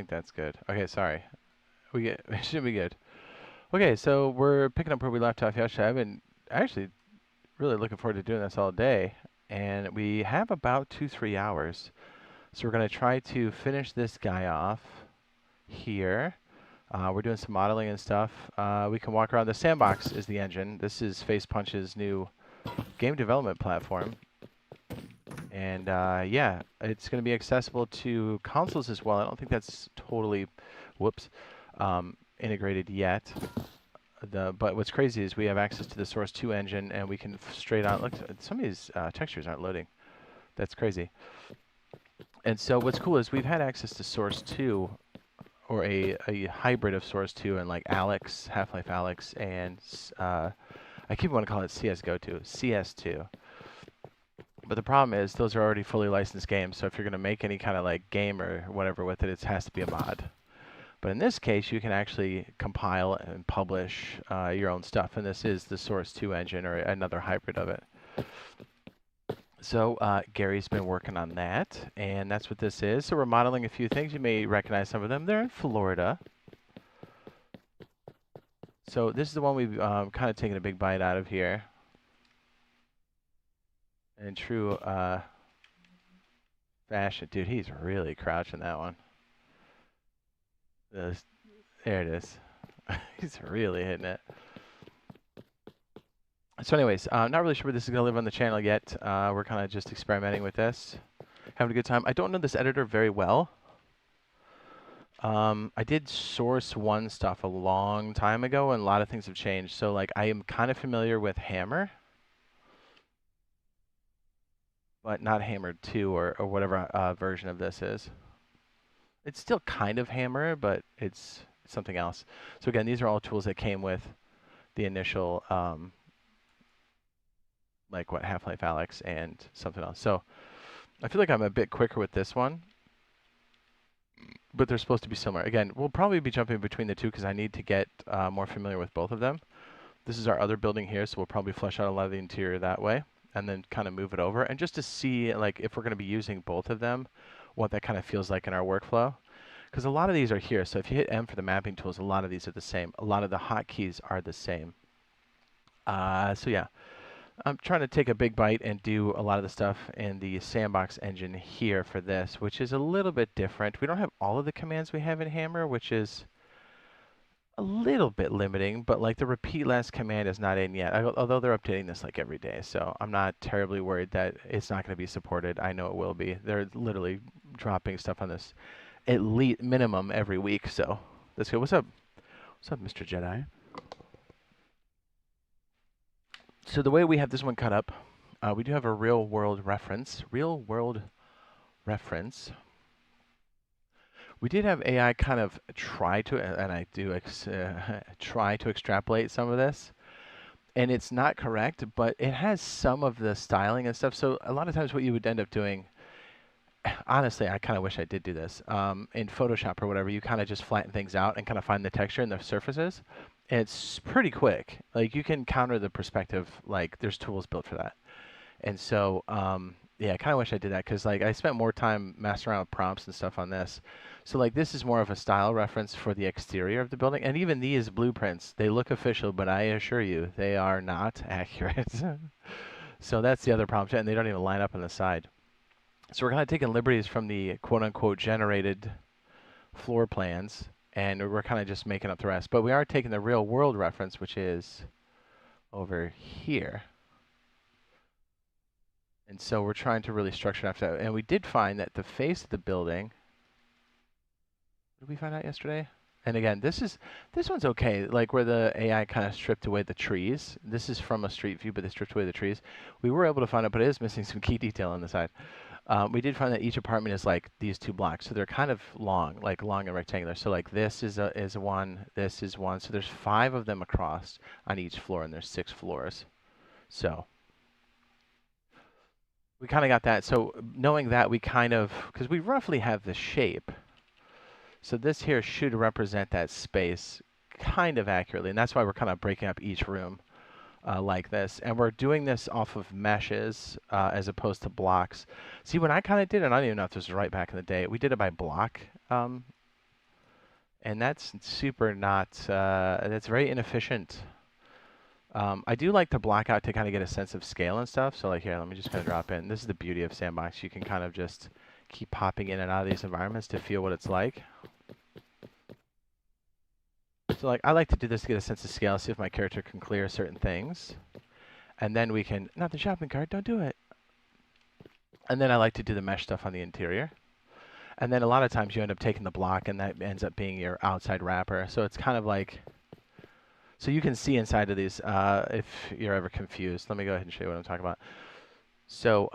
think that's good. Okay, sorry. It should be good. Okay, so we're picking up where we left off yesterday. I've been actually really looking forward to doing this all day, and we have about 2-3 hours. So we're going to try to finish this guy off here. We're doing some modeling and stuff. We can walk around. The Sandbox is the engine. This is FacePunch's new game development platform. And yeah, it's going to be accessible to consoles as well. I don't think that's totally, whoops, integrated yet. But what's crazy is we have access to the Source 2 engine, and we can straight out look. Some of these textures aren't loading. That's crazy. And so what's cool is we've had access to Source 2, or a hybrid of Source 2, and like Alex, Half-Life Alex, and I keep wanting to call it CS:GO 2, CS2. But the problem is those are already fully licensed games, so if you're going to make any kind of like game or whatever with it, it has to be a mod. But in this case, you can actually compile and publish your own stuff, and this is the Source 2 engine or another hybrid of it. So Gary's been working on that, and that's what this is. So we're modeling a few things. You may recognize some of them. They're in Florida. So this is the one we've kind of taken a big bite out of here. In true fashion. Dude, he's really crouching that one. There it is. He's really hitting it. So anyways, not really sure where this is going to live on the channel yet. We're kind of just experimenting with this. Having a good time. I don't know this editor very well. I did Source 1 stuff a long time ago, and a lot of things have changed. So like I am kind of familiar with Hammer, but not Hammer 2 or whatever version of this is. It's still kind of Hammer, but it's something else. So again, these are all tools that came with the initial, like what, Half-Life Alex and something else. So I feel like I'm a bit quicker with this one, but they're supposed to be similar. Again, we'll probably be jumping between the two because I need to get more familiar with both of them. This is our other building here, so we'll probably flesh out a lot of the interior that way and then kind of move it over. And just to see like if we're going to be using both of them, what that kind of feels like in our workflow. Because a lot of these are here. So if you hit M for the mapping tools, a lot of these are the same. A lot of the hotkeys are the same. So yeah, I'm trying to take a big bite and do a lot of the stuff in the Sandbox engine here for this, which is a little bit different. We don't have all of the commands we have in Hammer, which is a little bit limiting, but like the repeat last command is not in yet, although they're updating this like every day. So I'm not terribly worried that it's not going to be supported. I know it will be. They're literally dropping stuff on this at least minimum every week. So that's good. What's up? What's up, Mr. Jedi? So the way we have this one cut up, we do have a real world reference. Real world reference. We did have AI kind of try to, and I do try to extrapolate some of this. And it's not correct, but it has some of the styling and stuff. So a lot of times what you would end up doing, honestly, I kind of wish I did do this. In Photoshop or whatever, you kind of just flatten things out and kind of find the texture and the surfaces. And it's pretty quick. Like you can counter the perspective, like there's tools built for that. And so, yeah, I kind of wish I did that because like I spent more time messing around with prompts and stuff on this. So like this is more of a style reference for the exterior of the building. And even these blueprints, they look official, but I assure you they are not accurate. So that's the other problem, and they don't even line up on the side. So we're kind of taking liberties from the quote-unquote generated floor plans, and we're kind of just making up the rest. But we are taking the real world reference, which is over here. And so we're trying to really structure it after that. And we did find that the face of the building, what did we find out yesterday? And again, this one's okay, like where the AI kind of stripped away the trees. This is from a street view, but they stripped away the trees. We were able to find out, but it is missing some key detail on the side. We did find that each apartment is like these 2 blocks, so they're kind of long, like long and rectangular. So like this is one, this is one. So there's 5 of them across on each floor, and there's 6 floors. So we kind of got that. So knowing that, we kind of, because we roughly have the shape. So this here should represent that space kind of accurately. And that's why we're kind of breaking up each room like this. And we're doing this off of meshes as opposed to blocks. See, when I kind of did it, I don't even know if this was right back in the day. We did it by block And that's super not, that's very inefficient. I do like to block out to kind of get a sense of scale and stuff. So like here, let me just kind of drop in. This is the beauty of Sandbox. You can kind of just keep popping in and out of these environments to feel what it's like. So like I like to do this to get a sense of scale, see if my character can clear certain things. And then we can, not the shopping cart, don't do it. And then I like to do the mesh stuff on the interior. And then a lot of times you end up taking the block and that ends up being your outside wrapper. So it's kind of like, so you can see inside of these if you're ever confused. Let me go ahead and show you what I'm talking about. So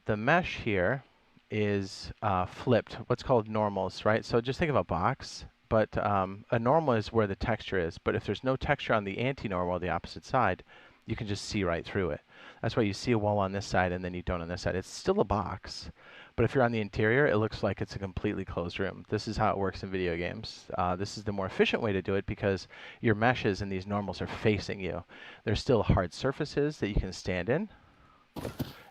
the mesh here is flipped, what's called normals, right? So just think of a box, but a normal is where the texture is. But if there's no texture on the anti-normal, the opposite side, you can just see right through it. That's why you see a wall on this side and then you don't on this side. It's still a box, but if you're on the interior, it looks like it's a completely closed room. This is how it works in video games. This is the more efficient way to do it because your meshes and these normals are facing you. There's still hard surfaces that you can stand in.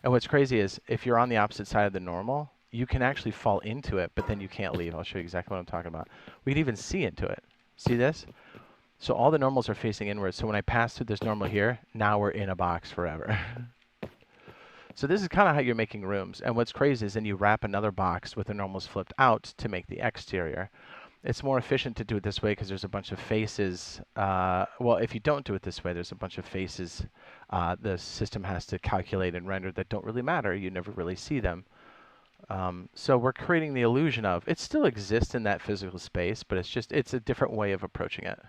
And what's crazy is if you're on the opposite side of the normal, you can actually fall into it, but then you can't leave. I'll show you exactly what I'm talking about. We can even see into it. See this? So all the normals are facing inwards. So when I pass through this normal here, now we're in a box forever. So this is kind of how you're making rooms. And what's crazy is then you wrap another box with the normals flipped out to make the exterior. It's more efficient to do it this way because there's a bunch of faces. Well, if you don't do it this way, there's a bunch of faces the system has to calculate and render that don't really matter. You never really see them. So we're creating the illusion of it still exists in that physical space, but it's a different way of approaching it.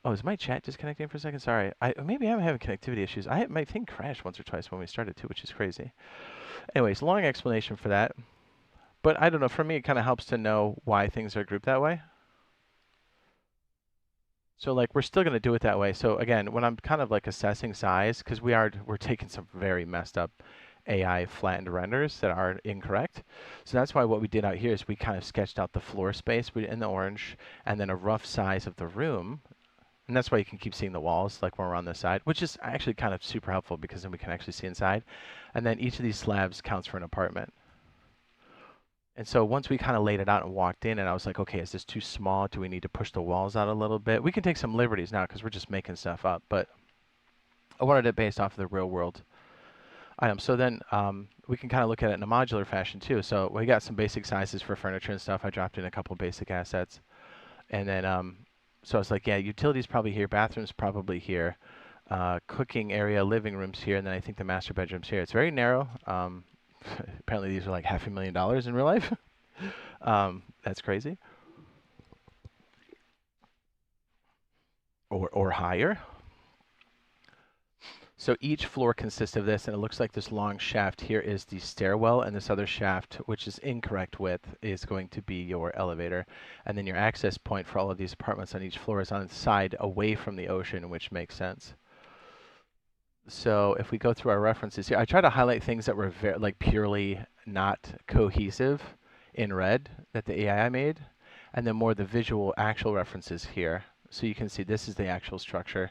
Oh, is my chat disconnecting for a second? Sorry. Maybe I'm having connectivity issues. My thing crashed once or twice when we started too, which is crazy. Anyways, long explanation for that. But I don't know. For me, it kind of helps to know why things are grouped that way. So like we're still going to do it that way. So again, when I'm kind of like assessing size, because we're taking some very messed up AI flattened renders that are incorrect. So that's why what we did out here is we kind of sketched out the floor space in the orange and then a rough size of the room. And that's why you can keep seeing the walls like when we're on this side, which is actually kind of super helpful because then we can actually see inside. And then each of these slabs counts for an apartment. And so once we kind of laid it out and walked in and I was like, okay, is this too small? Do we need to push the walls out a little bit? We can take some liberties now because we're just making stuff up, but I wanted it based off of the real world items. So then we can kind of look at it in a modular fashion too. So we got some basic sizes for furniture and stuff. I dropped in a couple basic assets. And then so I was like, yeah, utilities probably here, bathrooms probably here, cooking area, living rooms here, and then I think the master bedroom's here. It's very narrow. Apparently these are like $500,000 in real life. That's crazy. Or higher. So each floor consists of this, and it looks like this long shaft here is the stairwell, and this other shaft, which is incorrect width, is going to be your elevator. And then your access point for all of these apartments on each floor is on the side away from the ocean, which makes sense. So if we go through our references here, I try to highlight things that were like purely not cohesive in red that the AI made, and then more the visual actual references here. So you can see this is the actual structure.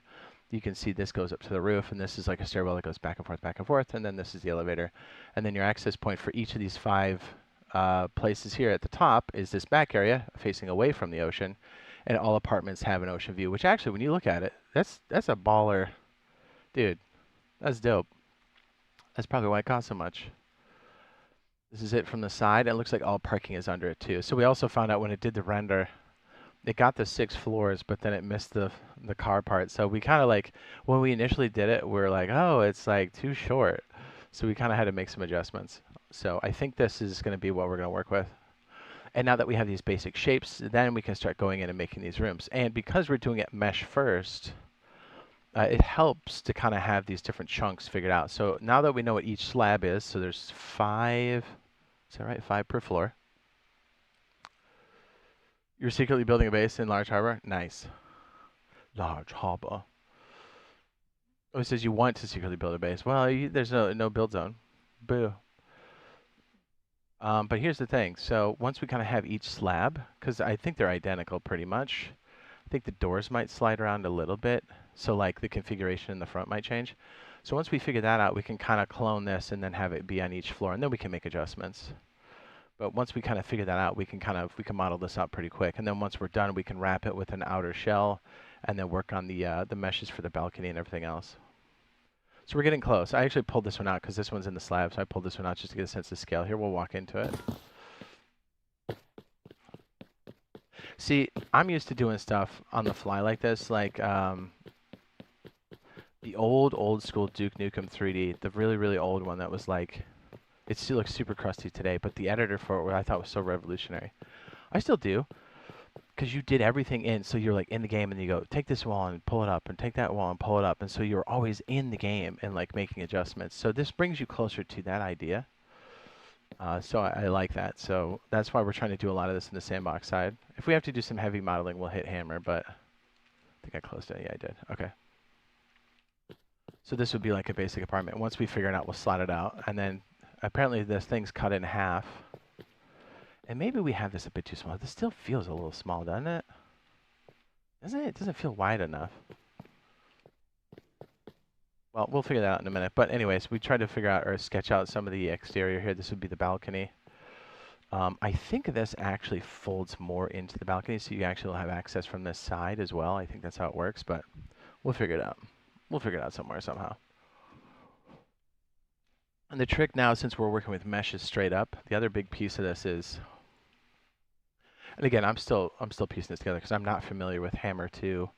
You can see this goes up to the roof, and this is like a stairwell that goes back and forth, and then this is the elevator. And then your access point for each of these 5 places here at the top is this back area facing away from the ocean, and all apartments have an ocean view, which actually, when you look at it, that's a baller. Dude, that's dope. That's probably why it costs so much. This is it from the side. It looks like all parking is under it too. So we also found out when it did the render, it got the 6 floors, but then it missed the car part. So we kind of like, when we initially did it, we were like, oh, it's like too short. So we kind of had to make some adjustments. So I think this is going to be what we're going to work with. And now that we have these basic shapes, then we can start going in and making these rooms. And because we're doing it mesh first, it helps to kind of have these different chunks figured out. So now that we know what each slab is, so there's 5, is that right? 5 per floor. You're secretly building a base in Large Harbor? Nice. Large Harbor. Oh, it says you want to secretly build a base. Well, there's no build zone. Boo. But here's the thing. So once we kind of have each slab, because I think they're identical pretty much. I think the doors might slide around a little bit. So like the configuration in the front might change. So once we figure that out, we can kind of clone this and then have it be on each floor. And then we can make adjustments. But once we kind of figure that out, we can model this out pretty quick. And then once we're done, we can wrap it with an outer shell, and then work on the meshes for the balcony and everything else. So we're getting close. I actually pulled this one out because this one's in the slab, so I pulled this one out just to get a sense of scale. Here, we'll walk into it. See, I'm used to doing stuff on the fly like this, like the old school Duke Nukem 3D, the really, really old one that was like, it still looks super crusty today, but the editor for it, what I thought was so revolutionary. I still do, because you did everything in, so you're like in the game and you go, take this wall and pull it up, and take that wall and pull it up, and so you're always in the game and like making adjustments. So this brings you closer to that idea. So I like that. So that's why we're trying to do a lot of this in the sandbox side. If we have to do some heavy modeling, we'll hit Hammer, but I think I closed it. Yeah, I did. Okay. So this would be like a basic apartment. Once we figure it out, we'll slot it out. And then apparently this thing's cut in half. And maybe we have this a bit too small. This still feels a little small, doesn't it? Doesn't it? It doesn't feel wide enough. Well, we'll figure that out in a minute. But anyways, we tried to figure out or sketch out some of the exterior here. This would be the balcony. I think this actually folds more into the balcony, so you actually will have access from this side as well. I think that's how it works, but we'll figure it out. We'll figure it out somewhere, somehow. And the trick now, since we're working with meshes straight up, the other big piece of this is, and again, I'm still piecing this together because I'm not familiar with Hammer 2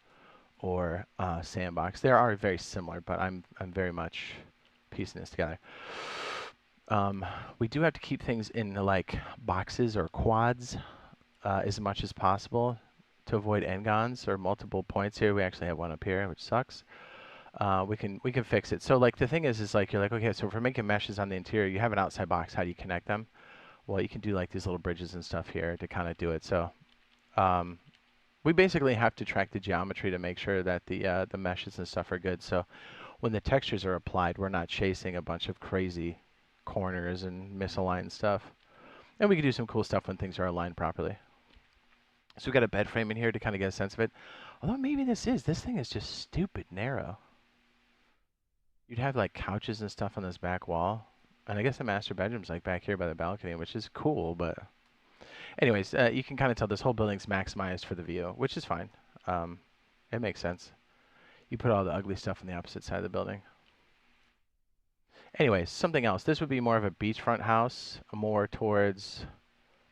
or Sandbox. They are very similar, but I'm very much piecing this together. We do have to keep things in like boxes or quads as much as possible to avoid n-gons or multiple points here. We actually have one up here, which sucks. We can fix it. So like the thing is like you're like, okay, so if we're making meshes on the interior, you have an outside box. How do you connect them? Well, you can do like these little bridges and stuff here to kind of do it. So we basically have to track the geometry to make sure that the meshes and stuff are good. So when the textures are applied, we're not chasing a bunch of crazy corners and misaligned stuff. And we can do some cool stuff when things are aligned properly. So we've got a bed frame in here to kind of get a sense of it. Although maybe this thing is just stupid narrow. You'd have like couches and stuff on this back wall. And I guess the master bedroom's like back here by the balcony, which is cool, but anyways, you can kind of tell this whole building's maximized for the view, which is fine. It makes sense. You put all the ugly stuff on the opposite side of the building. Anyways, something else. This would be more of a beachfront house, more towards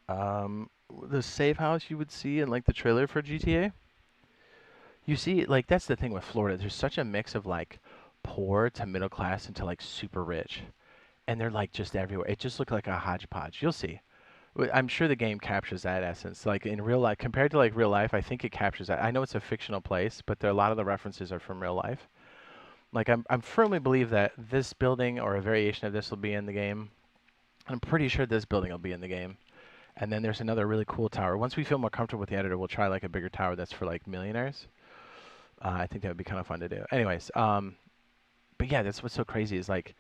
the safe house you would see in like the trailer for GTA. You see, like that's the thing with Florida. There's such a mix of like poor to middle class into like super rich. And they're like just everywhere. It just looked like a hodgepodge. You'll see. I'm sure the game captures that essence. Like in real life, compared to like real life, I think it captures that. I know it's a fictional place, but a lot of the references are from real life. Like I'm firmly believe that this building or a variation of this will be in the game. I'm pretty sure this building will be in the game. And then there's another really cool tower. Once we feel more comfortable with the editor, we'll try like a bigger tower that's for like millionaires. I think that would be kind of fun to do. Anyways, but yeah, that's what's so crazy is like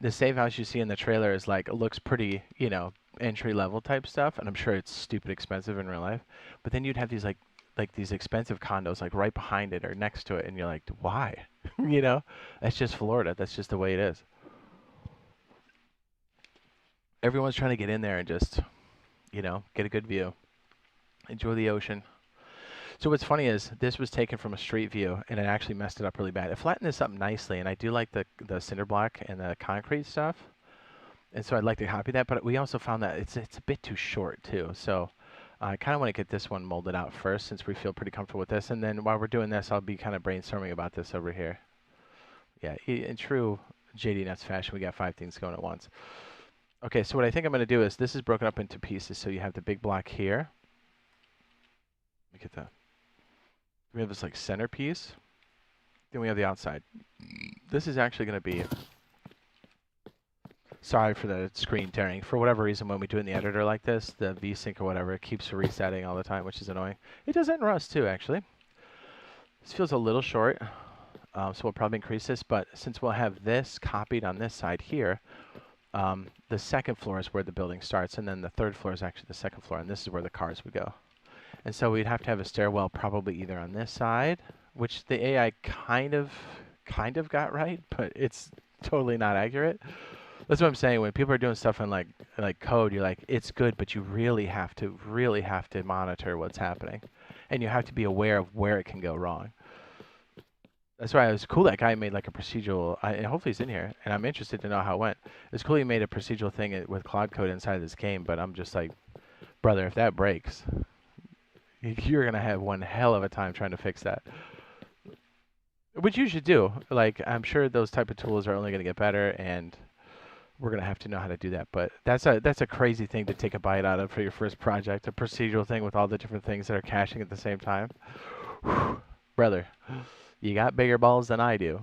the safe house you see in the trailer is like, it looks pretty, you know, entry level type stuff. And I'm sure it's stupid expensive in real life. But then you'd have these like these expensive condos like right behind it or next to it. And you're like, why? You know, that's just Florida. That's just the way it is. Everyone's trying to get in there and just, you know, get a good view. Enjoy the ocean. So what's funny is this was taken from a street view, and it actually messed it up really bad. It flattened this up nicely, and I do like the cinder block and the concrete stuff. And so I'd like to copy that, but we also found that it's a bit too short too. So I kind of want to get this one molded out first since we feel pretty comfortable with this. And then while we're doing this, I'll be kind of brainstorming about this over here. Yeah, in true JD Nuts fashion, we got 5 things going at once. Okay, so what I think I'm going to do is this is broken up into pieces. So you have the big block here. Look at that. We have this like centerpiece. Then we have the outside. This is actually going to be, sorry for the screen tearing. For whatever reason, when we do it in the editor like this, the VSync or whatever, it keeps resetting all the time, which is annoying. It does that in Rust too, actually. This feels a little short, so we'll probably increase this. But since we'll have this copied on this side here, the second floor is where the building starts, and then the third floor is actually the second floor, and this is where the cars would go. And so we'd have to have a stairwell probably either on this side, which the AI kind of got right, but it's totally not accurate. That's what I'm saying. When people are doing stuff in like code, you're like, it's good, but you really have to monitor what's happening, and you have to be aware of where it can go wrong. That's why it was cool that guy made like a procedural. And hopefully he's in here, and I'm interested to know how it went. It's cool he made a procedural thing with Cloud Code inside this game, but I'm just like, brother, if that breaks, you're gonna have one hell of a time trying to fix that. Which you should do. Like, I'm sure those type of tools are only gonna get better, and we're gonna have to know how to do that. But that's a crazy thing to take a bite out of for your first project, a procedural thing with all the different things that are caching at the same time. Brother, you got bigger balls than I do.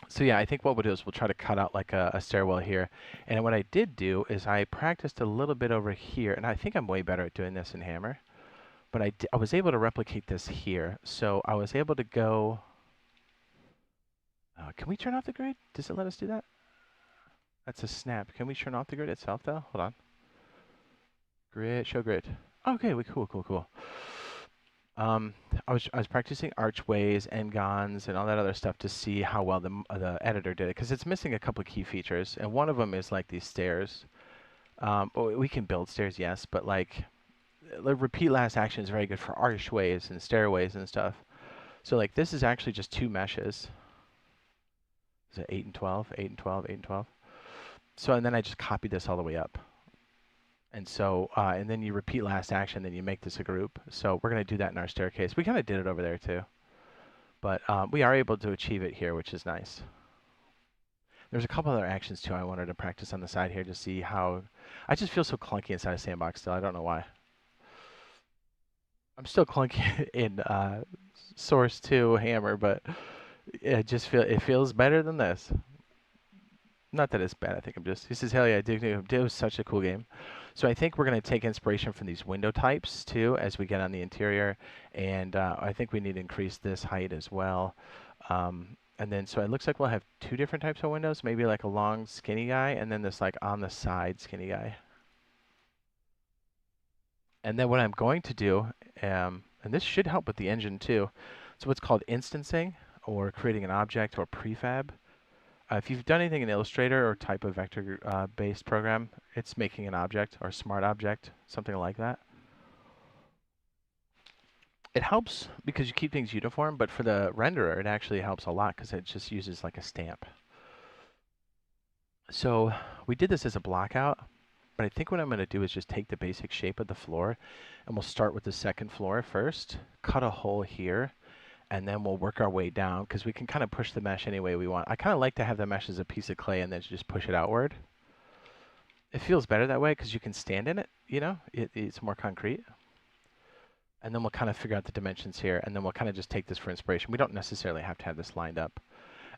So yeah, I think what we'll do is we'll try to cut out like a stairwell here. And what I did do is I practiced a little bit over here, and I think I'm way better at doing this in Hammer. But I was able to replicate this here. So I was able to go... can we turn off the grid? Does it let us do that? That's a snap. Can we turn off the grid itself, though? Hold on. Grid, show grid. Okay, cool. I was practicing archways, n-gons, and all that other stuff to see how well the editor did it, because it's missing a couple of key features, and one of them is like these stairs. We can build stairs, yes, but like repeat last action is very good for archways and stairways and stuff. So like this is actually just two meshes. Is it 8 and 12, 8 and 12, 8 and 12? So and then I just copied this all the way up. And so, and then you repeat last action, then you make this a group. So we're going to do that in our staircase. We kind of did it over there too. But we are able to achieve it here, which is nice. There's a couple other actions too I wanted to practice on the side here to see how... I just feel so clunky inside of Sandbox still. I don't know why. I'm still clunky in Source 2 Hammer, but it feels better than this. Not that it's bad. I think I'm just... He says, hell yeah, it was such a cool game. So I think we're going to take inspiration from these window types, too, as we get on the interior. And I think we need to increase this height as well. And then, so it looks like we'll have two different types of windows. Maybe like a long, skinny guy, and then this like on the side skinny guy. And then what I'm going to do, and this should help with the engine, too. So what's called instancing, or creating an object, or prefab. If you've done anything in Illustrator or type of vector-based program, it's making an object or a smart object, something like that. It helps because you keep things uniform, but for the renderer, it actually helps a lot because it just uses like a stamp. So we did this as a block out, but I think what I'm going to do is just take the basic shape of the floor, and we'll start with the second floor first, cut a hole here, and then we'll work our way down because we can kind of push the mesh any way we want. I kind of like to have the mesh as a piece of clay and then just push it outward. It feels better that way because you can stand in it, you know? It's more concrete. And then we'll kind of figure out the dimensions here, and then we'll kind of just take this for inspiration. We don't necessarily have to have this lined up.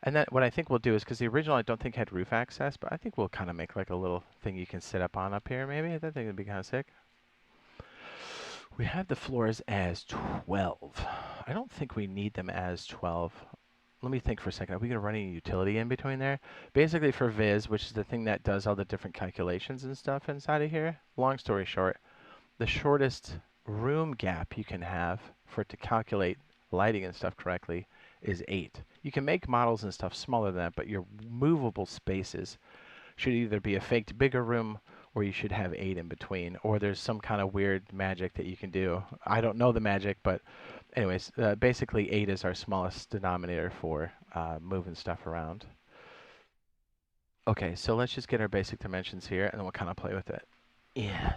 And then what I think we'll do is, because the original I don't think had roof access, but I think we'll kind of make like a little thing you can sit up on up here maybe. I think it'd be kind of sick. We have the floors as 12. I don't think we need them as 12. Let me think for a second. Are we going to run any utility in between there? Basically for Viz, which is the thing that does all the different calculations and stuff inside of here. Long story short, the shortest room gap you can have for it to calculate lighting and stuff correctly is 8. You can make models and stuff smaller than that, but your movable spaces should either be a faked bigger room or you should have 8 in between, or there's some kind of weird magic that you can do. I don't know the magic, but anyways, basically 8 is our smallest denominator for moving stuff around. Okay, so let's just get our basic dimensions here, and then we'll kind of play with it. Yeah,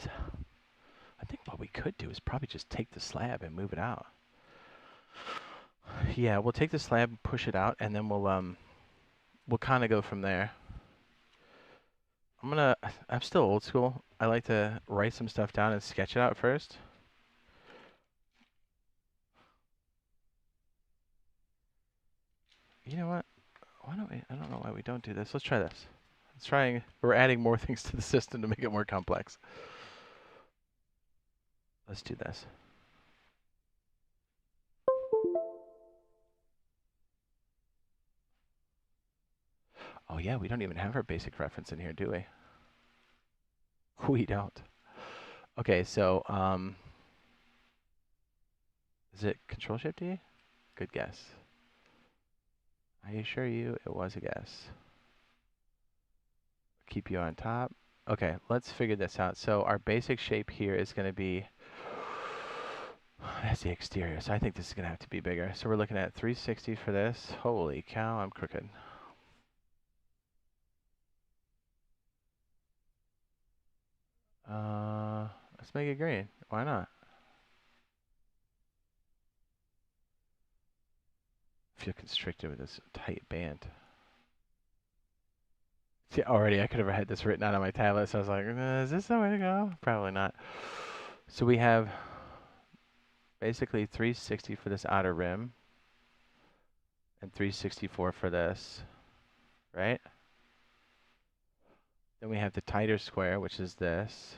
I think what we could do is probably just take the slab and move it out. Yeah, we'll take the slab, push it out, and then we'll kind of go from there. I'm still old school. I like to write some stuff down and sketch it out first. You know what? Why don't we? I don't know why we don't do this. Let's try this. We're adding more things to the system to make it more complex. Let's do this. Oh yeah, we don't even have our basic reference in here, do we? We don't. Okay, so is it Control-Shift-D? Good guess. I assure you it was a guess. keep you on top. Okay, let's figure this out. So our basic shape here is going to be, that's the exterior, so I think this is going to have to be bigger. So we're looking at 360 for this. Holy cow, I'm crooked. Let's make it green. Why not? I feel constricted with this tight band. See, already I could have had this written out on my tablet, so I was like, is this the way to go? Probably not. So we have basically 360 for this outer rim and 364 for this, right? Then we have the tighter square, which is this.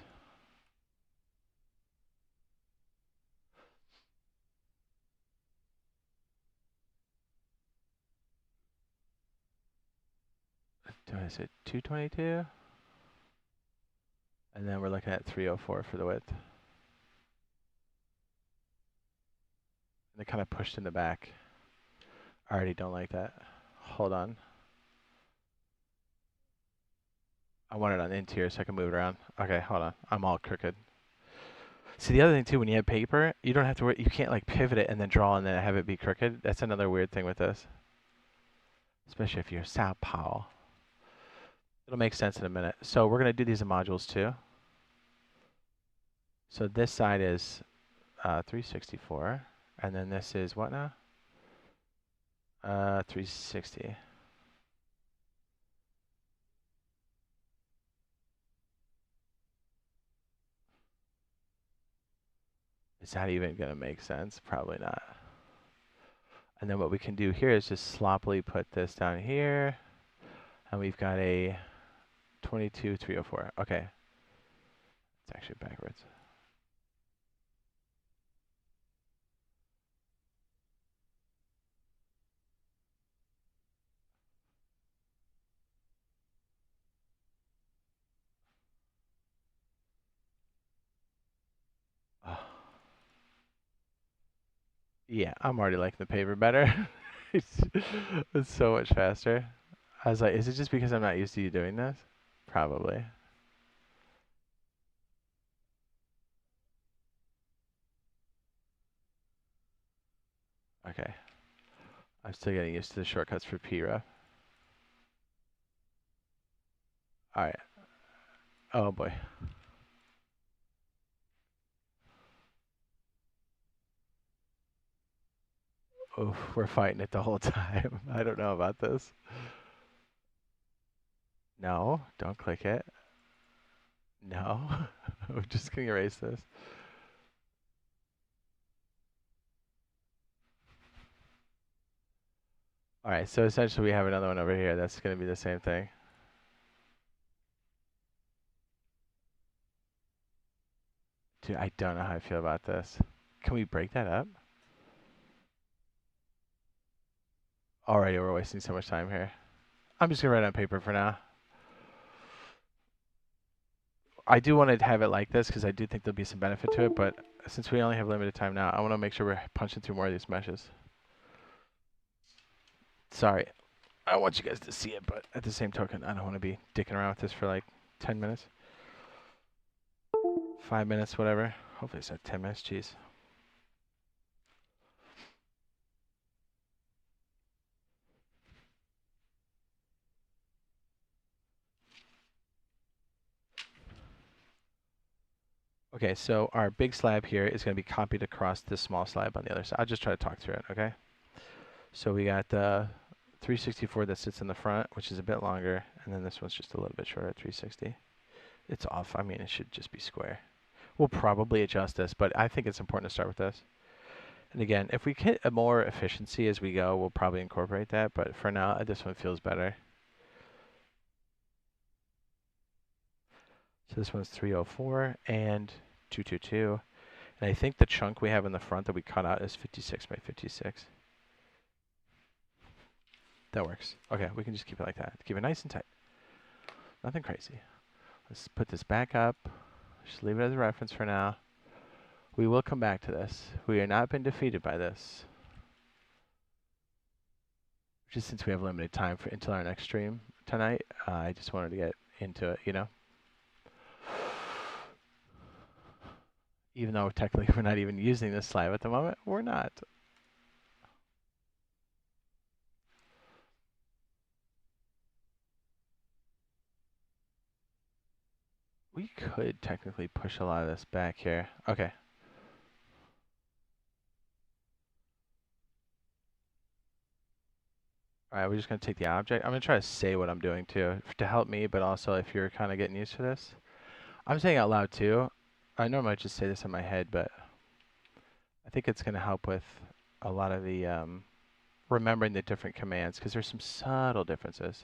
What is it, 222? And then we're looking at 304 for the width. And they kind of pushed in the back. I already don't like that. Hold on. I want it on the interior so I can move it around. Okay, hold on. I'm all crooked. See, the other thing too, when you have paper, you don't have to worry. You can't like pivot it and then draw and then have it be crooked. That's another weird thing with this. Especially if you're Sao Paulo. It'll make sense in a minute. So we're going to do these in modules too. So this side is 364. And then this is what now? 360. Is that even going to make sense? Probably not. And then what we can do here is just sloppily put this down here. And we've got a 22,304. Okay. It's actually backwards. Oh. Yeah, I'm already liking the paper better. It's so much faster. I was like, is it just because I'm not used to you doing this? Probably. Okay. I'm still getting used to the shortcuts for PRA. Alright. Oh boy. Oof, we're fighting it the whole time. I don't know about this. No, don't click it. No. I'm just gonna erase this. Alright, so essentially we have another one over here that's gonna be the same thing. Dude, I don't know how I feel about this. Can we break that up? Already we're wasting so much time here. I'm just gonna write on paper for now. I do want to have it like this because I do think there'll be some benefit to it, but since we only have limited time now, I want to make sure we're punching through more of these meshes. Sorry. I want you guys to see it, but at the same token, I don't want to be dicking around with this for like 10 minutes. 5 minutes, whatever. Hopefully it's not 10 minutes, jeez. Okay, so our big slab here is going to be copied across this small slab on the other side. I'll just try to talk through it, okay? So we got the 364 that sits in the front, which is a bit longer, and then this one's just a little bit shorter at 360. It's off. I mean, it should just be square. We'll probably adjust this, but I think it's important to start with this. And again, if we get a more efficiency as we go, we'll probably incorporate that, but for now, this one feels better. So this one's 304 and 222. And I think the chunk we have in the front that we cut out is 56 by 56. That works. Okay, we can just keep it like that. Keep it nice and tight. Nothing crazy. Let's put this back up. Just leave it as a reference for now. We will come back to this. We have not been defeated by this. Just since we have limited time until our next stream tonight, I just wanted to get, into it, you know? Even though technically we're not even using this slab at the moment, we're not. We could technically push a lot of this back here. Okay. All right, we're just gonna take the object. I'm gonna try to say what I'm doing too, to help me, but also if you're kind of getting used to this. I'm saying out loud too. I normally just say this in my head, but I think it's gonna help with a lot of the remembering the different commands, because there's some subtle differences.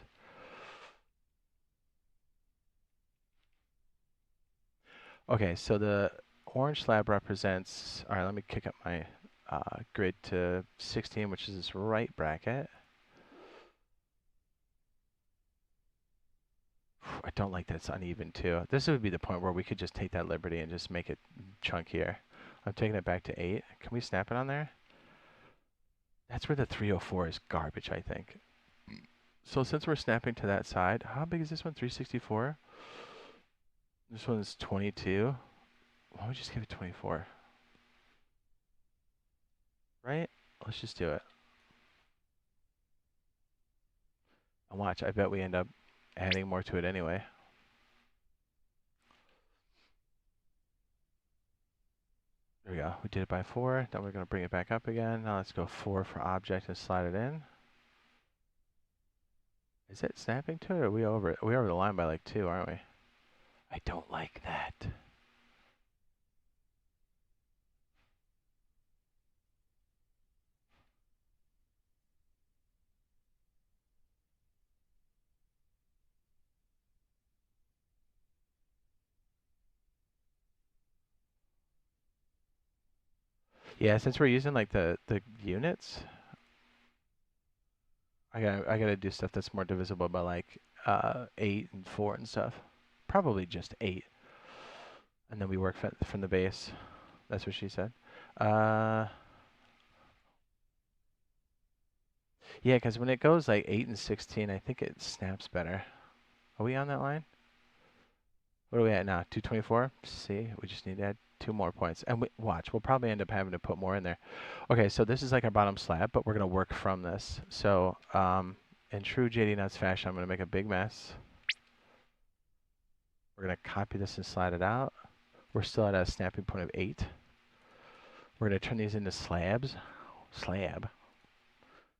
Okay, so the orange slab represents, all right, let me kick up my grid to 16, which is this right bracket. I don't like that it's uneven too. This would be the point where we could just take that liberty and just make it chunkier. I'm taking it back to 8. Can we snap it on there? That's where the 304 is garbage, I think. So since we're snapping to that side, how big is this one? 364? This one's 22. Why don't we just give it 24? Right? Let's just do it. And watch, I bet we end up adding more to it anyway. There we go. We did it by 4. Then we're going to bring it back up again. Now let's go 4 for object and slide it in. Is it snapping to it, or are we over it? We're over the line by like 2, aren't we? I don't like that. Yeah, since we're using like the units, I gotta do stuff that's more divisible by like 8 and 4 and stuff. Probably just 8. And then we work from the base. That's what she said. Yeah, because when it goes like 8 and 16, I think it snaps better. Are we on that line? What are we at now? 224? See, we just need to add 2 more points. And watch, we'll probably end up having to put more in there. Okay, so this is like our bottom slab, but we're going to work from this. So in true JD Nuts fashion, I'm going to make a big mess. We're going to copy this and slide it out. We're still at a snapping point of 8. We're going to turn these into slabs. Slab.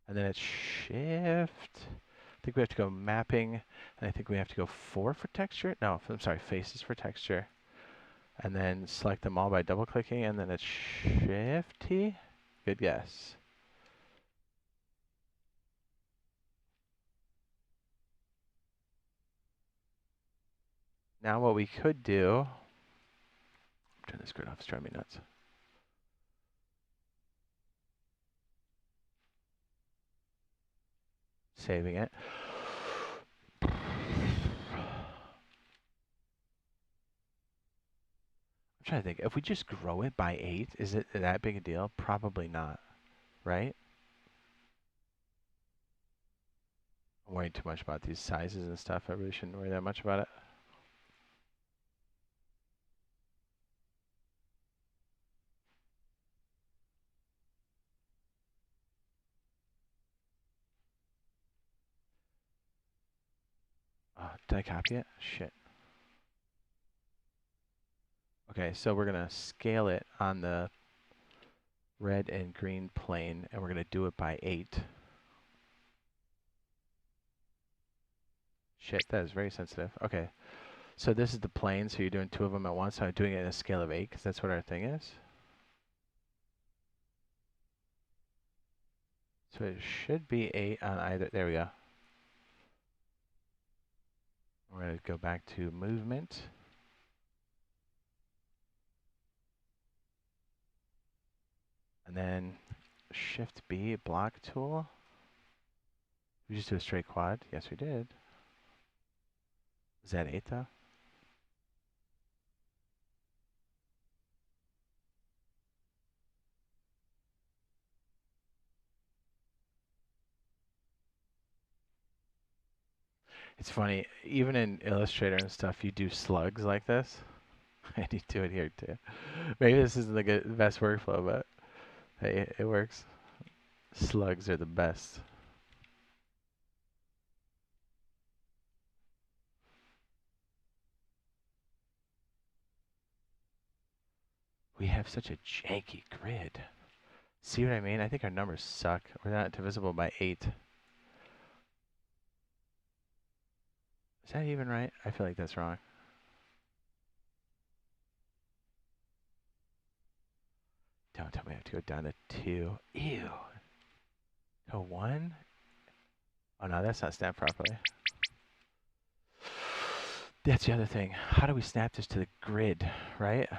And then it's shift. I think we have to go mapping, and I think we have to go 4 for texture. No, I'm sorry, faces for texture. And then select them all by double clicking, and then it's shift T. Good guess. Now what we could do, turn this grid off, it's driving me nuts. Saving it. I'm trying to think, if we just grow it by 8, is it that big a deal? Probably not, right? I'm worrying too much about these sizes and stuff. I really shouldn't worry that much about it. Did I copy it? Shit. Okay, so we're going to scale it on the red and green plane, and we're going to do it by 8. Shit, that is very sensitive. Okay, so this is the plane, so you're doing 2 of them at once. So I'm doing it in a scale of 8, because that's what our thing is. So it should be 8 on either. There we go. We're going to go back to movement. And then Shift B, block tool. We just do a straight quad. Yes, we did. Is that 8 though? It's funny, even in Illustrator and stuff, you do slugs like this. And you do it here too. Maybe this isn't the best workflow, but hey, it works. Slugs are the best. We have such a janky grid. See what I mean? I think our numbers suck. We're not divisible by 8. Is that even right? I feel like that's wrong. Don't tell me I have to go down to 2. Ew. To 1? Oh no, that's not snapped properly. That's the other thing. How do we snap this to the grid, right?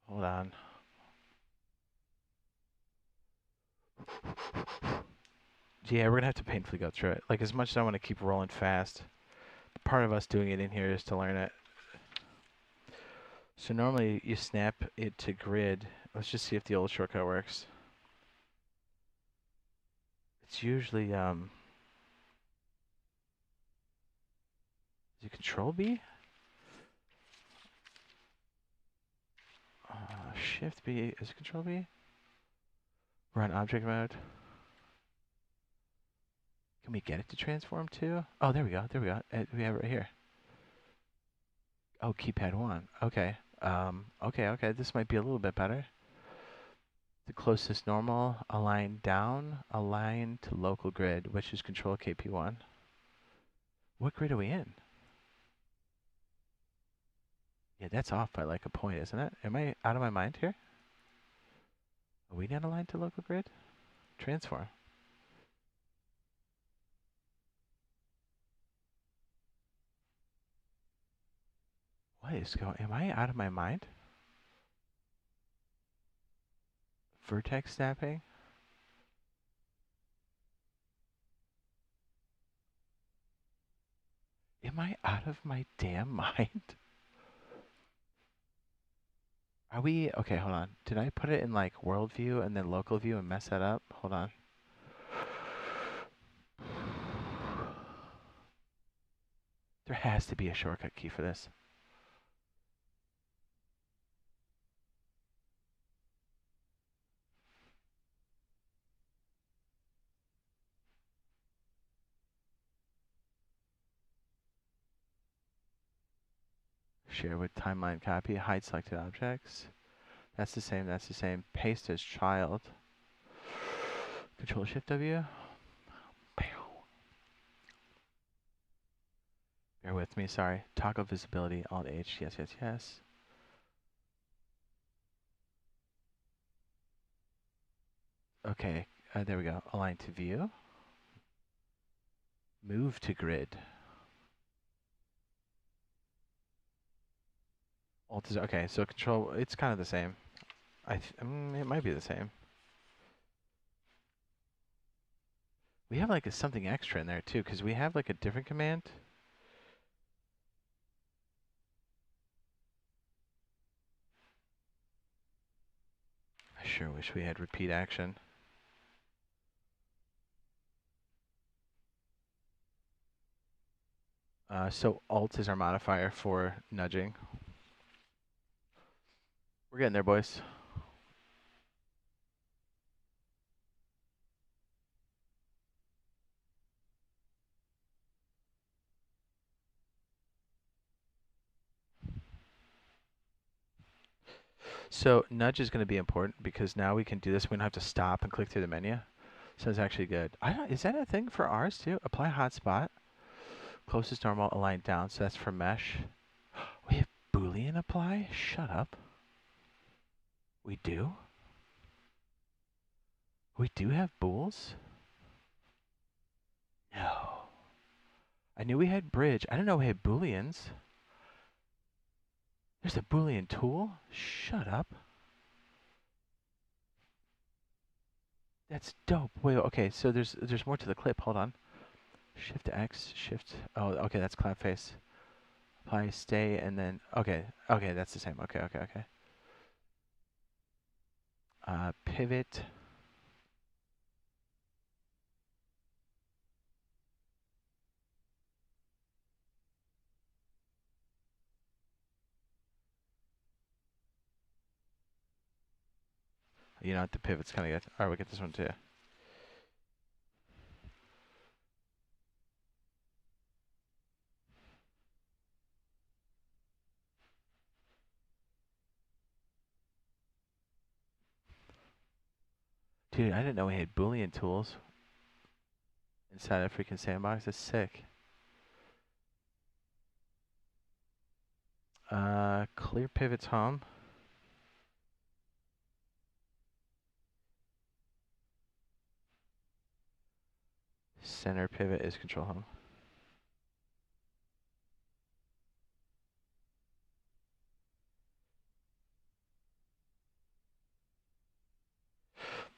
Hold on. Yeah, we're going to have to painfully go through it. Like, as much as I want to keep rolling fast, part of us doing it in here is to learn it. So normally you snap it to grid. Let's just see if the old shortcut works. It's usually, is it Control B? Shift B, is it Control B? We're on object mode. Can we get it to transform too? Oh, there we go, there we go. We have it right here. Oh, keypad 1, okay. Okay, this might be a little bit better. The closest normal, align down, align to local grid, which is Control KP1. What grid are we in? Yeah, that's off by like a point, isn't it? Am I out of my mind here? Are we not aligned to local grid? Transform. What is going? Am I out of my mind? Vertex snapping? Am I out of my damn mind? Are we? Okay, hold on. Did I put it in like world view and then local view and mess that up? Hold on. There has to be a shortcut key for this. Share with timeline copy, hide selected objects. That's the same, that's the same. Paste as child. Control Shift W. Bear with me, sorry. Toggle visibility, Alt H, yes, yes, yes. Okay, there we go. Align to view. Move to grid. Alt is, okay, so control, it's kind of the same. It might be the same. We have like something extra in there too, because we have like a different command. I sure wish we had repeat action. So Alt is our modifier for nudging. We're getting there, boys. So nudge is going to be important because now we can do this. We don't have to stop and click through the menu. So it's actually good. Is that a thing for ours too? Apply hotspot. Closest normal, align down. So that's for mesh. We have Boolean apply? Shut up. We do? We do have bools? No. I knew we had bridge. I didn't know we had booleans. There's a boolean tool? Shut up. That's dope. Wait, okay, so there's more to the clip. Hold on. Shift X, Shift. Oh, okay, that's cloud face. Apply, stay, and then okay, that's the same. Okay. Pivot. You know, the pivot's kind of good. All right, we get this one too. Dude, I didn't know we had Boolean tools inside a freaking sandbox. That's sick. Clear pivot's home. Center pivot is control home.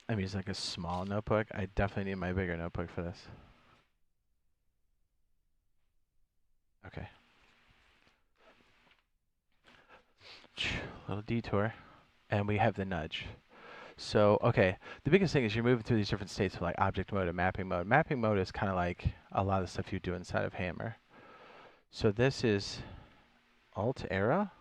I'm using like a small notebook. I definitely need my bigger notebook for this. Okay. Little detour. And we have the nudge. So, okay, the biggest thing is you're moving through these different states of like object mode and mapping mode. Mapping mode is kind of like a lot of the stuff you do inside of Hammer. So this is Alt arrow.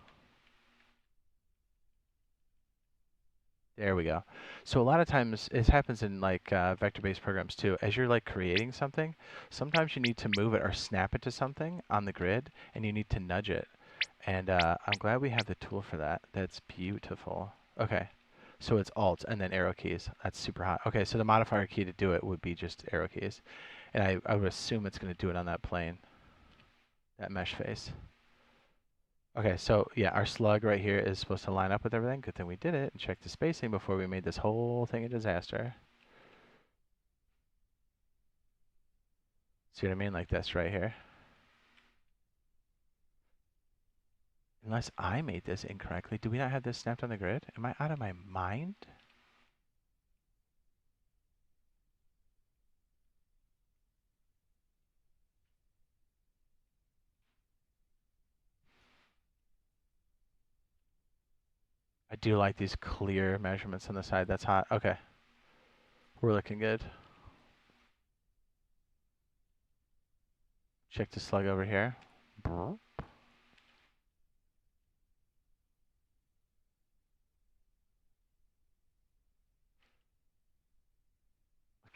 There we go. So a lot of times it happens in like vector-based programs too. As you're like creating something, sometimes you need to move it or snap it to something on the grid, and you need to nudge it. And I'm glad we have the tool for that. That's beautiful. Okay. So it's Alt and then arrow keys. That's super hot. Okay, so the modifier key to do it would be just arrow keys. And I would assume it's going to do it on that plane, that mesh face. Okay, so yeah, our slug right here is supposed to line up with everything. Good thing we did it and checked the spacing before we made this whole thing a disaster. See what I mean? Like this right here. Unless I made this incorrectly. Do we not have this snapped on the grid? Am I out of my mind? I do like these clear measurements on the side. That's hot. Okay. We're looking good. Check the slug over here.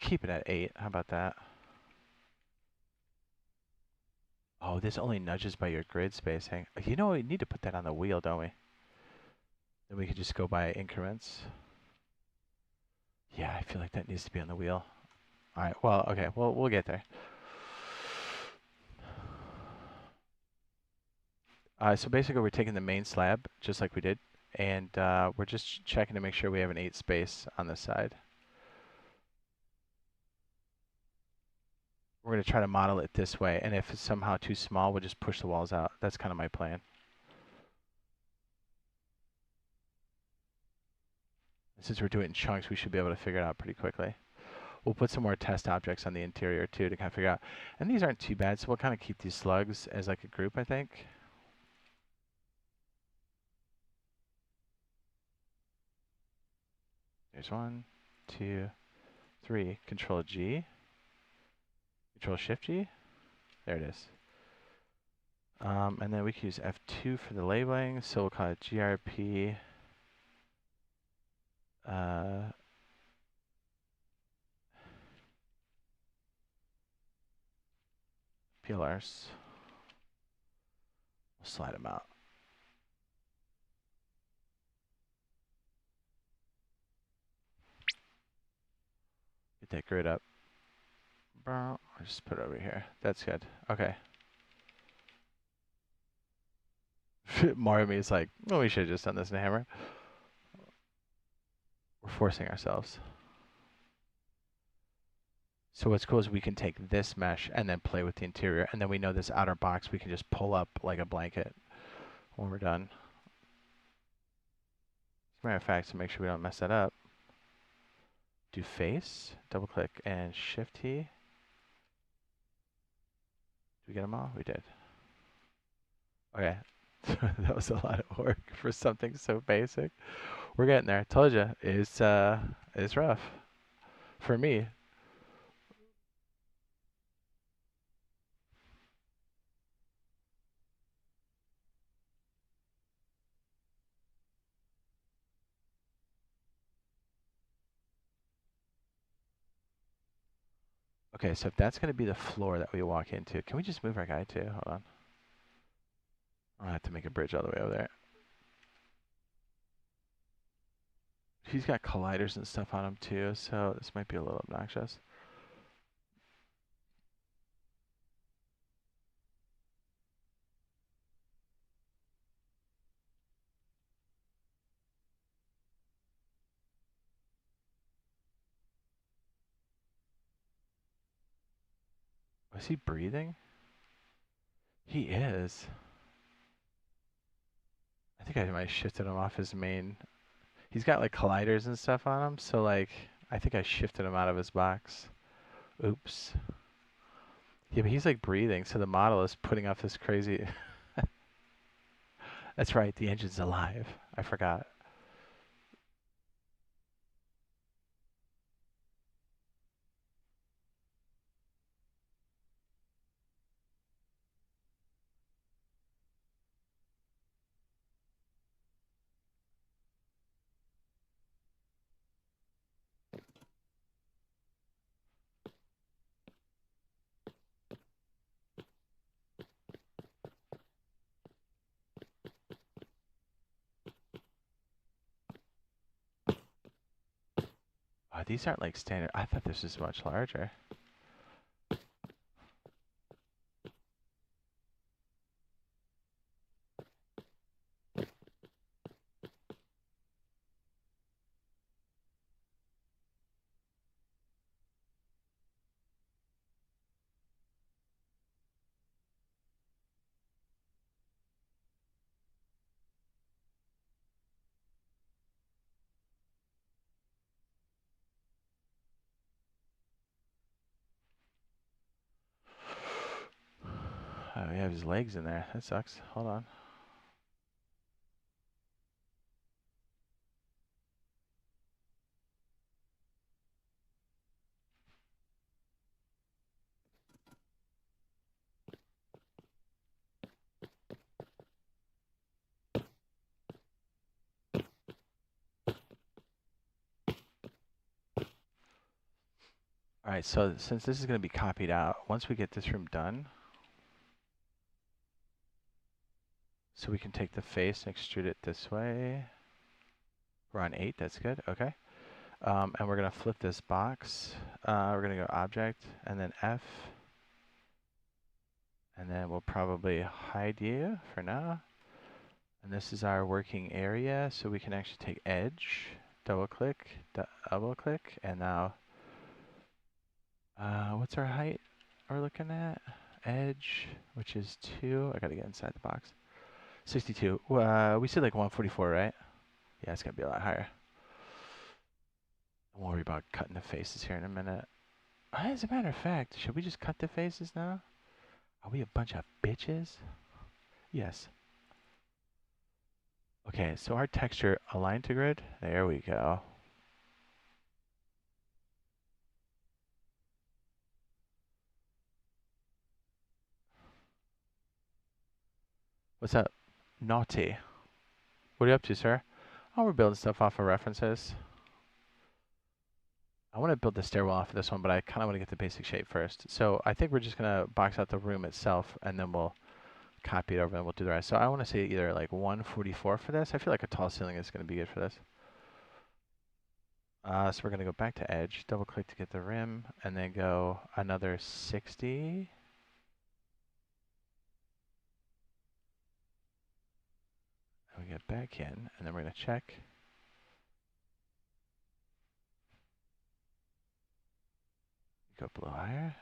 Keep it at 8. How about that? Oh, this only nudges by your grid spacing. You know, we need to put that on the wheel, don't we? Then we could just go by increments. Yeah, I feel like that needs to be on the wheel. All right, well, okay, well, we'll get there. So basically, we're taking the main slab, just like we did, and we're just checking to make sure we have an 8 space on this side. We're going to try to model it this way, and if it's somehow too small, we'll just push the walls out. That's kind of my plan. And since we're doing it in chunks, we should be able to figure it out pretty quickly. We'll put some more test objects on the interior, too, to kind of figure out. And these aren't too bad, so we'll kind of keep these slugs as like a group, I think. There's 1, 2, 3. Control G. Control Shift G. There it is. And then we can use F2 for the labeling, so we'll call it GRP. PLRs. We'll slide them out. Get that grid up. I'll just put it over here. That's good. Okay. Marmy is like, well, we should have just done this in Hammer. We're forcing ourselves. So what's cool is we can take this mesh and then play with the interior, and then we know this outer box we can just pull up like a blanket when we're done. As a matter of fact, to make sure we don't mess that up, do face, double click, and Shift T. Did we get them all? We did. Okay. That was a lot of work for something so basic. We're getting there. Told you, it's rough for me. Okay, so if that's going to be the floor that we walk into, can we just move our guy too? Hold on. I'll have to make a bridge all the way over there. He's got colliders and stuff on him too, so this might be a little obnoxious. Was he breathing? He is. I think I might have shifted him off his main. He's got like colliders and stuff on him, so like I think I shifted him out of his box. Oops. Yeah, but he's like breathing, so the model is putting off this crazy. That's right, the engine's alive. I forgot. Oh, these aren't like standard. I thought this was much larger. Oh, we have his legs in there. That sucks. Hold on. All right, so since this is going to be copied out, once we get this room done, so we can take the face and extrude it this way. We're on 8, that's good, okay. And we're going to flip this box. We're going to go Object, and then F. And then we'll probably hide you for now. And this is our working area, so we can actually take Edge, double click, and now, what's our height we're looking at? Edge, which is 2. I got to get inside the box. 62. We said like 144, right? Yeah, it's going to be a lot higher. Don't worry about cutting the faces here in a minute. As a matter of fact, should we just cut the faces now? Are we a bunch of bitches? Yes. Okay, so our texture aligned to grid. There we go. What's up? Naughty. What are you up to, sir? Oh, we're building stuff off of references. I want to build the stairwell off of this one, but I kind of want to get the basic shape first. So I think we're just going to box out the room itself, and then we'll copy it over and we'll do the rest. So I want to say either like 144 for this. I feel like a tall ceiling is going to be good for this. So we're going to go back to Edge, double click to get the rim, and then go another 60. And we get back in, and then we're going to check. Go up a little higher.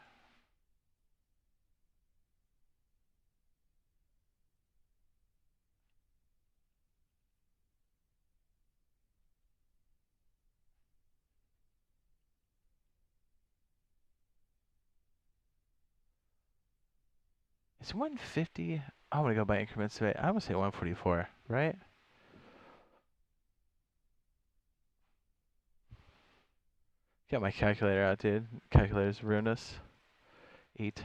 It's 150. I want to go by increments today. I would say 144, right? Got my calculator out, dude. Calculator's ruined us. 8.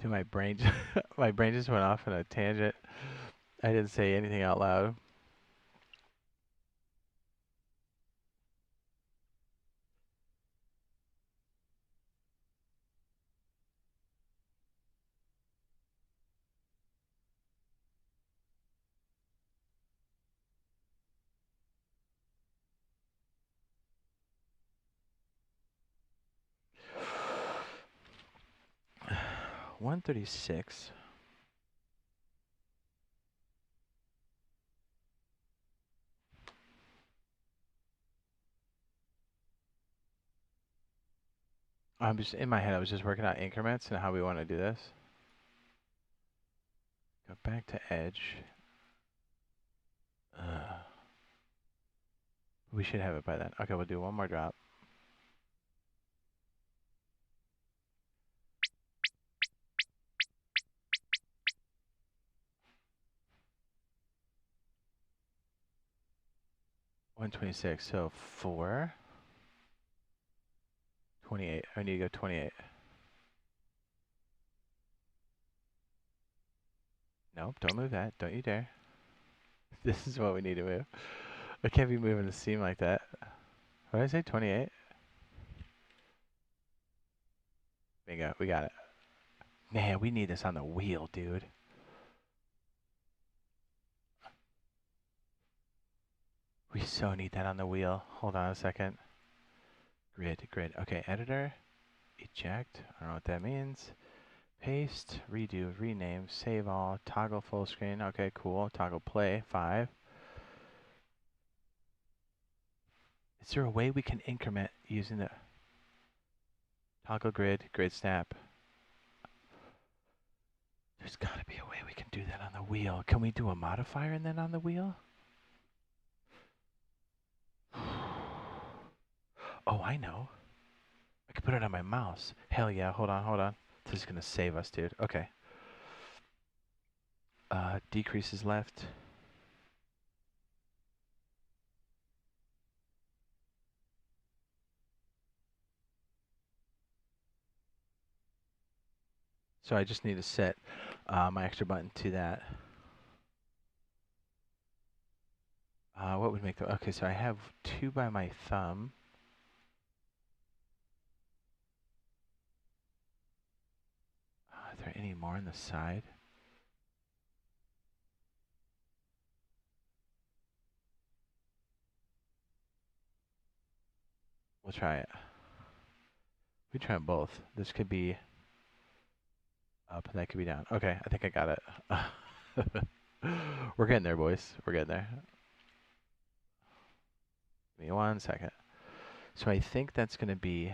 Dude, my brain, my brain just went off on a tangent. I didn't say anything out loud. $136. I'm just in my head. I was just working out increments and how we want to do this. Go back to edge. We should have it by then. Okay, we'll do one more drop. $126. So 428. I need to go 28. Nope, don't move that. Don't you dare. This is what we need to move. I can't be moving the seam like that. What did I say? 28? Bingo, we got it. Man, we need this on the wheel, dude. We so need that on the wheel. Hold on a second. Grid. Okay, editor. Eject. I don't know what that means. Paste, redo, rename, save all, toggle full screen. Okay, cool. Toggle play, 5. Is there a way we can increment using the toggle grid, grid snap? There's got to be a way we can do that on the wheel. Can we do a modifier and then on the wheel? Oh, I know. I could put it on my mouse. Hell yeah, hold on. This is going to save us, dude. Okay. Decreases left. So I just need to set my extra button to that. What would make the... Okay, so I have 2 by my thumb. Are there any more on the side? We'll try it. We try them both. This could be up, and that could be down. Okay, I think I got it. We're getting there, boys. We're getting there. Give me 1 second. So I think that's going to be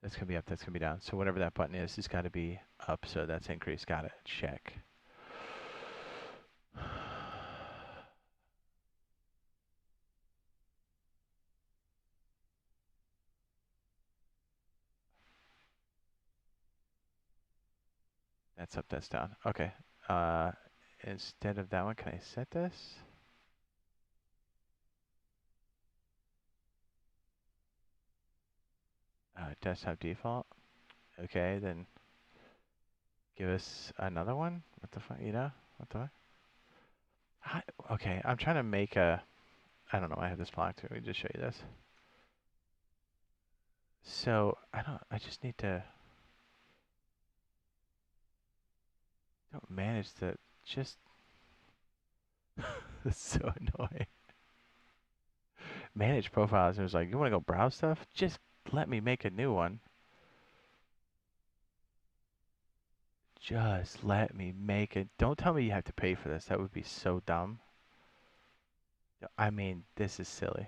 up, that's going to be down. So whatever that button is, it's got to be up. So that's increase. Got it. Check. That's up, that's down. Okay. Instead of that one, can I set this? Desktop default. Okay, then give us another one. What the fuck, What the fuck? Okay, I'm trying to make a... I don't know, I have this block too. Let me just show you this. So, I just need to... Don't manage the... Just... That's so annoying. Manage profiles. It was like, you want to go browse stuff? Just let me make a new one. Just let me make it. Don't tell me you have to pay for this. That would be so dumb. I mean, this is silly.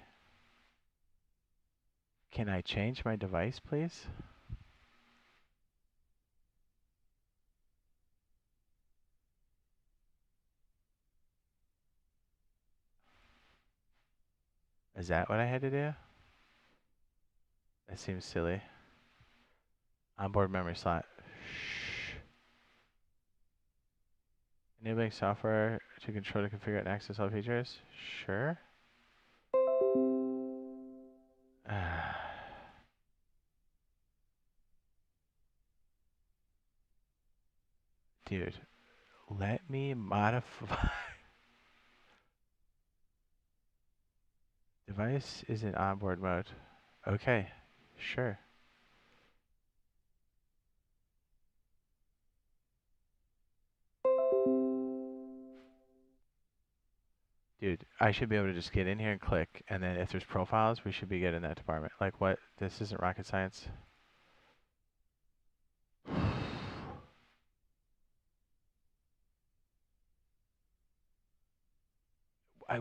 Can I change my device, please? Is that what I had to do? That seems silly. Onboard memory slot. Shh. Enabling software to control, to configure, and access all features? Sure. Dude, let me modify. Device is in onboard mode. Okay, sure. Dude, I should be able to just get in here and click, and then if there's profiles, we should be good in that department. Like what? This isn't rocket science.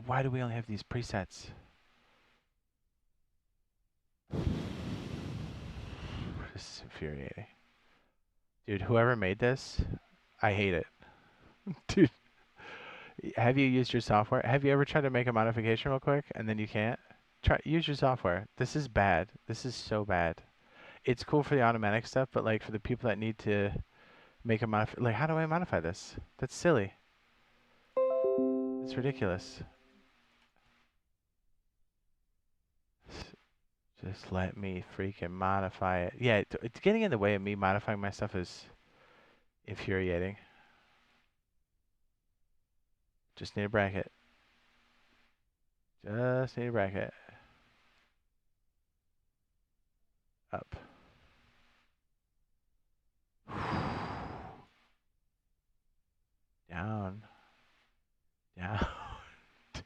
Why do we only have these presets? This is infuriating. Dude, whoever made this, I hate it. Dude, have you used your software? Have you ever tried to make a modification real quick and then you can't? Use your software. This is bad. This is so bad. It's cool for the automatic stuff, but like for the people that need to make a like how do I modify this? That's silly. It's ridiculous. Just let me freaking modify it. Yeah, it's getting in the way of me modifying my stuff is infuriating. Just need a bracket. Just need a bracket. Up. Down. Down.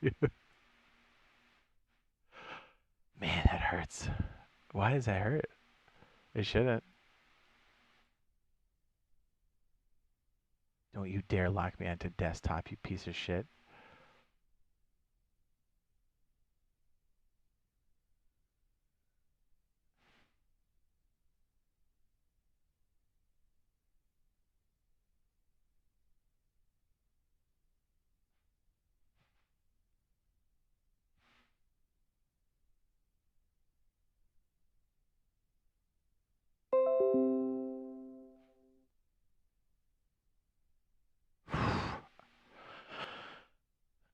Dude. Man, that hurts. Why does that hurt? It shouldn't. Don't you dare lock me onto desktop, you piece of shit.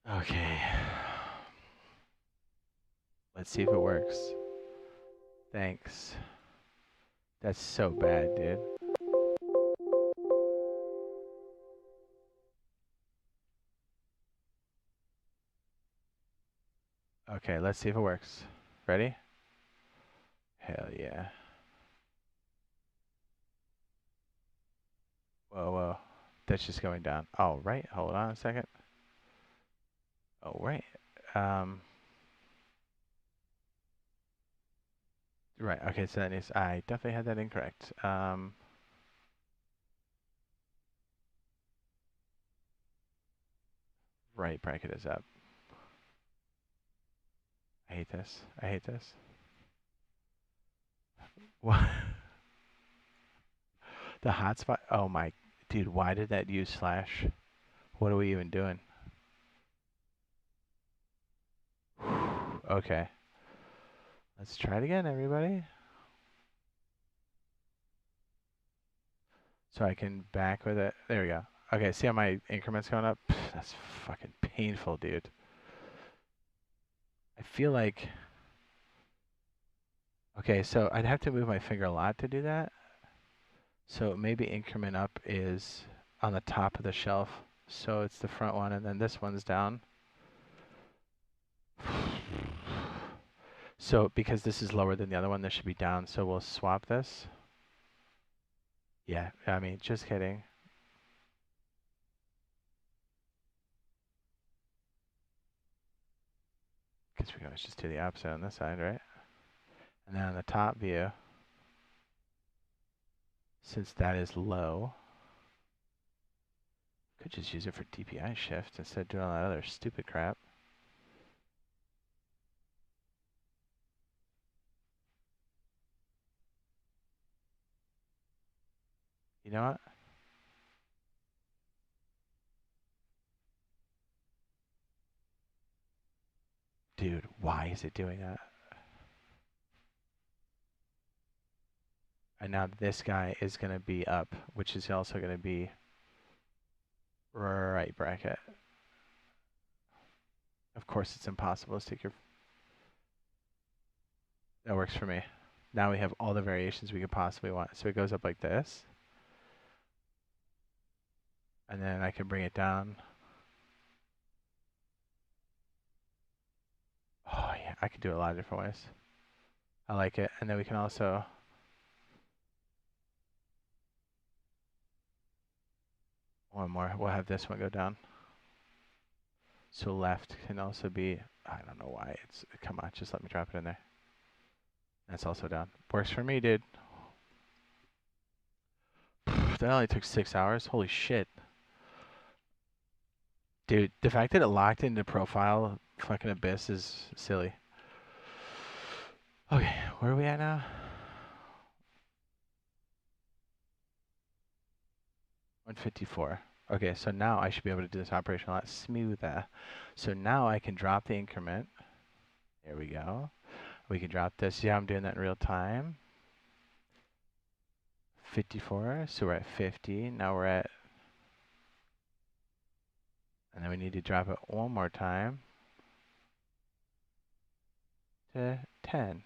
Okay. Let's see if it works. Thanks. That's so bad, dude. Okay, let's see if it works. Ready? Hell yeah. Whoa, whoa. That's just going down. Oh, right. Hold on a second. Oh, right. Right. Okay, so that is, I definitely had that incorrect. Right bracket is up. I hate this. I hate this. What? The hotspot? Oh my, dude, why did that use slash? What are we even doing? Okay. Let's try it again, everybody. So I can back with it. There we go. Okay, see how my increment's going up? That's fucking painful, dude. I feel like... Okay, so I'd have to move my finger a lot to do that. So maybe increment up is on the top of the shelf. So it's the front one, and then this one's down. So because this is lower than the other one, this should be down. So we'll swap this. Yeah, I mean, just kidding. Because we can always just do the opposite on this side, right? And then on the top view, since that is low, could just use it for DPI shift instead of doing all that other stupid crap. You know what? Dude, why is it doing that? And now this guy is going to be up, which is also going to be right bracket. Of course, it's impossible to stick your... That works for me. Now we have all the variations we could possibly want. So it goes up like this. And then I can bring it down. Oh yeah, I can do it a lot of different ways. I like it. And then we can also, one more, we'll have this one go down. So left can also be, I don't know why, come on, just let me drop it in there. That's also down. Works for me, dude. That only took 6 hours. Holy shit. Dude, the fact that it locked into profile fucking Abyss is silly. Okay, where are we at now? 154. Okay, so now I should be able to do this operation a lot smoother. So now I can drop the increment. There we go. We can drop this. Yeah, I'm doing that in real time. 54, so we're at 50. Now we're at, and then we need to drop it one more time to 10.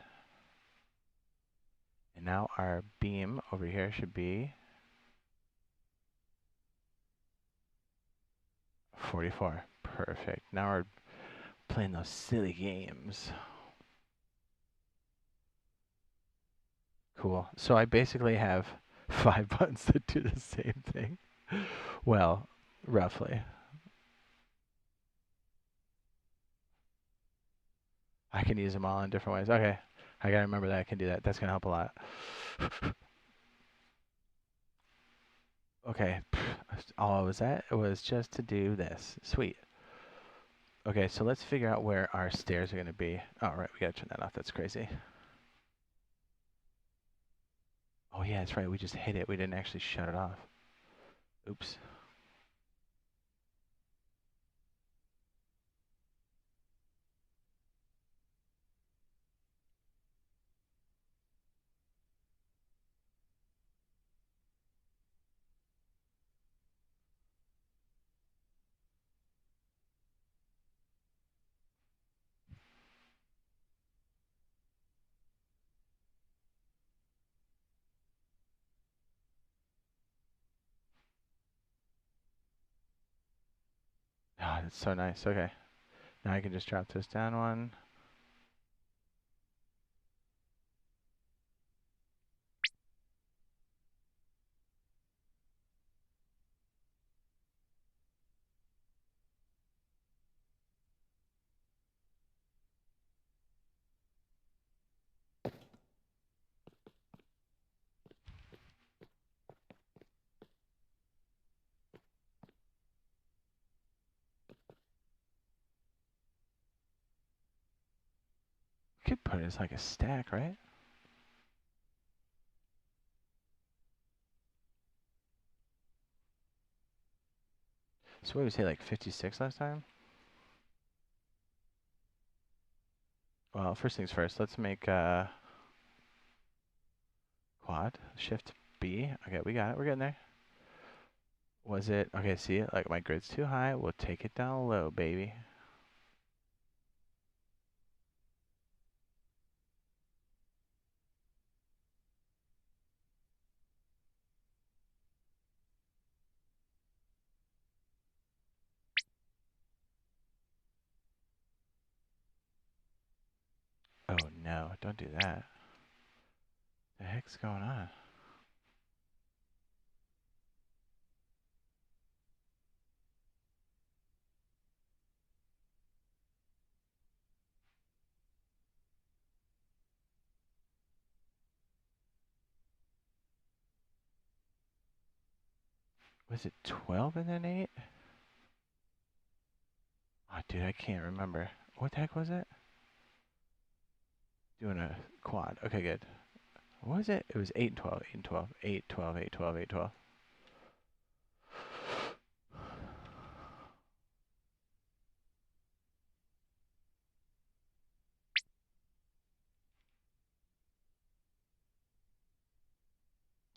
And now our beam over here should be 44. Perfect. Now we're playing those silly games. Cool. So I basically have 5 buttons that do the same thing. Well, roughly. I can use them all in different ways. Okay. I gotta remember that I can do that. That's gonna help a lot. Okay. All I was at was just to do this. Sweet. Okay, so let's figure out where our stairs are gonna be. All right, we gotta turn that off. That's crazy. Oh yeah, that's right. We just hit it. We didn't actually shut it off. Oops. Oh, that's so nice. Okay. Now I can just drop this down one. Could put it as like a stack, right? So what did we say, like 56 last time? Well, first things first, let's make quad, shift B. Okay, we got it, we're getting there. Was it, okay, see, like my grid's too high, we'll take it down low, baby. Oh no, don't do that. The heck's going on? Was it 12 and then 8? Oh, dude, I can't remember. What the heck was it? Doing a quad. Okay, good. What was it? It was 8 and 12, 8 and 12, 8, 12, 8, 12, 8, 12.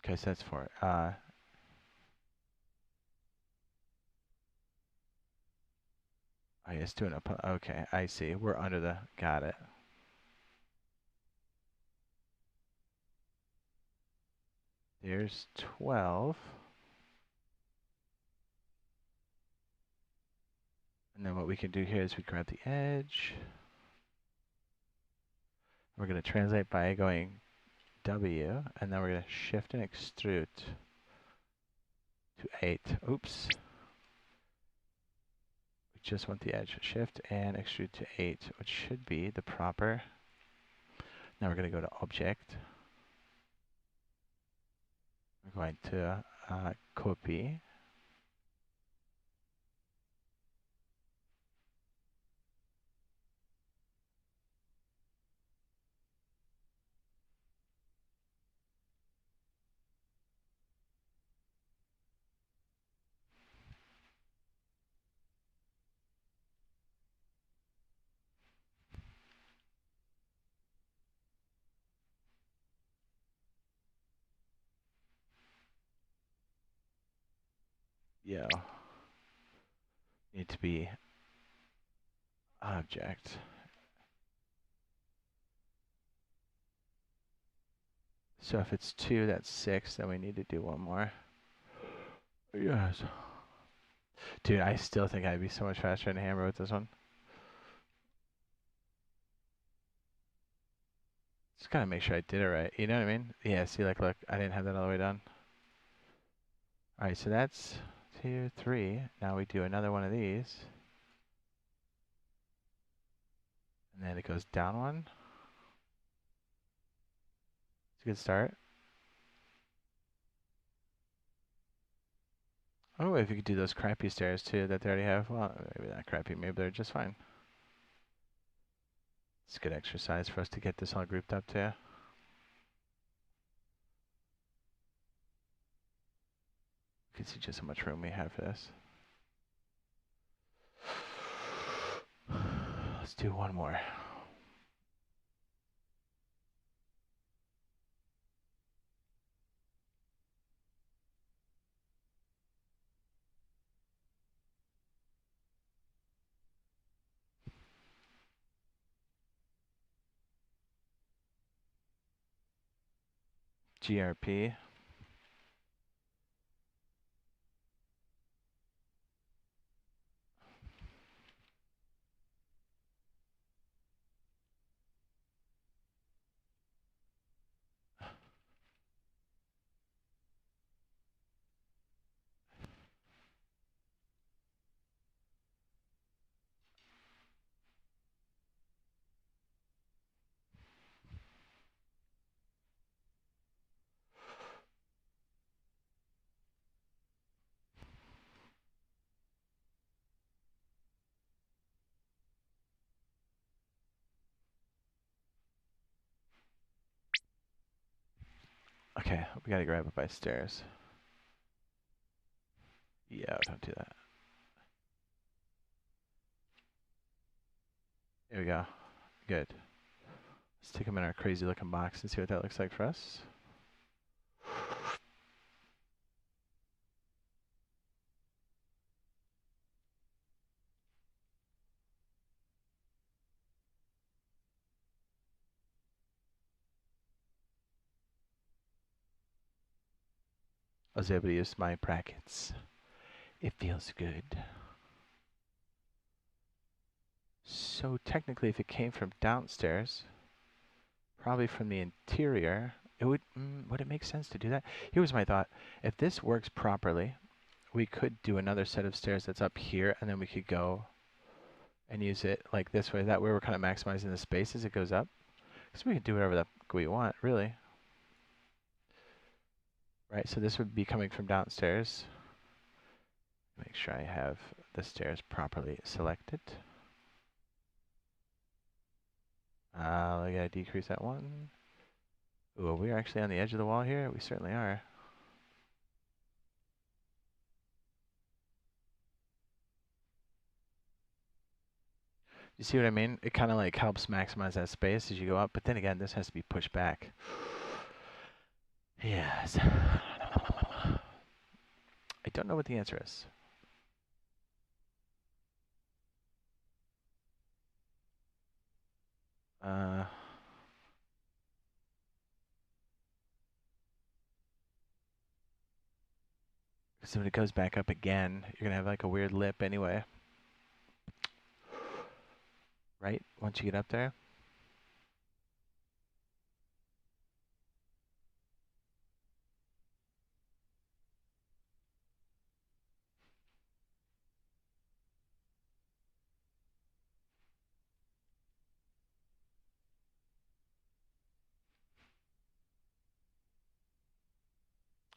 Okay, so that's for it. I guess doing a, okay, I see. We're under the, got it. There's 12. And then what we can do here is we grab the edge. We're going to translate by going W, and then we're going to shift and extrude to 8. Oops. We just want the edge. Shift and extrude to 8, which should be the proper. Now we're going to go to Object. We're going to copy. Yo. Need to be Object. So if it's 2, that's 6, then we need to do one more. Yes. Dude, I still think I'd be so much faster in Hammer with this one. Just gotta make sure I did it right. You know what I mean? Yeah, see, like, look, I didn't have that all the way done. Alright, so that's 2, 3. Now we do another one of these. And then it goes down one. It's a good start. Oh, if you could do those crappy stairs too that they already have. Well, maybe not crappy, maybe they're just fine. It's good exercise for us to get this all grouped up too. You can see just how much room we have for this. Let's do one more. GRP. Okay, we gotta grab it by stairs. Yeah, don't do that. There we go. Good. Let's take them in our crazy looking box and see what that looks like for us. I was able to use my brackets. It feels good. So technically, if it came from downstairs, probably from the interior, it would it make sense to do that? Here was my thought. If this works properly, we could do another set of stairs that's up here, and then we could go and use it like this way. That way we're kind of maximizing the space as it goes up. Because we can do whatever the we want, really. Right, so this would be coming from downstairs. Make sure I have the stairs properly selected. I gotta decrease that one. Ooh, are we actually on the edge of the wall here? We certainly are. You see what I mean? It kind of like helps maximize that space as you go up, but then again, this has to be pushed back. Yes. I don't know what the answer is. So when it goes back up again, you're gonna have like a weird lip anyway. right? Once you get up there.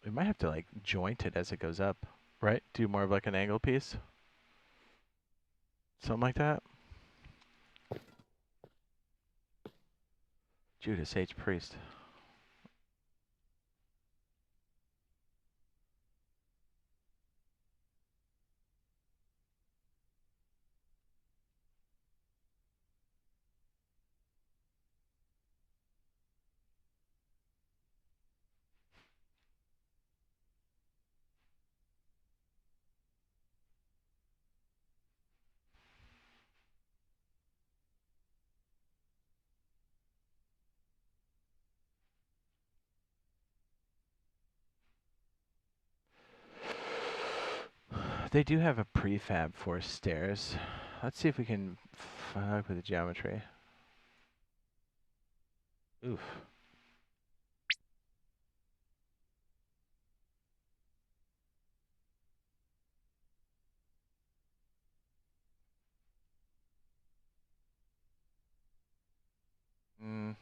We might have to like joint it as it goes up, right? Do more of like an angle piece. Something like that. Judas H. Priest. They do have a prefab for stairs. Let's see if we can fuck with the geometry. Oof. Mm.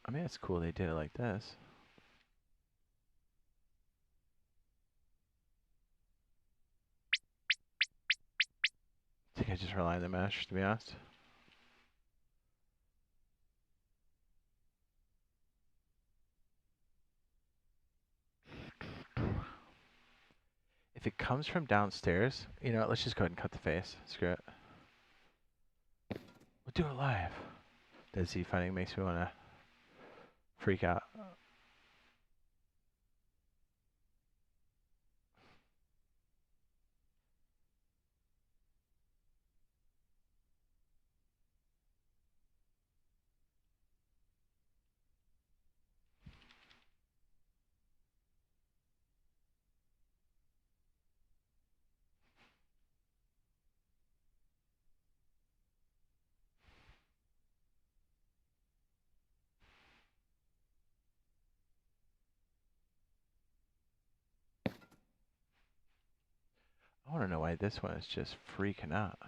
I mean, it's cool they did it like this. I think I just rely on the mesh, to be honest. If it comes from downstairs, you know what, let's just go ahead and cut the face. Screw it. We'll do it live. Dead Sea Finding makes me want to freak out. I want to know why this one is just freaking out.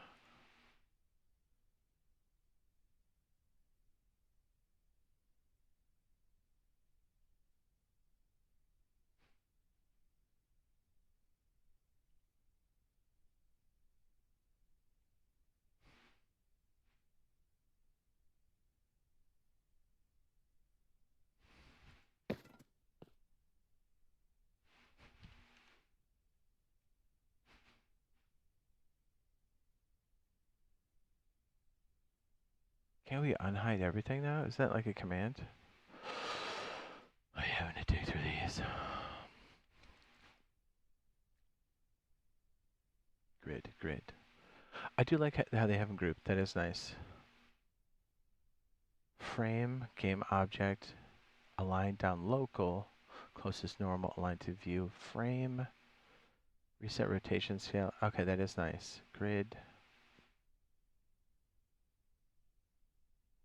Can we unhide everything now? Is that like a command? I'm having to dig through these. Grid, grid. I do like how they have them grouped. That is nice. Frame, game object, align down local, closest normal, align to view. Frame, reset rotation scale. Okay, that is nice. Grid.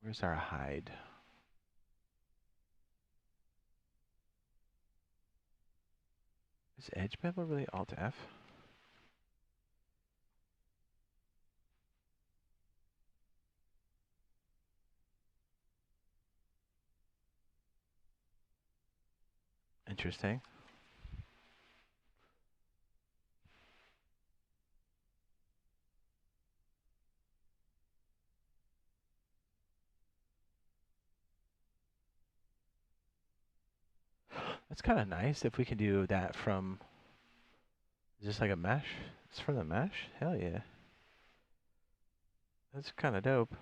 Where's our hide? Is edge bevel really Alt F? Interesting. That's kind of nice if we can do that from just like a mesh. It's from the mesh? Hell yeah. That's kind of dope.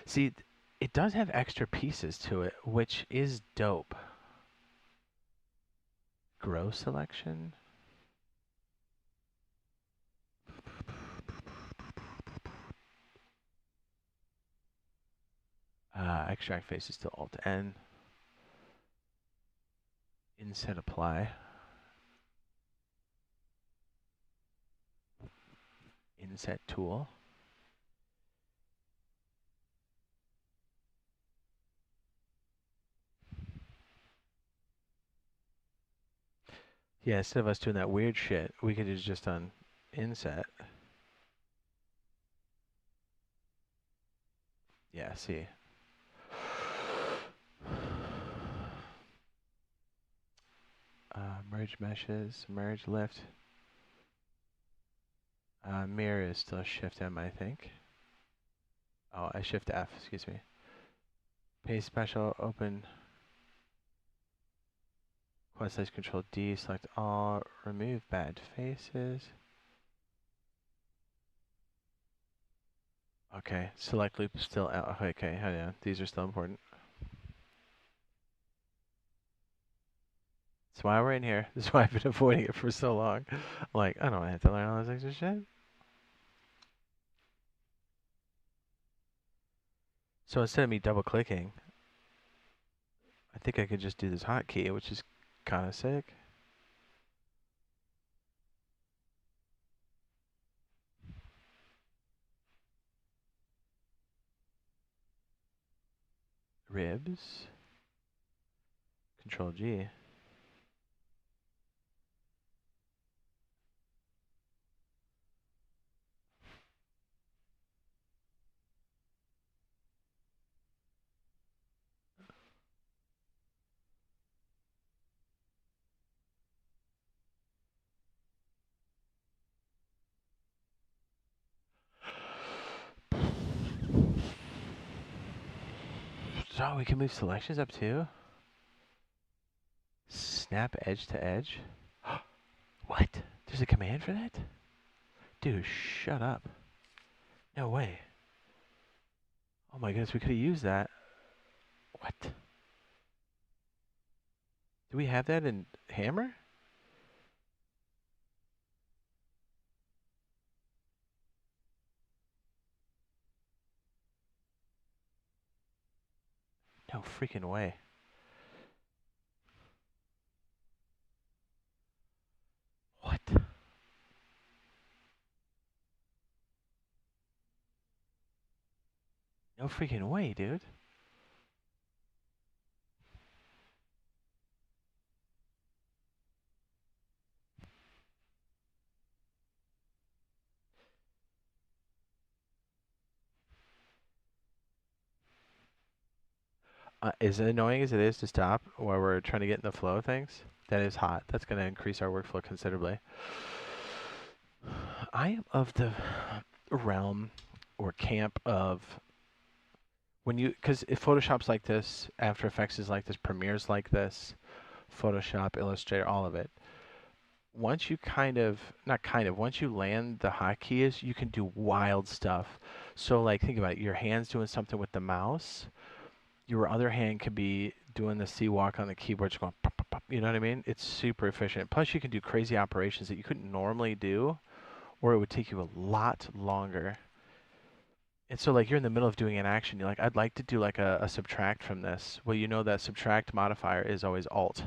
See, it does have extra pieces to it, which is dope. Grow selection. Extract face is still Alt N. Inset apply. Inset tool. Yeah, instead of us doing that weird shit, we could do just on inset. Yeah, see. Merge meshes, merge lift. Mirror is still Shift M, I think. Oh, I Shift F, excuse me. Paste special, open. Quad size Control D, select all, remove bad faces. Okay, select loop still out. Okay, hang on. These are still important. That's why we're in here. This is why I've been avoiding it for so long. Like, I don't have to learn all this extra shit. So instead of me double clicking, I think I could just do this hotkey, which is kind of sick. Ribs. Control G. So we can move selections up too. Snap edge to edge. What? There's a command for that? Dude, shut up. No way. Oh my goodness, we could have used that. What? Do we have that in Hammer? No freaking way. What? No freaking way, dude. As annoying as it is to stop while we're trying to get in the flow of things, that is hot. That's going to increase our workflow considerably. I am of the realm or camp of when you, because if Photoshop's like this, After Effects is like this, Premiere's like this, Photoshop, Illustrator, all of it. Once you once you land the hotkeys, you can do wild stuff. So like, think about it, your hand's doing something with the mouse, your other hand could be doing the C-walk on the keyboard, just going pop, pop, pop, you know what I mean? It's super efficient. Plus you can do crazy operations that you couldn't normally do, or it would take you a lot longer. And so like you're in the middle of doing an action, you're like, I'd like to do like a subtract from this. Well, you know that subtract modifier is always Alt.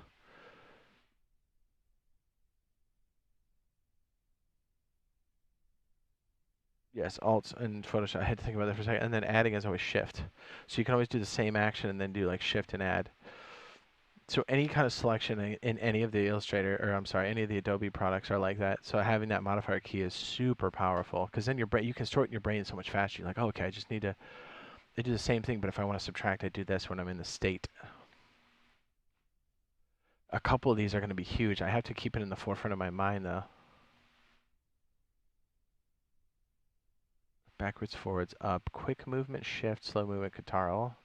Yes, Alt and Photoshop. I had to think about that for a second. And then adding is always Shift. So you can always do the same action and then do like Shift and add. So any kind of selection in any of the Illustrator, or I'm sorry, any of the Adobe products are like that. So having that modifier key is super powerful because then your brain, you can store it in your brain so much faster. You're like, oh, okay, I just need to, they do the same thing, but if I want to subtract, I do this when I'm in the state. A couple of these are going to be huge. I have to keep it in the forefront of my mind though. Backwards, forwards, up, quick movement, shift, slow movement, guitar.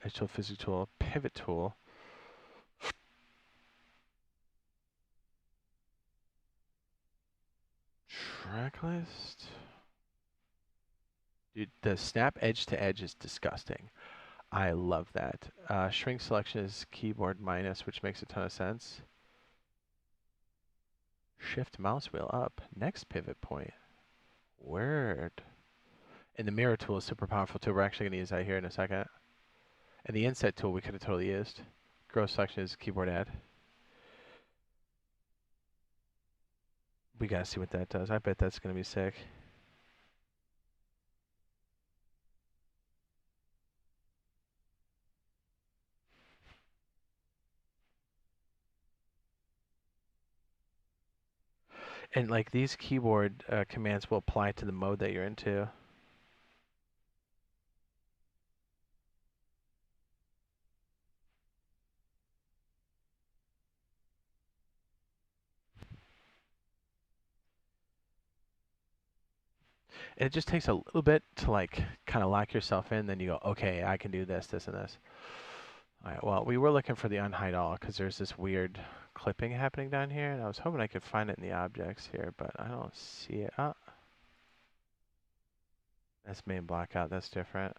Edge tool, physics tool, pivot tool. Track list. Dude, the snap edge to edge is disgusting. I love that. Shrink selection is keyboard minus, which makes a ton of sense. Shift mouse wheel up. Next pivot point. Word. And the mirror tool is super powerful too. We're actually going to use that here in a second. And the inset tool we could have totally used. Grow selection is keyboard add. We got to see what that does. I bet that's going to be sick. And like these keyboard commands will apply to the mode that you're into. And it just takes a little bit to like kind of lock yourself in. Then you go, okay, I can do this, this, and this. All right, well, we were looking for the unhide all because there's this weird clipping happening down here. And I was hoping I could find it in the objects here, but I don't see it. Oh, that's main blockout. That's different.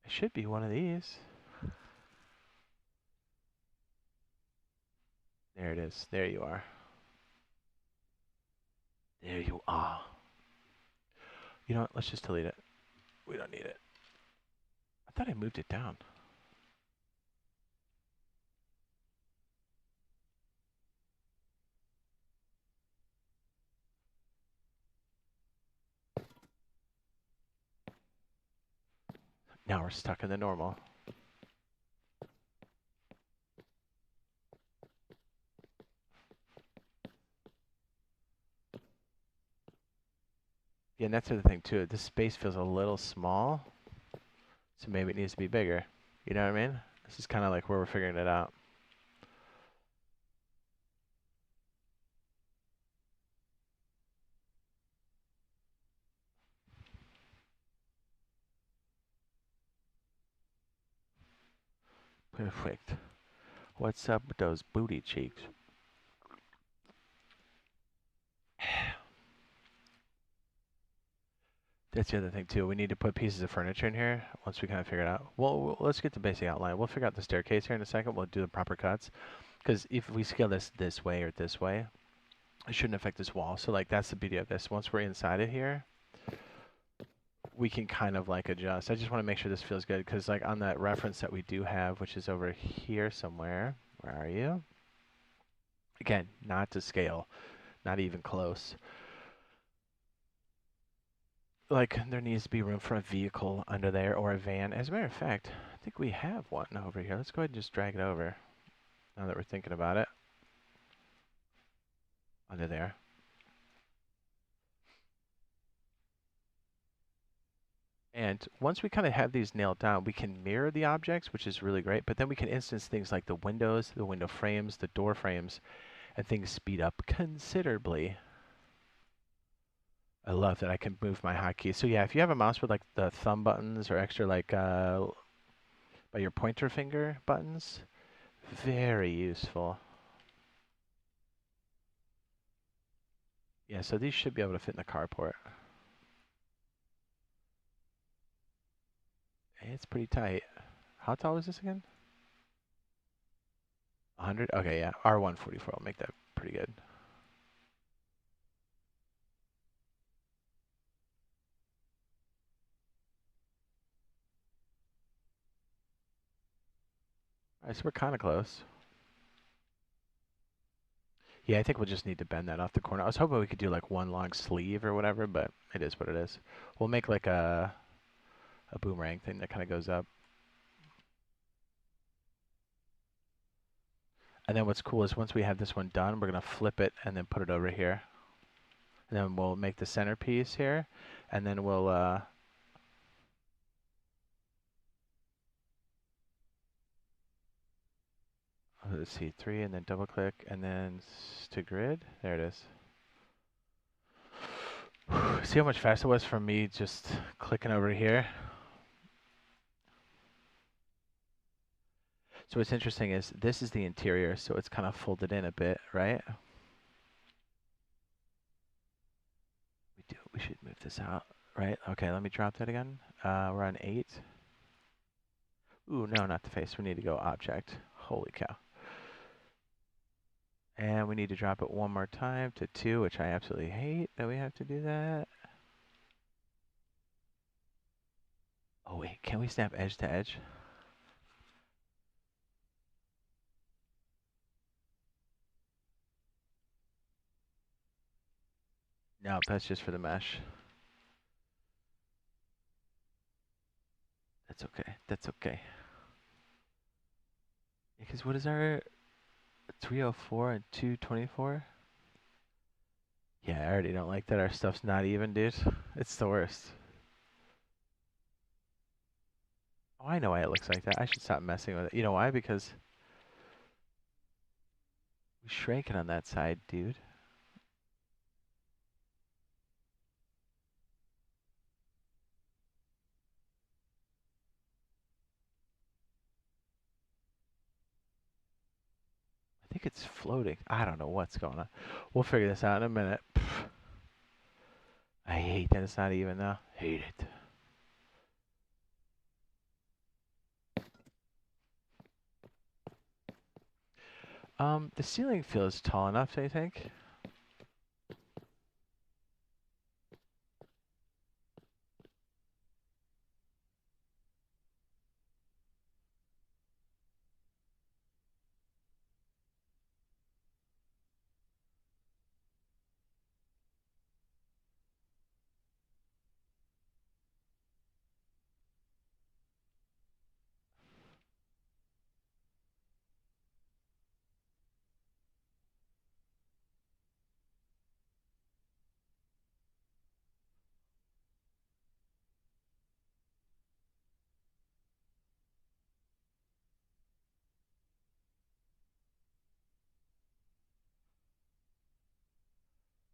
It should be one of these. There it is. There you are. There you are. You know what? Let's just delete it. We don't need it. I thought I moved it down. Now we're stuck in the normal. Yeah, and that's the other thing too. This space feels a little small, so maybe it needs to be bigger. You know what I mean? This is kind of like where we're figuring it out. Perfect. What's up with those booty cheeks? That's the other thing too. We need to put pieces of furniture in here once we kind of figure it out. Well, let's get the basic outline. We'll figure out the staircase here in a second. We'll do the proper cuts. Because if we scale this way or this way, it shouldn't affect this wall. So like that's the beauty of this. Once we're inside of here, we can kind of like adjust. I just want to make sure this feels good because like on that reference that we do have, which is over here somewhere. Where are you? Again, not to scale, not even close. Like there needs to be room for a vehicle under there or a van. As a matter of fact, I think we have one over here. Let's go ahead and just drag it over now that we're thinking about it. Under there. And once we kind of have these nailed down, we can mirror the objects, which is really great. But then we can instance things like the windows, the window frames, the door frames, and things speed up considerably. I love that I can move my hotkeys. So yeah, if you have a mouse with like the thumb buttons or extra like by your pointer finger buttons, very useful. Yeah, so these should be able to fit in the carport. It's pretty tight. How tall is this again? 100? Okay, yeah. R144 will make that pretty good. All right, so we're kind of close. Yeah, I think we'll just need to bend that off the corner. I was hoping we could do like one long sleeve or whatever, but it is what it is. We'll make like a boomerang thing that kind of goes up. And then what's cool is once we have this one done, we're going to flip it and then put it over here. And then we'll make the centerpiece here, and then we'll let's see, 3, and then double click, and then to grid. There it is. See how much faster it was from me just clicking over here? So what's interesting is this is the interior, so it's kind of folded in a bit, right? We should move this out, right? Okay, let me drop that again. We're on 8. Ooh, no, not the face. We need to go object. Holy cow. And we need to drop it one more time to 2, which I absolutely hate that we have to do that. Wait, can we snap edge to edge? Nope, that's just for the mesh. That's okay. That's okay. Because what is our 304 and 224? Yeah, I already don't like that our stuff's not even, dude. It's the worst. Oh, I know why it looks like that. I should stop messing with it. You know why? Because we shrank it on that side, dude. I think it's floating. I don't know what's going on. We'll figure this out in a minute. Pfft. I hate that it's not even though. Hate it. The ceiling feels tall enough, do you think?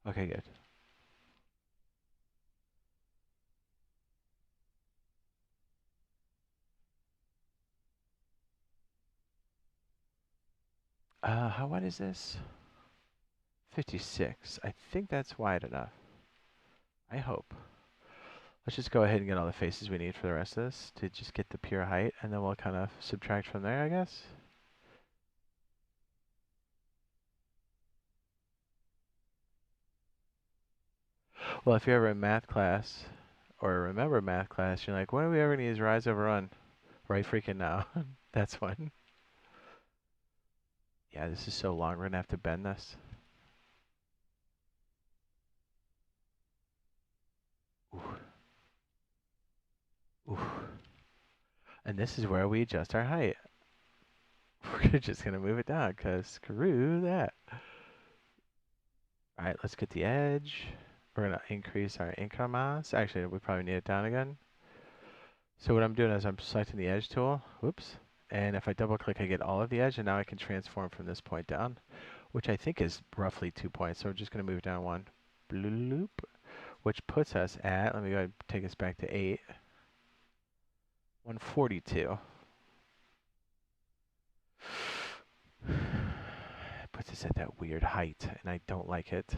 Okay, good. How wide is this? 56. I think that's wide enough. I hope. Let's just go ahead and get all the faces we need for the rest of this to just get the pure height, and then we'll kind of subtract from there, I guess. Well, if you're ever in math class, or remember math class, you're like, when are we ever going to use rise over run? Right freaking now. That's one. Yeah, this is so long, we're going to have to bend this. Ooh. Ooh. And this is where we adjust our height. We're just going to move it down, because screw that. Alright, let's get the edge. We're going to increase our increments. Actually, we probably need it down again. So what I'm doing is I'm selecting the edge tool. Whoops. And if I double click, I get all of the edge, and now I can transform from this point down, which I think is roughly 2 points. So we're just going to move down one. Bloop. Which puts us at, let me go ahead and take us back to 8. 142. Puts us at that weird height, and I don't like it.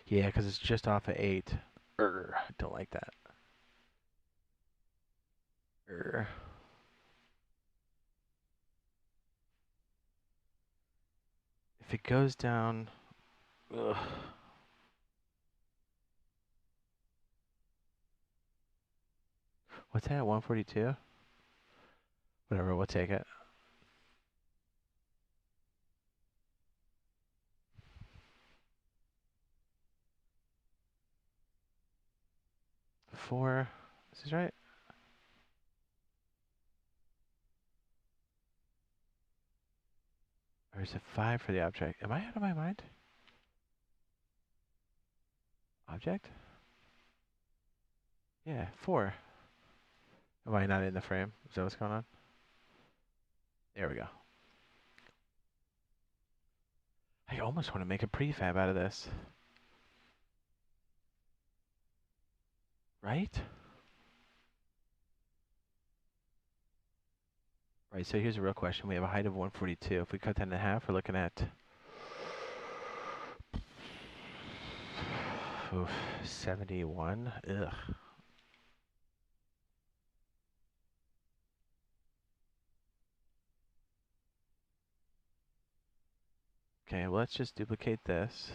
Yeah, because it's just off of 8. I don't like that. If it goes down, ugh. What's that, 142? Whatever, we'll take it. Four, is this right? Or is it 5 for the object? Am I out of my mind? Object? Yeah, 4. Am I not in the frame? Is that what's going on? There we go. I almost want to make a prefab out of this. Right? Right, so here's a real question. We have a height of 142. If we cut that in half, we're looking at 71. Ugh. Okay, well, let's just duplicate this.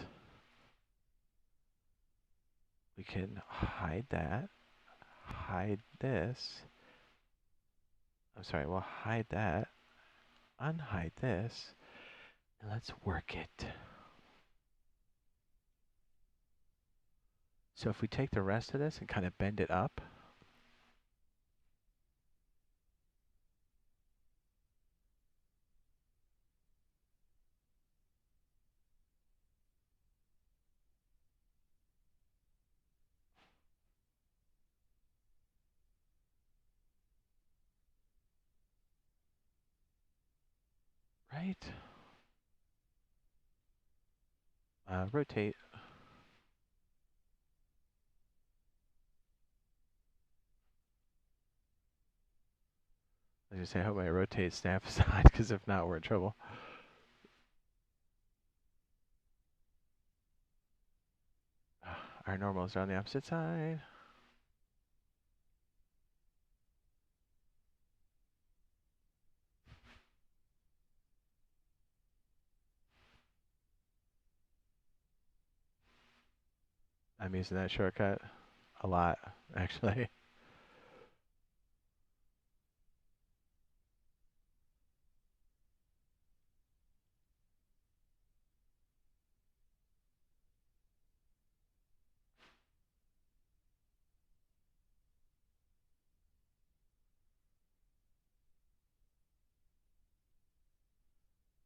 We can hide that. Hide this. I'm sorry, we'll hide that. Unhide this. And let's work it. So if we take the rest of this and kind of bend it up. Right? Rotate. I was gonna say, I hope my rotate snap aside, because if not, we're in trouble. Our normals are on the opposite side. I'm using that shortcut a lot, actually.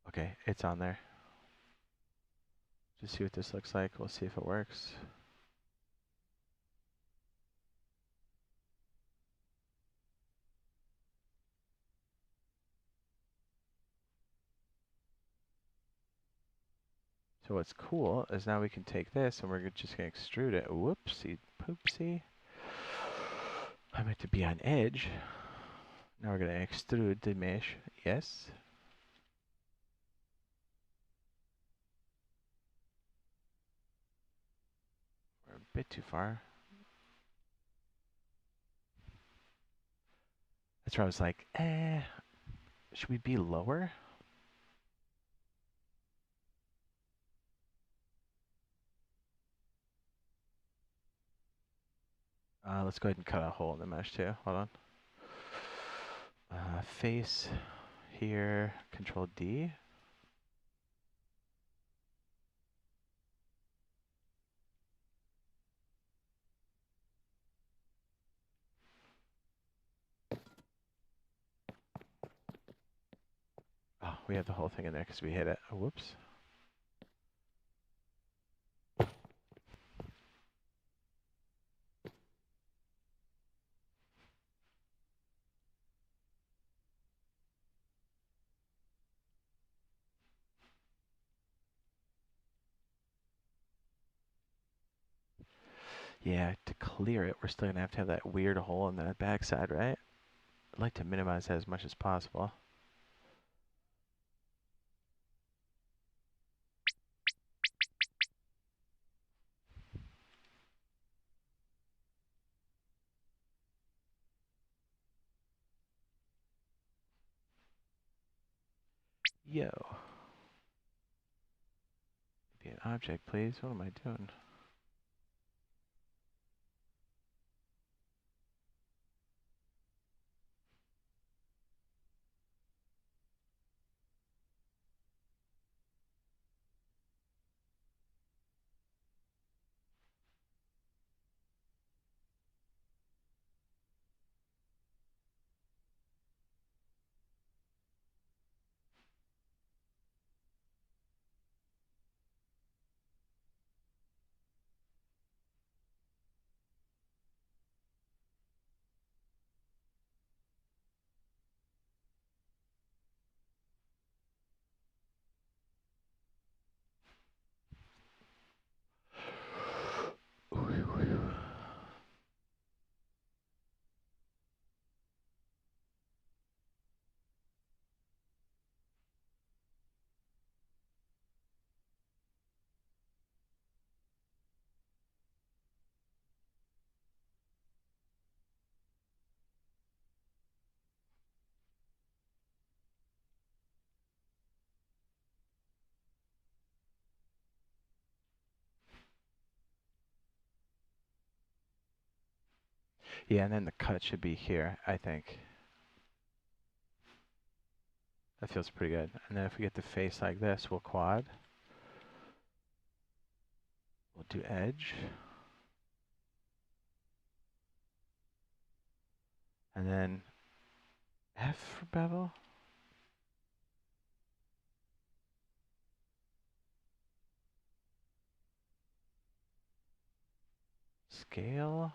Okay, it's on there. Just see what this looks like. We'll see if it works. So what's cool is now we can take this and we're just going to extrude it. Whoopsie poopsie. I meant to be on edge. Now we're going to extrude the mesh. Yes. We're a bit too far. That's where I was like, should we be lower? Let's go ahead and cut a hole in the mesh too. Hold on. Face here, Control D. Oh, we have the whole thing in there because we hit it. Oh, whoops. Yeah, to clear it, we're still going to have that weird hole in that backside, right? I'd like to minimize that as much as possible. Yo. Be an object, please. What am I doing? Yeah, and then the cut should be here, I think. That feels pretty good. And then if we get the face like this, we'll quad. We'll do edge. And then F for bevel. Scale.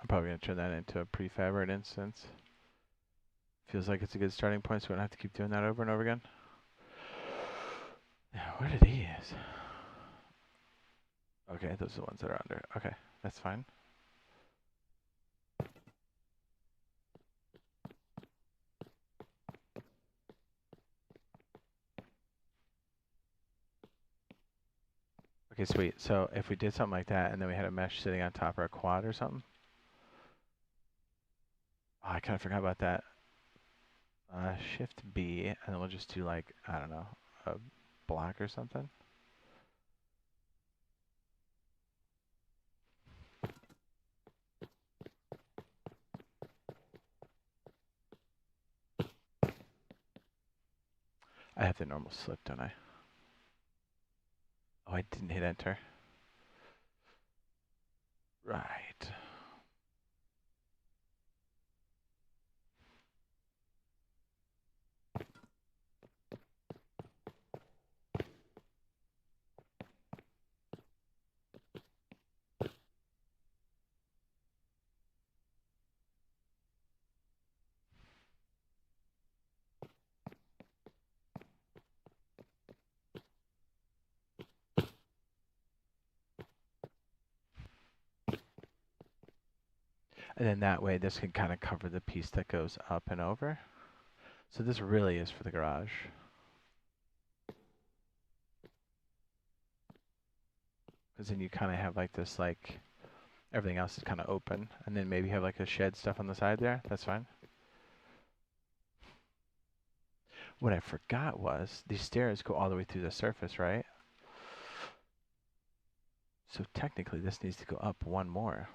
I'm probably going to turn that into a prefab instance. Feels like it's a good starting point, so we don't have to keep doing that over and over again. Yeah, what are these? Okay, those are the ones that are under. Okay, that's fine. Okay, sweet. So if we did something like that and then we had a mesh sitting on top of our quad or something. Oh, I kind of forgot about that. Shift B, and then we'll just do like, I don't know, a block or something. I have the normal slip, don't I? Oh, I didn't hit enter. Right. And then that way this can kind of cover the piece that goes up and over. So this really is for the garage. Because then you kind of have like this, like, everything else is kind of open. And then maybe you have like a shed stuff on the side there. That's fine. What I forgot was these stairs go all the way through the surface, right? So technically this needs to go up one more.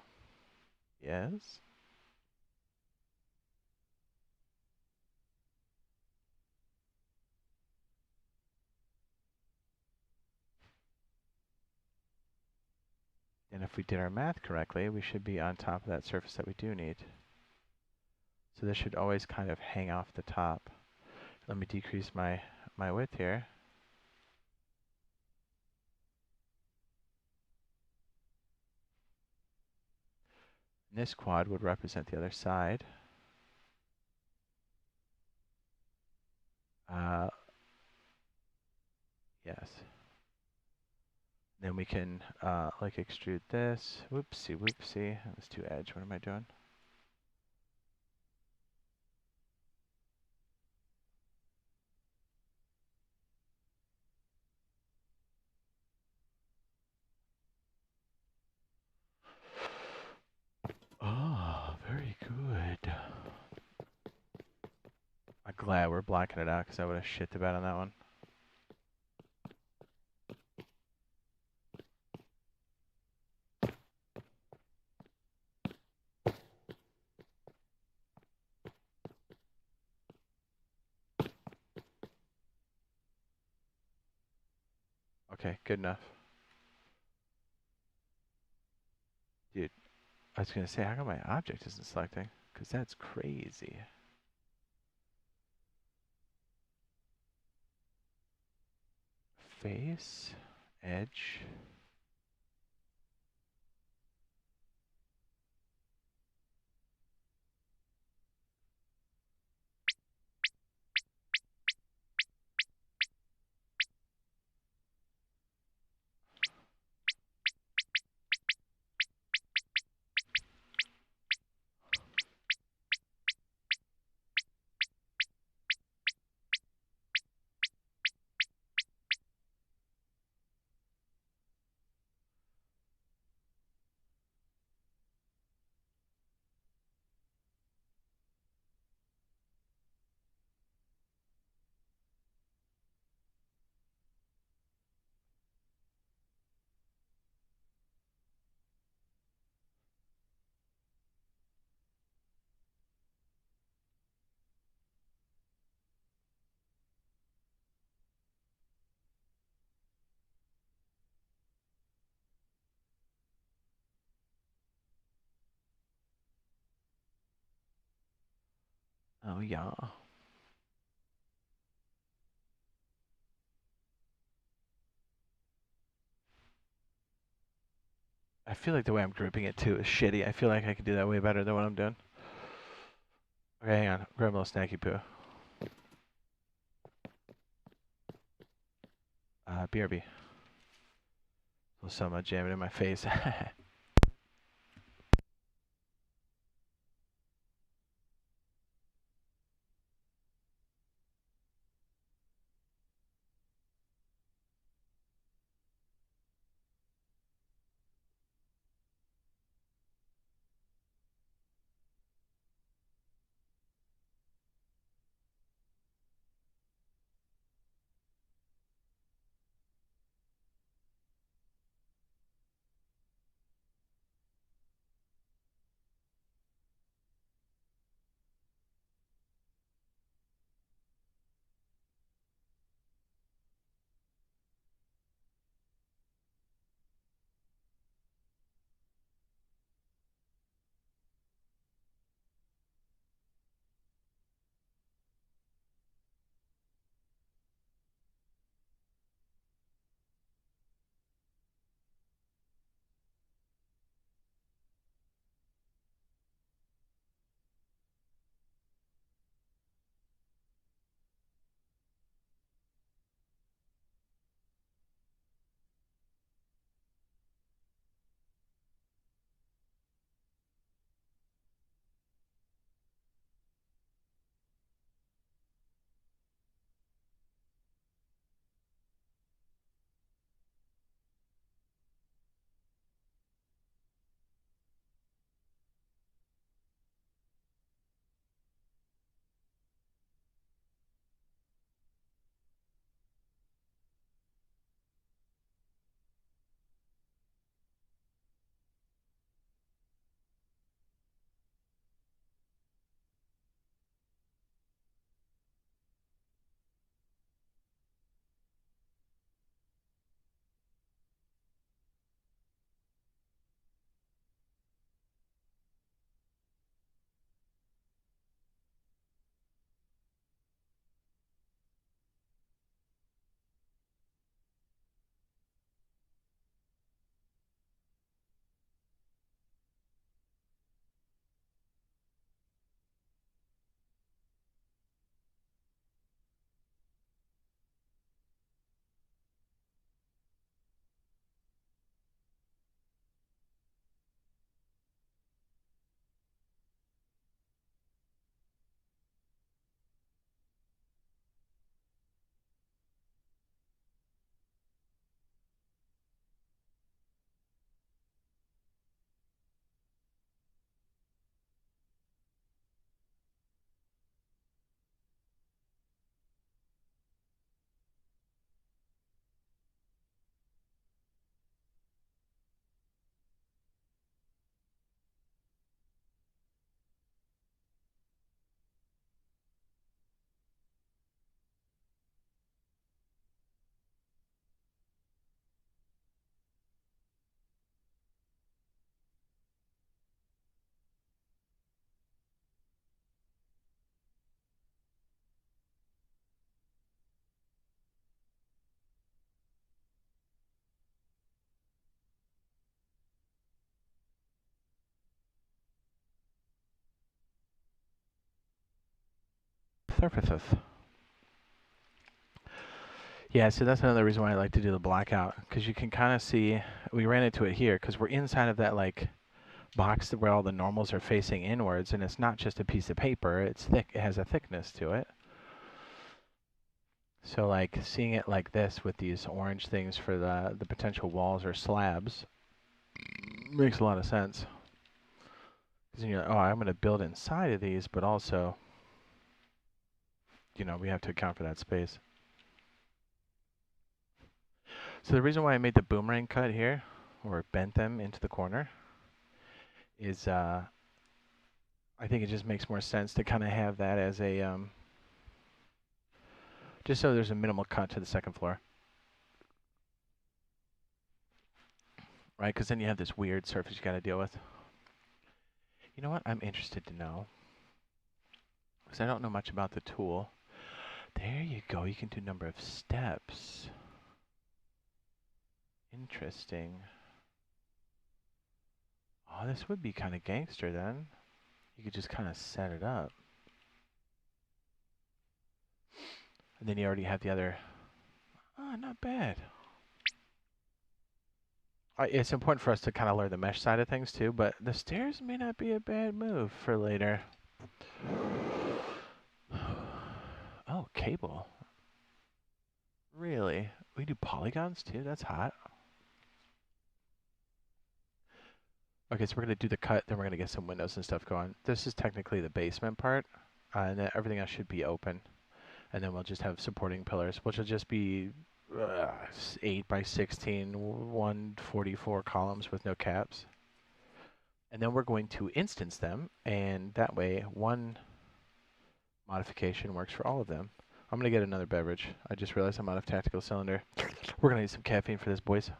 Yes? And if we did our math correctly, we should be on top of that surface that we do need. So this should always kind of hang off the top. Let me decrease my width here. And this quad would represent the other side. Yes. Then we can like extrude this. Whoopsie, whoopsie. Let's do edge. What am I doing? Oh, very good. I'm glad we're blocking it out because I would have shit the bed on that one. Okay, good enough. Dude, I was gonna say, how come my object isn't selecting? Because that's crazy. Face, edge. Oh yeah. I feel like the way I'm gripping it too is shitty. I feel like I could do that way better than what I'm doing. Okay, hang on. Grab a little snacky poo. BRB. Well, someone jam it in my face. surfaces. Yeah, so that's another reason why I like to do the blackout, because you can kind of see, we ran into it here, because we're inside of that like box where all the normals are facing inwards, and it's not just a piece of paper, it's thick, it has a thickness to it. So like seeing it like this with these orange things for the potential walls or slabs makes a lot of sense. Because you're like, oh, I'm going to build inside of these, but also, you know, we have to account for that space. So the reason why I made the boomerang cut here, or bent them into the corner, is I think it just makes more sense to kind of have that as a, just so there's a minimal cut to the second floor. Right, because then you have this weird surface you got to deal with. You know what I'm interested to know? Because I don't know much about the tool. There you go, you can do number of steps. Interesting. Oh, this would be kind of gangster then. You could just kind of set it up. And then you already have the other. Oh, not bad. It's important for us to kind of learn the mesh side of things too, but the stairs may not be a bad move for later. Oh, cable. Really? We do polygons too? That's hot. Okay, so we're going to do the cut, then we're going to get some windows and stuff going. This is technically the basement part, and then everything else should be open. And then we'll just have supporting pillars, which will just be 8 by 16, 144 columns with no caps. And then we're going to instance them, and that way one modification works for all of them. I'm going to get another beverage. I just realized I'm out of tactical cylinder. We're going to need some caffeine for this, boys.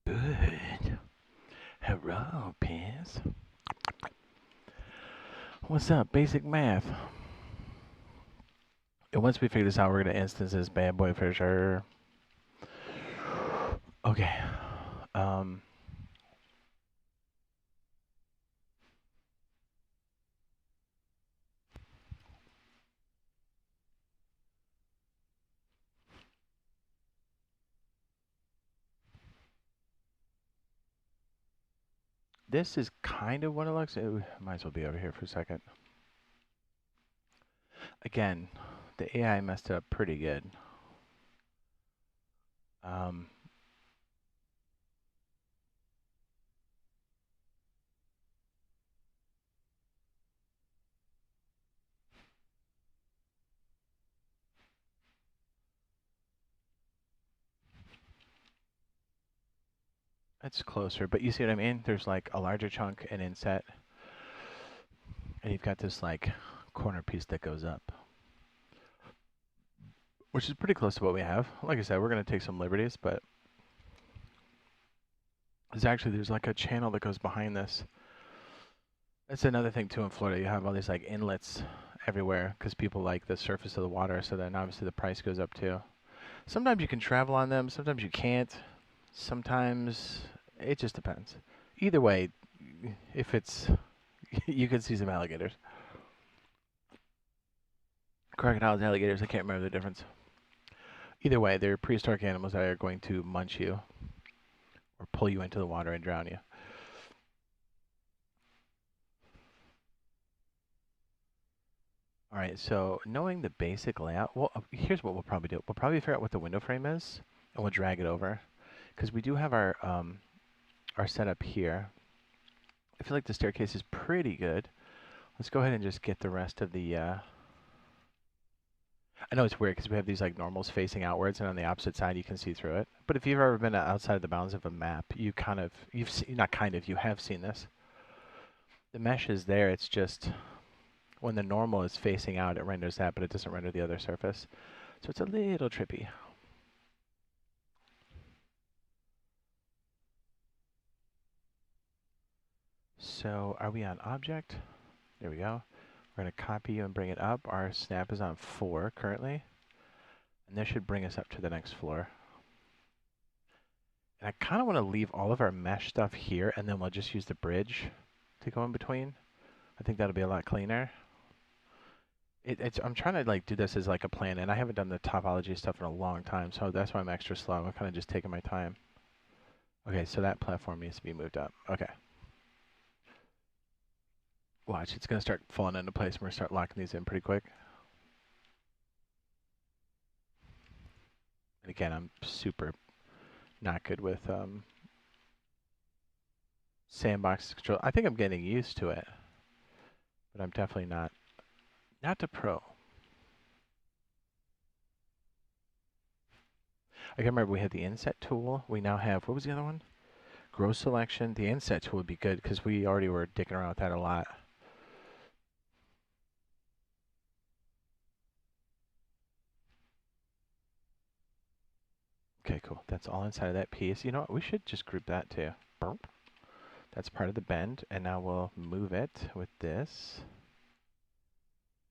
Good. Hello, Piz. What's up? Basic math. And once we figure this out, we're going to instance this bad boy for sure. Okay. this is kind of what it looks. Might as well be over here for a second. Again, the AI messed it up pretty good. It's closer, but you see what I mean? There's like a larger chunk and inset, and you've got this like corner piece that goes up, which is pretty close to what we have. Like I said, we're going to take some liberties, but there's like a channel that goes behind this. That's another thing too in Florida. You have all these like inlets everywhere because people like the surface of the water, so then obviously the price goes up too. Sometimes you can travel on them, sometimes you can't. Sometimes it just depends. Either way, if it's you can see some alligators. Crocodiles, alligators, I can't remember the difference. Either way, they're prehistoric animals that are going to munch you or pull you into the water and drown you. All right, so knowing the basic layout, well, here's what we'll probably do. We'll probably figure out what the window frame is, and we'll drag it over, because we do have our setup here. I feel like the staircase is pretty good. Let's go ahead and just get the rest of the. I know it's weird because we have these like normals facing outwards, and on the opposite side you can see through it. But if you've ever been outside the bounds of a map, you have seen this. The mesh is there. It's just when the normal is facing out, it renders that, but it doesn't render the other surface. So it's a little trippy. So are we on object? There we go. We're going to copy you and bring it up. Our snap is on 4 currently. And this should bring us up to the next floor. And I kind of want to leave all of our mesh stuff here, and then we'll just use the bridge to go in between. I think that'll be a lot cleaner. I'm trying to like do this as like a plan, and I haven't done the topology stuff in a long time, so that's why I'm extra slow. I'm kind of just taking my time. Okay, so that platform needs to be moved up. Okay. Watch, it's going to start falling into place. We're going to start locking these in pretty quick. And again, I'm super not good with sandbox control. I think I'm getting used to it, but I'm definitely not a pro. I can remember we had the inset tool. We now have, what was the other one? Grow selection. The inset tool would be good because we already were dicking around with that a lot. Okay, cool. That's all inside of that piece. You know what? We should just group that too. Burp. That's part of the bend, and now we'll move it with this.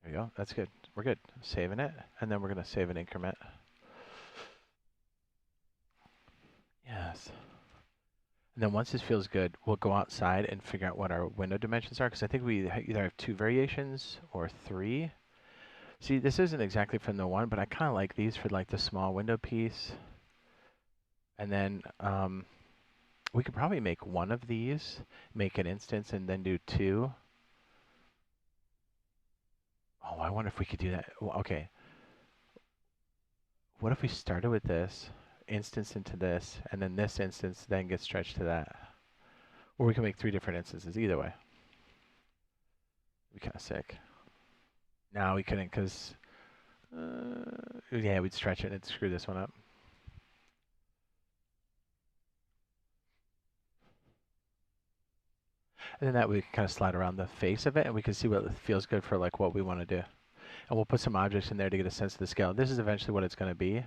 There we go. That's good. We're good. Saving it, and then we're going to save an increment. Yes. And then once this feels good, we'll go outside and figure out what our window dimensions are, because I think we either have 2 variations or 3. See, this isn't exactly from the one, but I kind of like these for like the small window piece. And then we could probably make one of these, make an instance, and then do 2. Oh, I wonder if we could do that. Well, okay. What if we started with this, instance into this, and then this instance then gets stretched to that? Or we can make 3 different instances, either way. It'd be kind of sick. No, we couldn't, because, yeah, we'd stretch it and it'd screw this one up. And then that we can kind of slide around the face of it, and we can see what feels good for like what we want to do. And we'll put some objects in there to get a sense of the scale. This is eventually what it's going to be.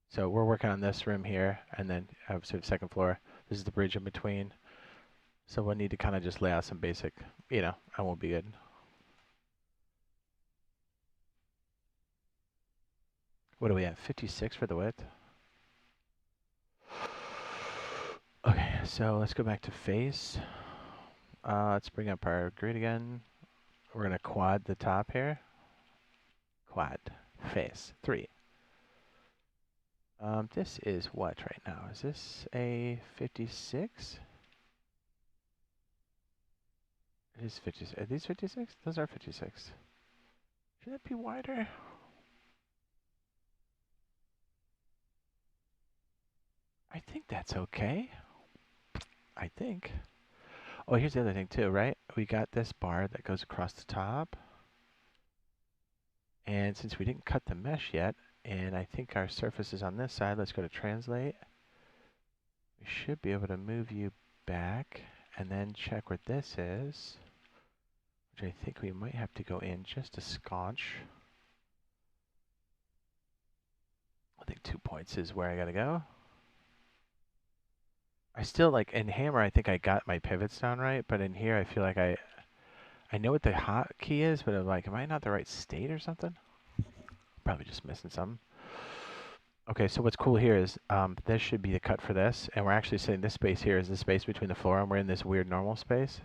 So we're working on this room here, and then obviously the second floor. This is the bridge in between. So we'll need to kind of just lay out some basic, I won't be good. What do we have? 56 for the width? Okay, so let's go back to face. Let's bring up our grid again. We're going to quad the top here. Quad. Face. 3. This is what right now? Is this a 56? It is 56. Are these 56? Those are 56. Should that be wider? I think that's okay. I think. Oh, here's the other thing too, right? We got this bar that goes across the top. And since we didn't cut the mesh yet, and I think our surface is on this side, let's go to translate. We should be able to move you back and then check where this is, which I think we might have to go in just a scotch. I think 2 points is where I gotta go. I still like, in Hammer, I think I got my pivots down right, but in here I feel like I know what the hotkey is, but I'm like, am I not the right state or something? Probably just missing something. Okay, so what's cool here is this should be the cut for this, and we're actually saying this space here is the space between the floor, and we're in this weird normal space.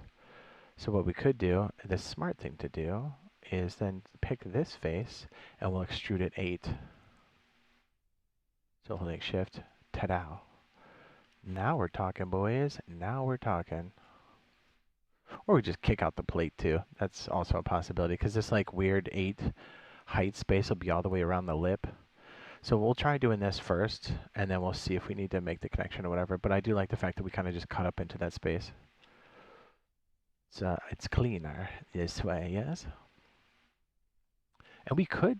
So what we could do, the smart thing to do, is then pick this face, and we'll extrude it 8. So holding shift, ta-da. Now we're talking, boys. Now we're talking. Or we just kick out the plate too. That's also a possibility, because this like weird 8 height space will be all the way around the lip. So we'll try doing this first, and then we'll see if we need to make the connection or whatever. But I do like the fact that we kind of just cut up into that space. So it's cleaner this way, yes? And we could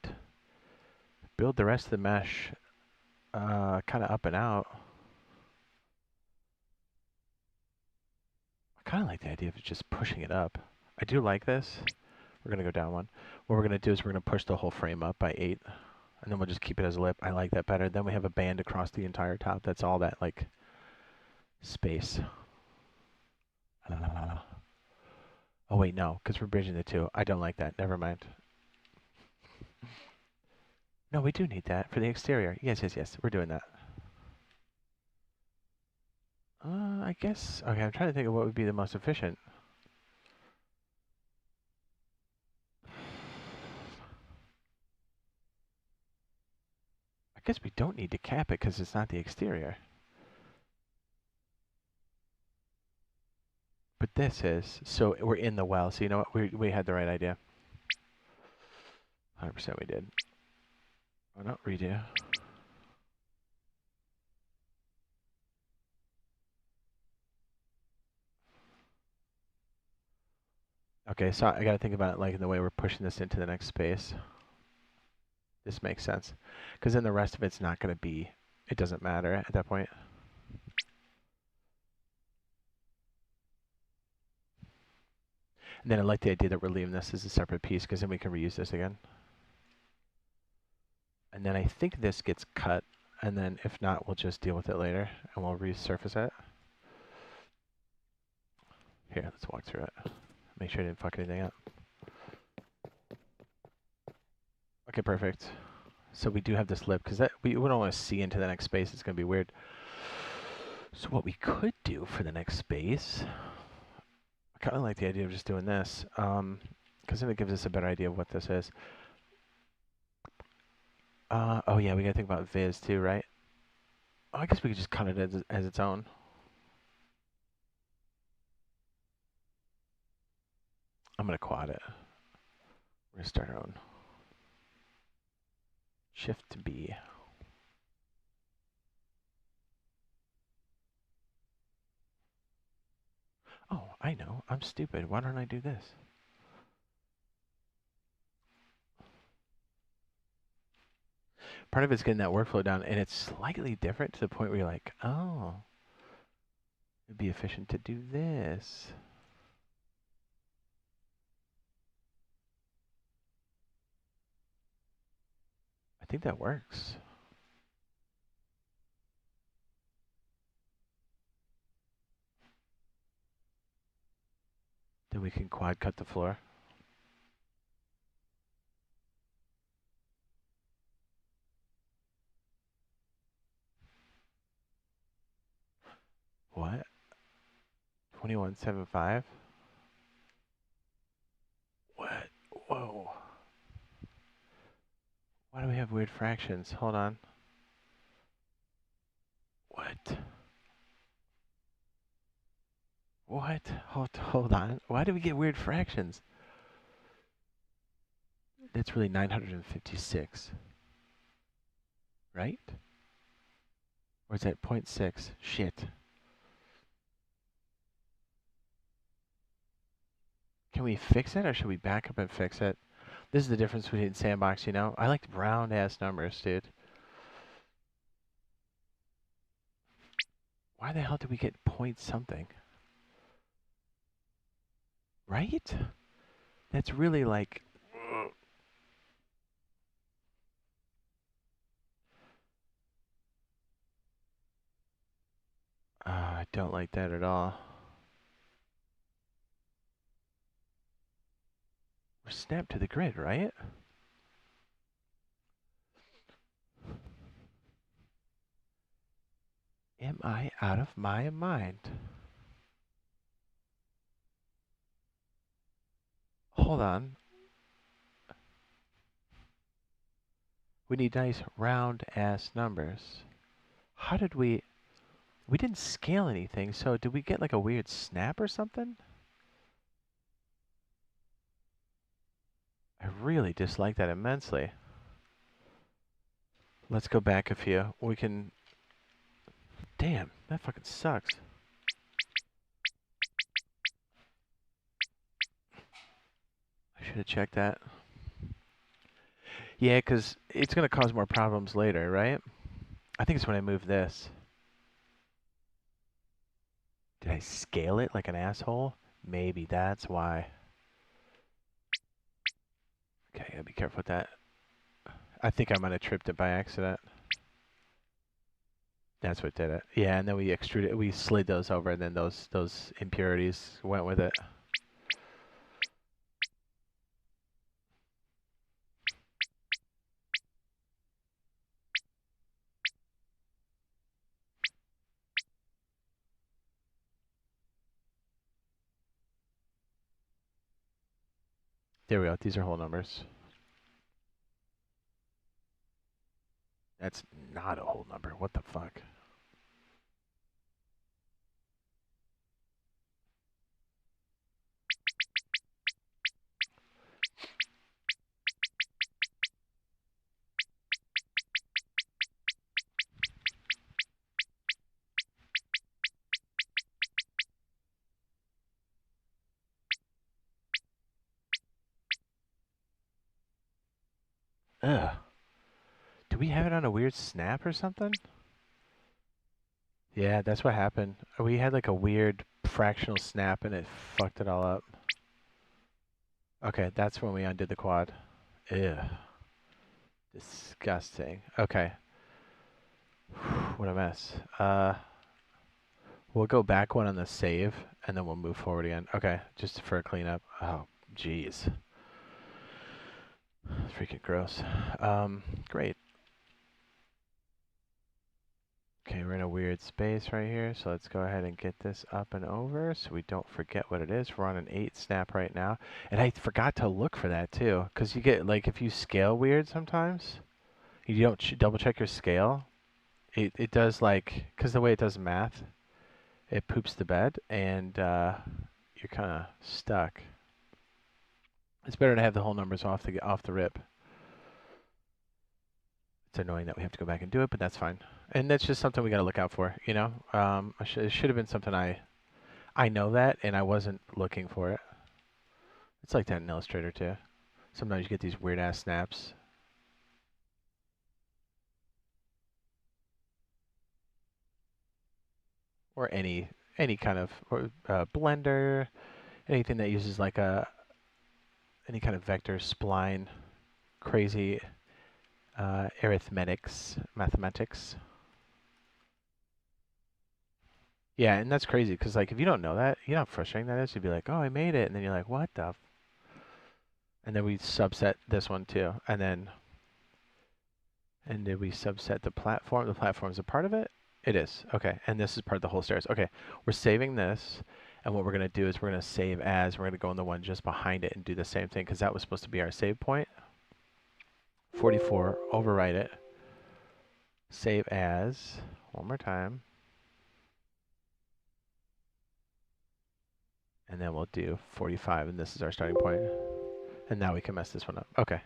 build the rest of the mesh kind of up and out. I kind of like the idea of just pushing it up. I do like this. We're going to go down one. What we're going to do is we're going to push the whole frame up by 8. And then we'll just keep it as a lip. I like that better. Then we have a band across the entire top. That's all that, like, space. Oh, wait, no, because we're bridging the two. I don't like that. Never mind. No, we do need that for the exterior. Yes, yes, yes. We're doing that. I guess. Okay, I'm trying to think of what would be the most efficient. I guess we don't need to cap it because it's not the exterior. But this is. So we're in the well. So you know what? We had the right idea. 100% we did. Oh, no, redo. Okay, so I gotta think about it like in the way we're pushing this into the next space. This makes sense. Because then the rest of it's not gonna be, it doesn't matter at that point. And then I like the idea that we're leaving this as a separate piece because then we can reuse this again. And then I think this gets cut, and then if not, we'll just deal with it later and we'll resurface it. Here, let's walk through it. Make sure I didn't fuck anything up. Okay, perfect. So we do have this lip because we don't want to see into the next space. It's going to be weird. So what we could do for the next space, I kind of like the idea of just doing this because then it gives us a better idea of what this is. Oh yeah, we got to think about Viz too, right? Oh, I guess we could just cut it as its own. I'm going to quad it. We're going to start our own. Shift B. Oh, I know. I'm stupid. Why don't I do this? Part of it's getting that workflow down, and it's slightly different to the point where you're like, oh, it'd be efficient to do this. I think that works. Then we can quad cut the floor. What? 2175? What? Whoa. Why do we have weird fractions? Hold on. What? Hold on. Why do we get weird fractions? It's really 956, right? Or is that 0.6? Shit. Can we fix it, or should we back up and fix it? This is the difference between Sandbox, you know? I like round-ass numbers, dude. Why the hell did we get point something? Right? That's really like... I don't like that at all. We're snapped to the grid, right? Am I out of my mind? Hold on. We need nice round-ass numbers. How did we... We didn't scale anything, so did we get like a weird snap or something? I really dislike that immensely. Let's go back a few. We can... Damn, that fucking sucks. I should have checked that. Yeah, because it's going to cause more problems later, right? I think it's when I move this. Did I scale it like an asshole? Maybe that's why. Okay, gotta be careful with that. I think I might have tripped it by accident. That's what did it. Yeah, and then we extruded, we slid those over, and then those impurities went with it. There we go. These are whole numbers. That's not a whole number. What the fuck? Ugh. Do we have it on a weird snap or something? Yeah, that's what happened. We had like a weird fractional snap and it fucked it all up. Okay, that's when we undid the quad. Ew. Disgusting. Okay. What a mess. We'll go back one on the save and then we'll move forward again. Okay, just for a cleanup. Oh, jeez. Freaking gross. Great. Okay, we're in a weird space right here, so let's go ahead and get this up and over so we don't forget what it is. We're on an 8 snap right now. And I forgot to look for that too, because you get, like, if you scale weird sometimes, you don't double check your scale. It does, like, because the way it does math, it poops the bed, and you're kind of stuck. It's better to have the whole numbers off the rip. It's annoying that we have to go back and do it, but that's fine. And that's just something we got to look out for, you know? It should have been something I know that, and I wasn't looking for it. It's like that in Illustrator, too. Sometimes you get these weird-ass snaps. Or any kind of blender, anything that uses like any kind of vector, spline, crazy mathematics. Yeah, and that's crazy, because like if you don't know that, you know how frustrating that is? You'd be like, oh, I made it, and then you're like, what the and then we subset this one too. And did we subset the platform? The platform's a part of it? It is. Okay. And this is part of the whole stairs. Okay. We're saving this. And what we're going to do is we're going to save as. We're going to go in the one just behind it and do the same thing because that was supposed to be our save point. 44. Overwrite it. Save as. One more time. And then we'll do 45, and this is our starting point. And now we can mess this one up. Okay.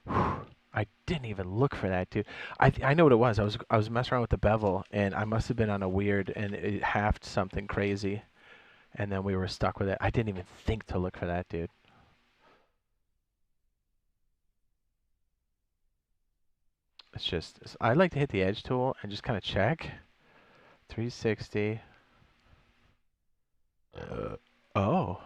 I didn't even look for that, dude. I know what it was. I was messing around with the bevel, and I must have been on a weird, and it halved something crazy, and then we were stuck with it. I didn't even think to look for that, dude. It's just, I like to hit the edge tool and just kind of check. 360. Oh.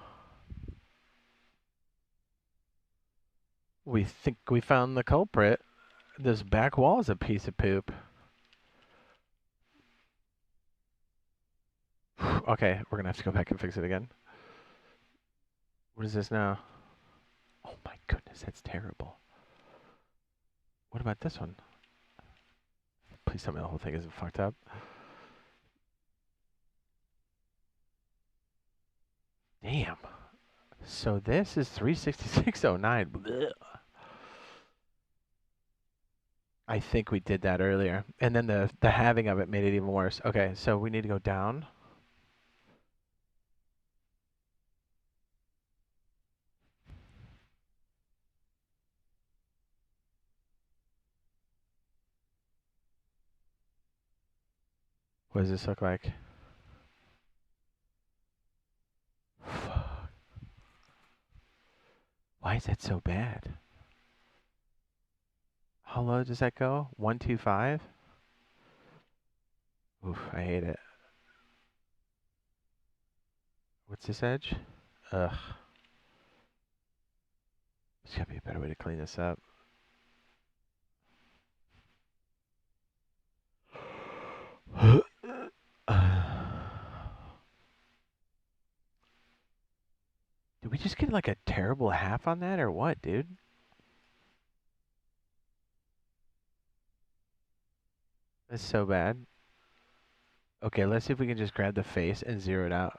We think we found the culprit. This back wall is a piece of poop. Okay, we're gonna have to go back and fix it again. What is this now? Oh my goodness, that's terrible. What about this one? Please tell me the whole thing isn't fucked up. Damn. So this is 36609. Blech. I think we did that earlier. And then the halving of it made it even worse. Okay, so we need to go down. What does this look like? Fuck. Why is that so bad? How low does that go? 125? Oof, I hate it. What's this edge? Ugh. There's gotta be a better way to clean this up. Did we just get like a terrible half on that or what, dude? That's so bad. Okay, let's see if we can just grab the face and zero it out.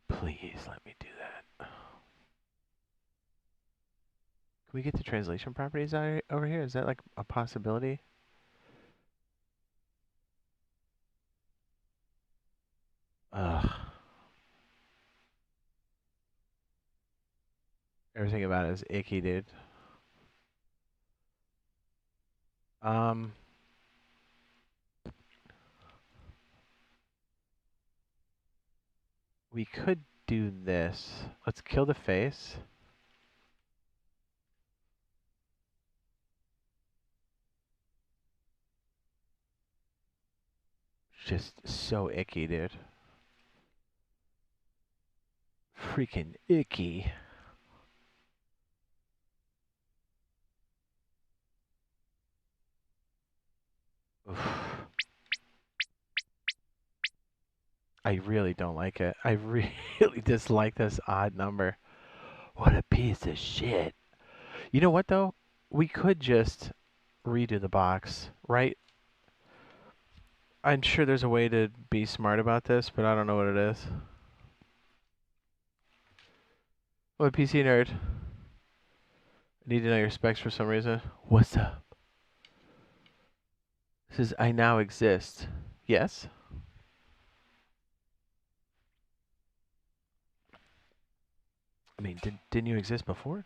Please let me do that. Can we get the translation properties over here? Is that like a possibility? Ugh. Everything about it is icky, dude. We could do this. Let's kill the face. Just so icky, dude. Freaking icky. Oof. I really don't like it. I really dislike this odd number. What a piece of shit. You know what, though? We could just redo the box, right? I'm sure there's a way to be smart about this, but I don't know what it is. What, PC nerd? I need to know your specs for some reason. What's up? This is I now exist. Yes? I mean, didn't you exist before?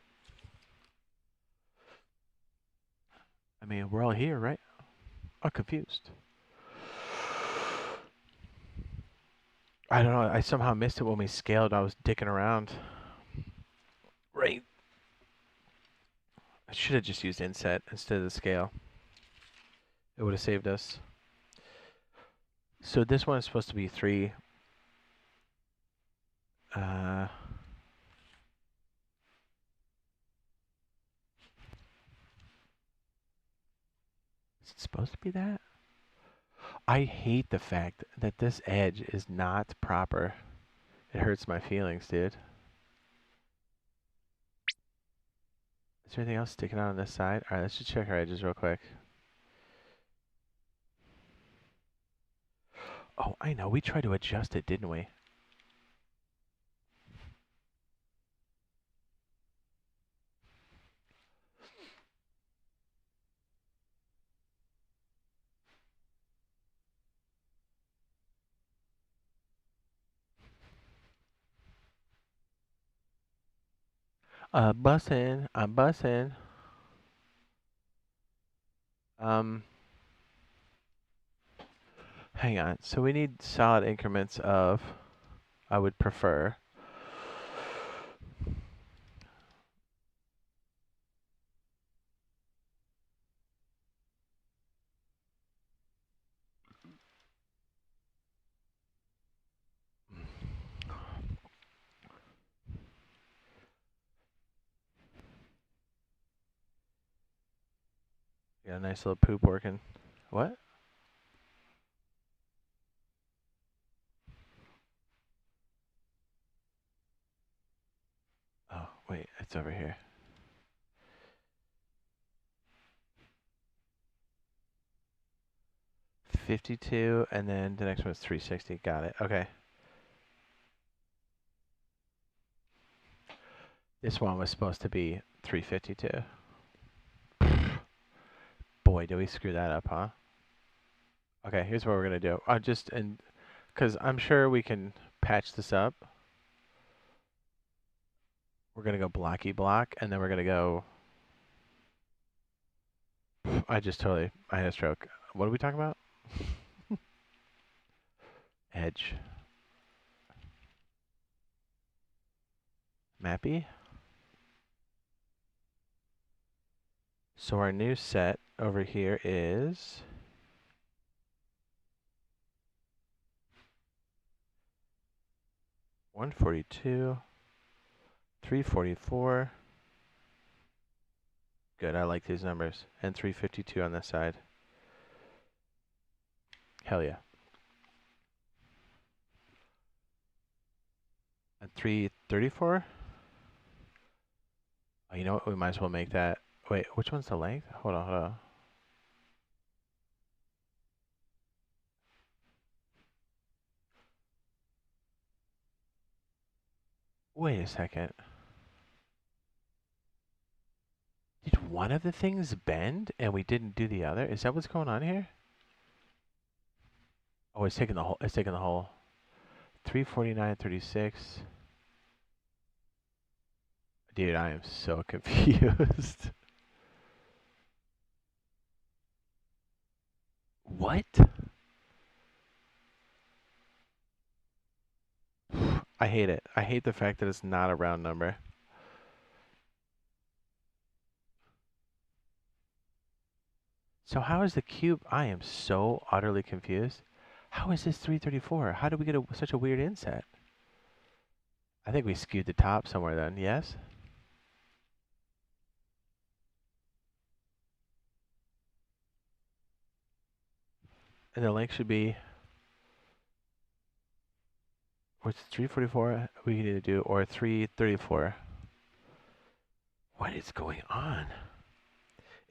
I mean, we're all here, right? I'm confused. I don't know. I somehow missed it when we scaled. I was dicking around. Right. I should have just used inset instead of the scale. It would have saved us. So this one is supposed to be 3. Is it supposed to be that? I hate the fact that this edge is not proper. It hurts my feelings, dude. Is there anything else sticking out on this side? Alright, let's just check our edges real quick. Oh, I know. We tried to adjust it, didn't we? Bussin'. I'm bussin'. Um, hang on. So we need solid increments of, I would prefer. Got a nice little poop working. What? Oh, wait, it's over here. $52, and then the next one is $360. Got it. Okay. This one was supposed to be $352. Boy, did we screw that up, huh? Okay, here's what we're gonna do. Because I'm sure we can patch this up. We're gonna go blocky block, and then we're gonna go. I had a stroke. What are we talking about? Edge. Mappy. So our new set over here is 142, 344. Good, I like these numbers. And 352 on this side. Hell yeah. And 334? Oh, you know what? We might as well make that. Wait, which one's the length? Hold on, hold on. Wait a second. Did one of the things bend and we didn't do the other? Is that what's going on here? Oh, it's taking the whole. It's taking the whole. 349.36. Dude, I am so confused. What? I hate it. I hate the fact that it's not a round number. So how is the cube? I am so utterly confused. How is this 334? How did we get such a weird inset? I think we skewed the top somewhere then, yes? And the length should be, what's 344 we need to do, or 334. What is going on?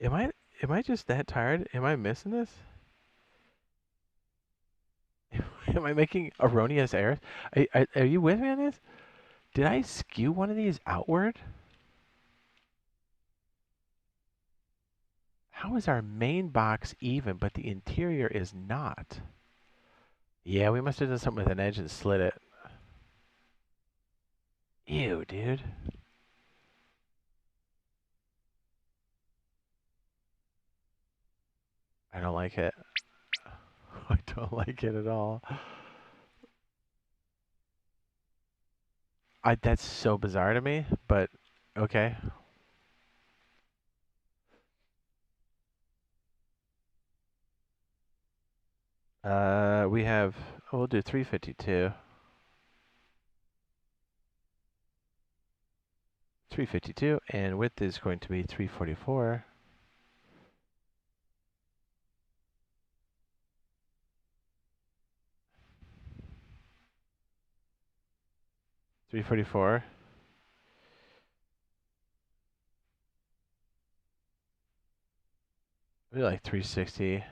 Am I just that tired? Am I missing this? Am I making erroneous errors? Are you with me on this? Did I skew one of these outward? How is our main box even, but the interior is not? Yeah, we must have done something with an edge and slid it. Ew, dude. I don't like it. I don't like it at all. That's so bizarre to me, but okay. We have, we'll do 352. 352, and width is going to be 344. 344. We like 360.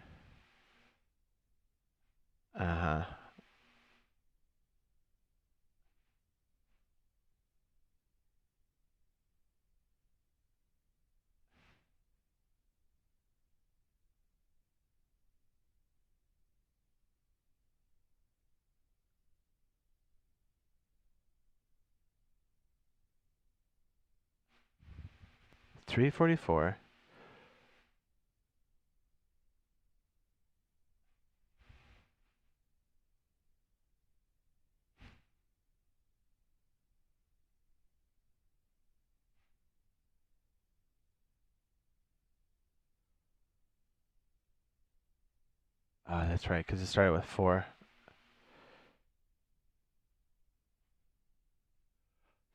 Uh-huh. 344. That's right, because it started with 4.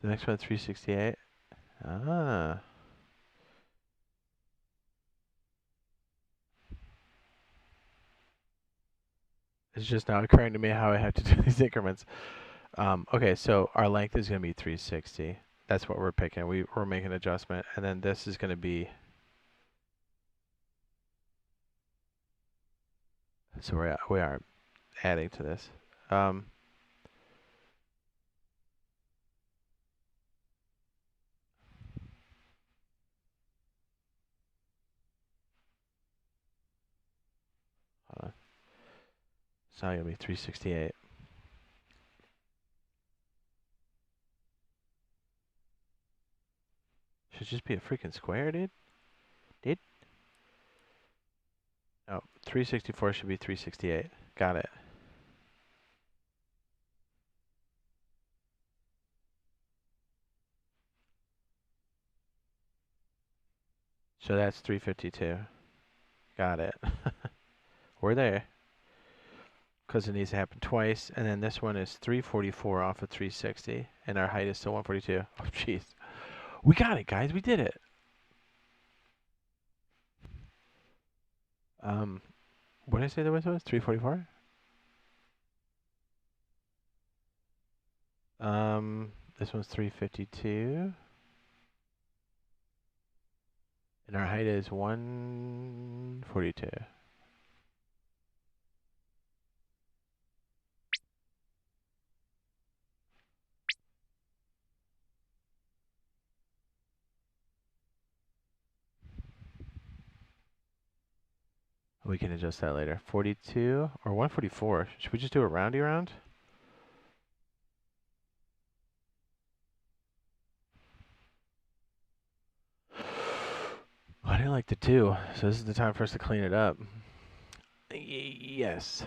The next one, 368. Ah. It's just now occurring to me how I have to do these increments. Okay, so our length is going to be 360. That's what we're picking. We're making an adjustment. And then this is going to be... So we are adding to this. Hold on. It's now going to be 368. Should just be a freaking square, dude. No, 364 should be 368. Got it. So that's 352. Got it. We're there. Because it needs to happen twice. And then this one is 344 off of 360. And our height is still 142. Oh, jeez. We got it, guys. We did it. What did I say the width was? 344? This one's 352. And our height is 142. We can adjust that later. 42 or 144. Should we just do a roundy round? I didn't like the 2, so this is the time for us to clean it up. Yes.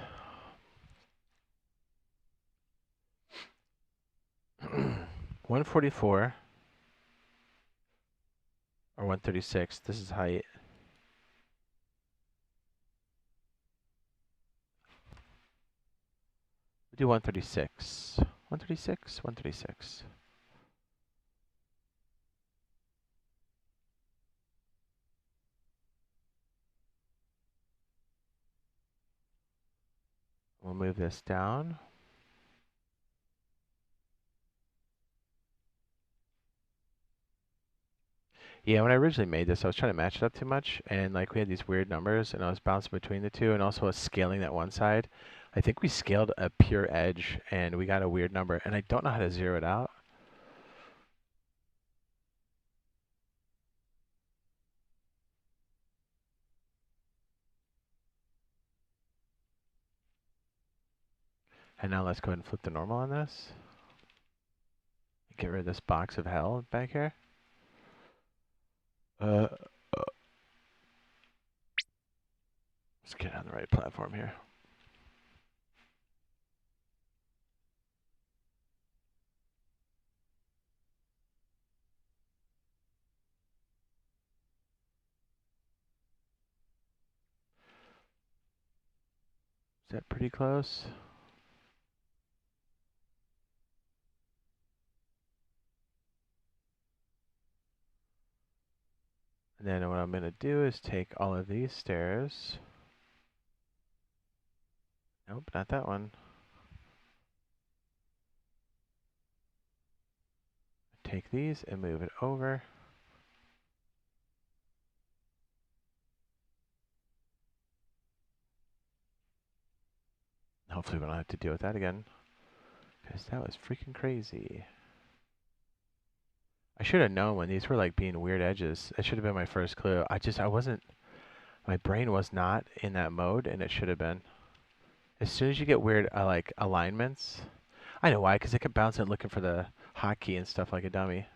144 or 136. This is height. We do 136. 136, 136. We'll move this down. Yeah, when I originally made this, I was trying to match it up too much, and like we had these weird numbers, and I was bouncing between the two, and also I was scaling that one side. I think we scaled a pure edge, and we got a weird number, and I don't know how to zero it out. And now let's go ahead and flip the normal on this. Get rid of this box of hell back here. Let's get on the right platform here. Is that pretty close? And then what I'm going to do is take all of these stairs. Nope, not that one. Take these and move it over. Hopefully we don't have to deal with that again, because that was freaking crazy. I should have known when these were like being weird edges. It should have been my first clue. I wasn't, my brain was not in that mode, and it should have been. As soon as you get weird like alignments, I know why, because I kept bouncing looking for the hotkey and stuff like a dummy.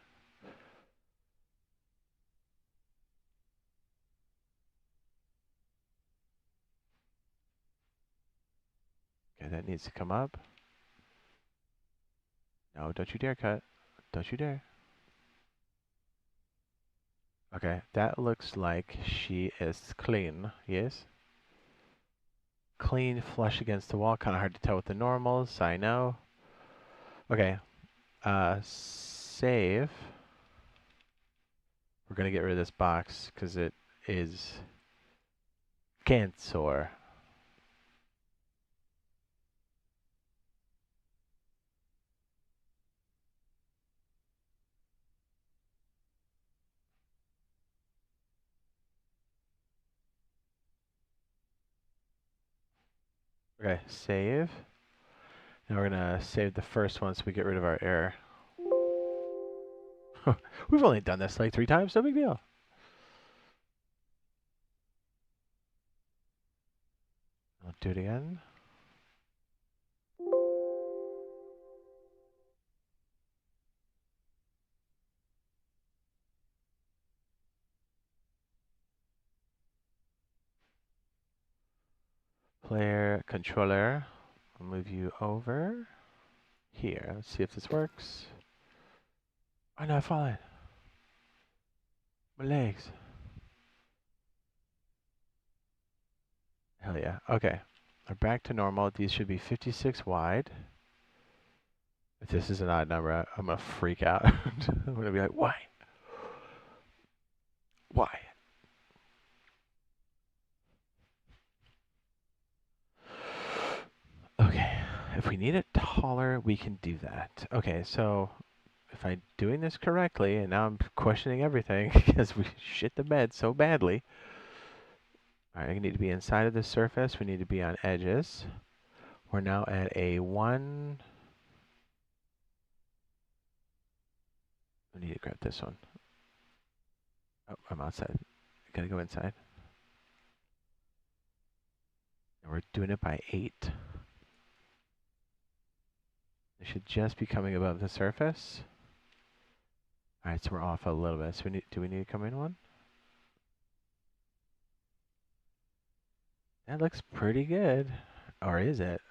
Okay, that needs to come up. No, don't you dare cut. Don't you dare. Okay, that looks like she is clean. Yes? Clean, flush against the wall. Kind of hard to tell with the normals. I know. Okay. Save. We're going to get rid of this box because it is cancer. Okay, save. Now we're going to save the first one so we get rid of our error. We've only done this like 3 times, no big deal. I'll do it again. Player controller. I'll move you over here. Let's see if this works. Oh no, I've fallen. My legs. Hell yeah. Okay. We're back to normal. These should be 56 wide. If this is an odd number, I'm going to freak out. I'm going to be like, why? Why? Okay. If we need it taller, we can do that. Okay, so if I'm doing this correctly, and now I'm questioning everything because we shit the bed so badly. All right, we need to be inside of the surface. We need to be on edges. We're now at a 1. We need to grab this one. Oh, I'm outside. Gotta go inside. And we're doing it by 8. It should just be coming above the surface. All right, so we're off a little bit. So do we need to come in one? That looks pretty good. Or is it?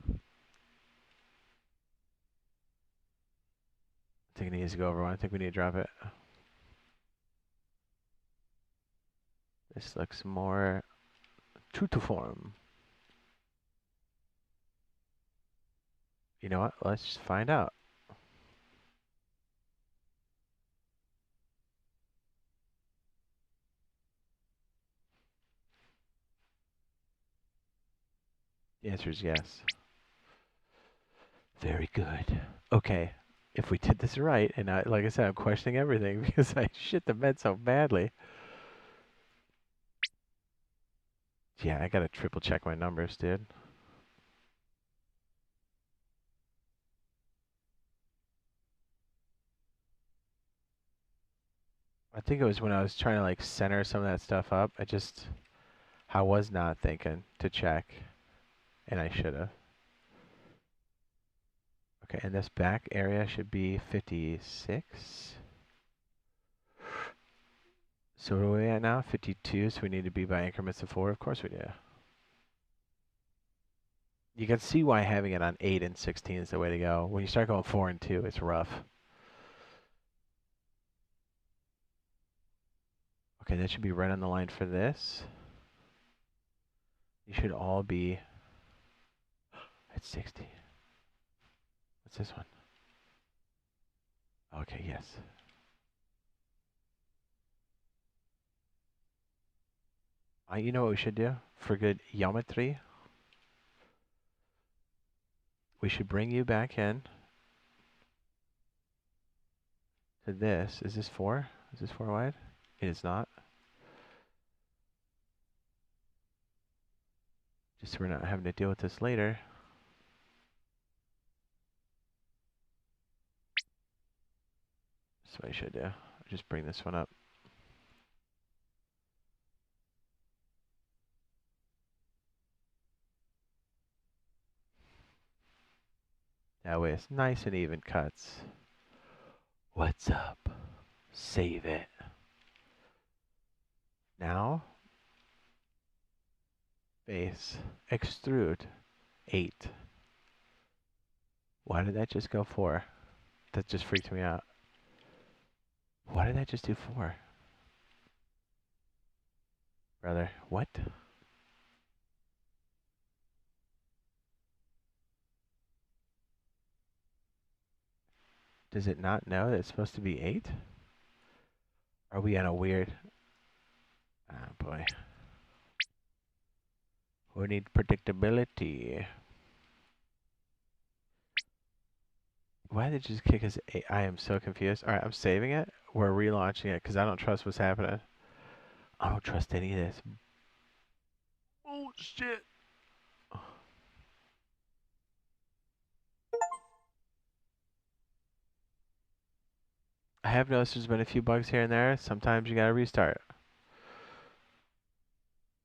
I think it needs to go over one. I think we need to drop it. This looks more true to form. You know what? Let's find out. The answer is yes. Very good. Okay. If we did this right, and like I said, I'm questioning everything because I shit the bed so badly. Yeah, I gotta triple check my numbers, dude. I think it was when I was trying to like center some of that stuff up. I was not thinking to check, and I should have. Okay, and this back area should be 56. So what are we at now? 52, so we need to be by increments of 4. Of course we do. You can see why having it on 8 and 16 is the way to go. When you start going 4 and 2, it's rough. Okay, that should be right on the line for this. You should all be at 60. What's this one? Okay, yes. You know what we should do for good geometry? We should bring you back in to this. Is this 4? Is this 4 wide? It is not. Just so we're not having to deal with this later. That's what I should do. I'll just bring this one up. That way it's nice and even cuts. What's up? Save it. Now, base, extrude, 8. Why did that just go 4? That just freaked me out. Why did that just do 4? Brother, what? Does it not know that it's supposed to be 8? Are we on a weird... Oh boy. We need predictability. Why did it just kick us 8? I am so confused. Alright, I'm saving it. We're relaunching it because I don't trust what's happening. I don't trust any of this. Oh, shit. I have noticed there's been a few bugs here and there. Sometimes you gotta restart.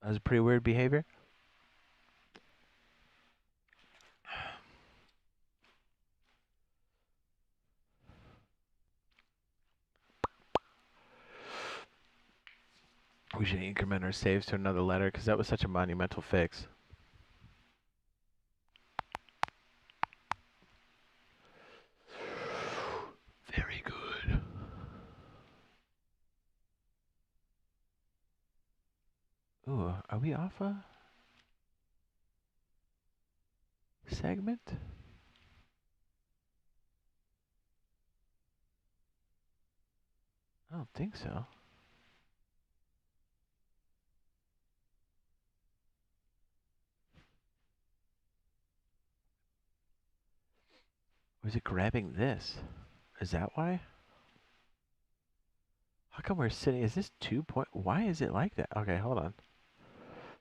That was pretty weird behavior. We should increment our saves to another letter because that was such a monumental fix. Very good. Ooh, are we off a segment? I don't think so. Was it grabbing this? Is that why? How come we're sitting? Is this 2 point? Why is it like that? Okay, hold on.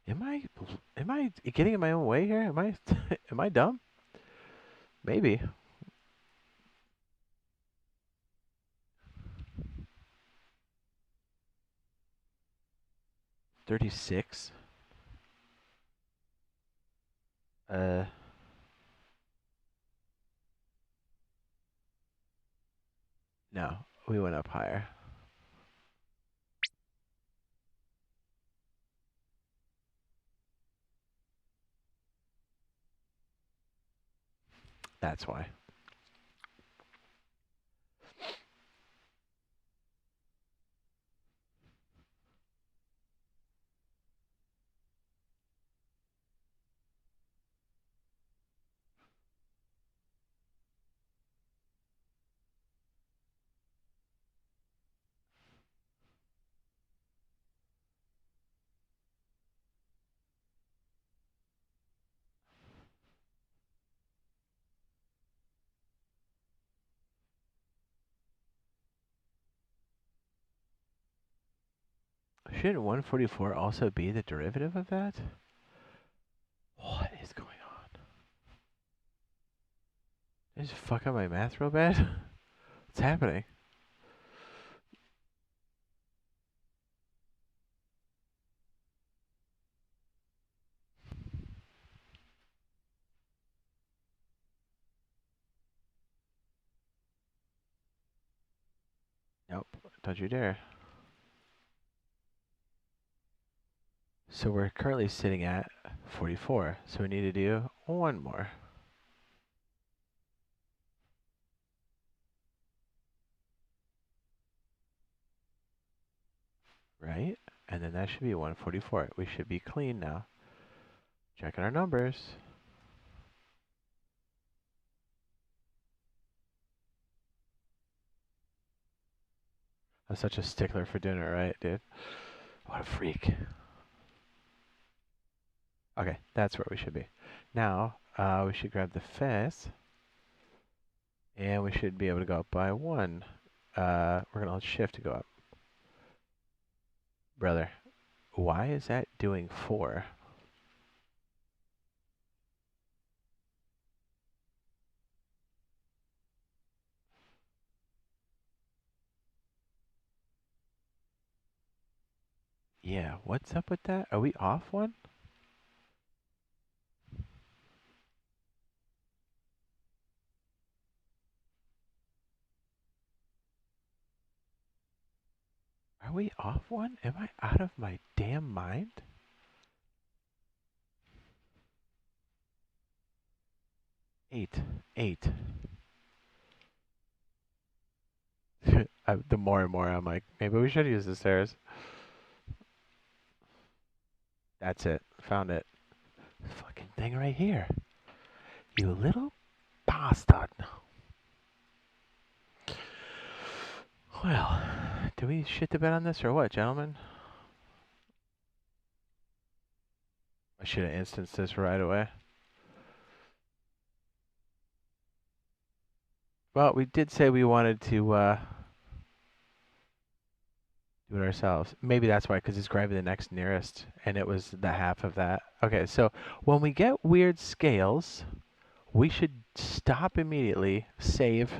Am I getting in my own way here? Am I am I dumb? Maybe. 36. No, we went up higher. That's why. Shouldn't 144 also be the derivative of that? What is going on? Did I just fuck up my math real bad? What's happening? Nope, don't you dare. So we're currently sitting at 44, so we need to do one more. Right? And then that should be 144. We should be clean now. Checking our numbers. I'm such a stickler for doing it right, dude. What a freak. Okay, that's where we should be. Now, we should grab the fez. And we should be able to go up by 1. We're going to hold shift to go up. Brother, why is that doing 4? Yeah, what's up with that? Are we off 1? Are we off 1? Am I out of my damn mind? 8. 8. The more and more I'm like, maybe we should use the stairs. That's it. Found it. Fucking thing right here. You little bastard. Well, do we shit the bed on this or what, gentlemen? I should have instanced this right away. Well, we did say we wanted to do it ourselves. Maybe that's why, because it's grabbing the next nearest, and it was the half of that. Okay, so when we get weird scales, we should stop immediately, save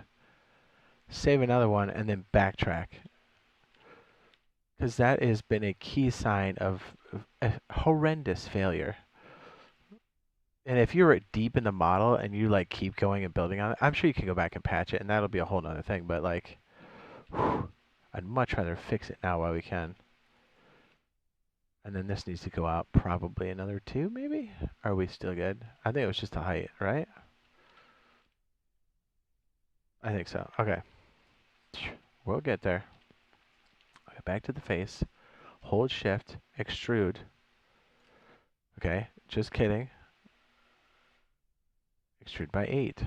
another one, and then backtrack. Because that has been a key sign of a horrendous failure. And if you're deep in the model and you like keep going and building on it, I'm sure you can go back and patch it, and that'll be a whole nother thing. But like, whew, I'd much rather fix it now while we can. And then this needs to go out probably another 2, maybe? Are we still good? I think it was just the height, right? I think so. Okay. We'll get there. Okay, back to the face. Hold shift, extrude. Okay, just kidding. Extrude by 8.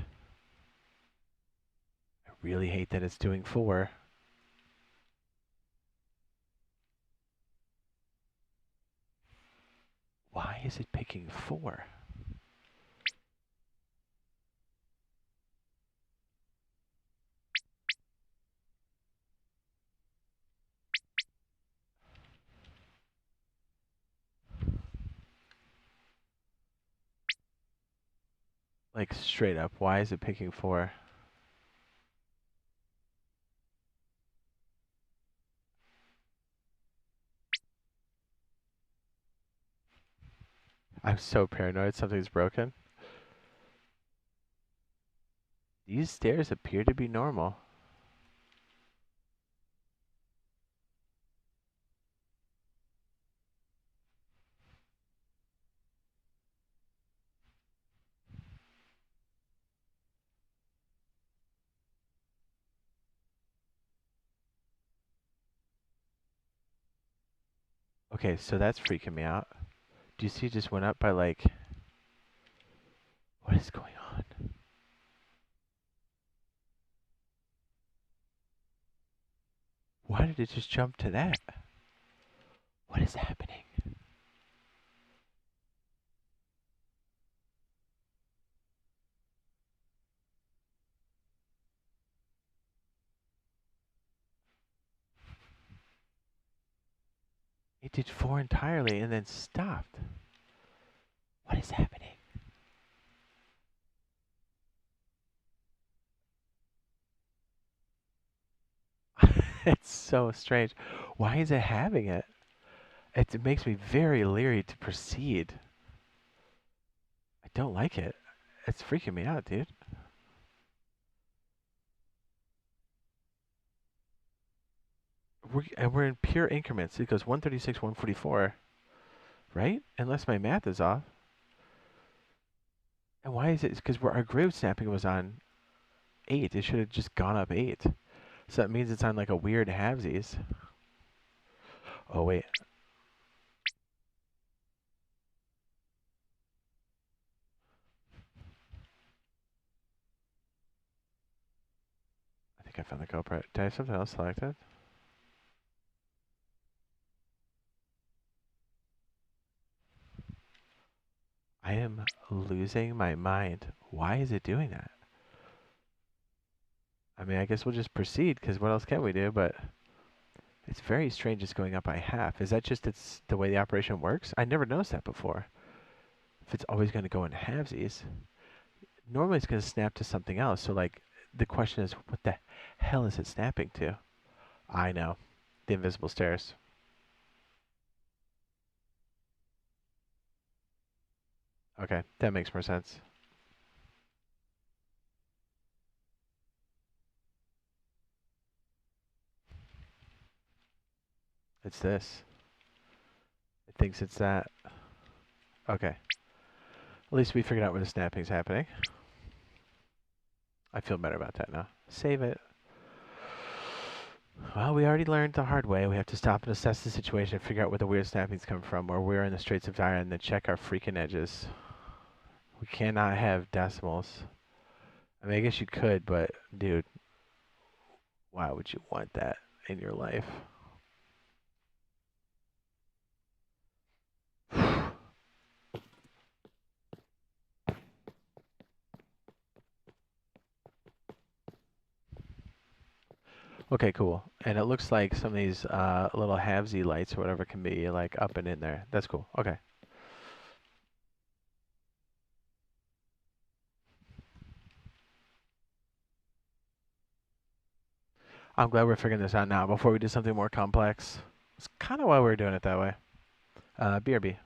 I really hate that it's doing 4. Why is it picking 4? Like straight up, why is it picking 4? I'm so paranoid something's broken. These stairs appear to be normal. Okay, so that's freaking me out. Do you see it just went up by like... What is going on? Why did it just jump to that? What is happening? It did 4 entirely and then stopped. What is happening? It's so strange. Why is it having it? It makes me very leery to proceed. I don't like it. It's freaking me out, dude. We're in pure increments. It goes 136, 144, right? Unless my math is off. And why is it? Because our groove snapping was on 8. It should have just gone up 8. So that means it's on like a weird halvesies. Oh, wait. I think I found the culprit. Did I have something else selected? I am losing my mind. Why is it doing that? I mean, I guess we'll just proceed, because what else can we do? But it's very strange it's going up by half. Is that just it's the way the operation works? I never noticed that before. If it's always going to go in halvesies. Normally it's going to snap to something else. So, like, the question is, what the hell is it snapping to? I know. The invisible stairs. Okay, that makes more sense. It's this. It thinks it's that. Okay. At least we figured out where the snapping's happening. I feel better about that now. Save it. Well, we already learned the hard way. We have to stop and assess the situation, figure out where the weird snappings come from, or we're in the straits of dire, and then check our freaking edges. We cannot have decimals. I mean, I guess you could, but dude, why would you want that in your life? Okay, cool. And it looks like some of these little halvesy lights or whatever can be like up and in there. That's cool. Okay. I'm glad we're figuring this out now before we do something more complex. It's kind of why we're doing it that way. BRB.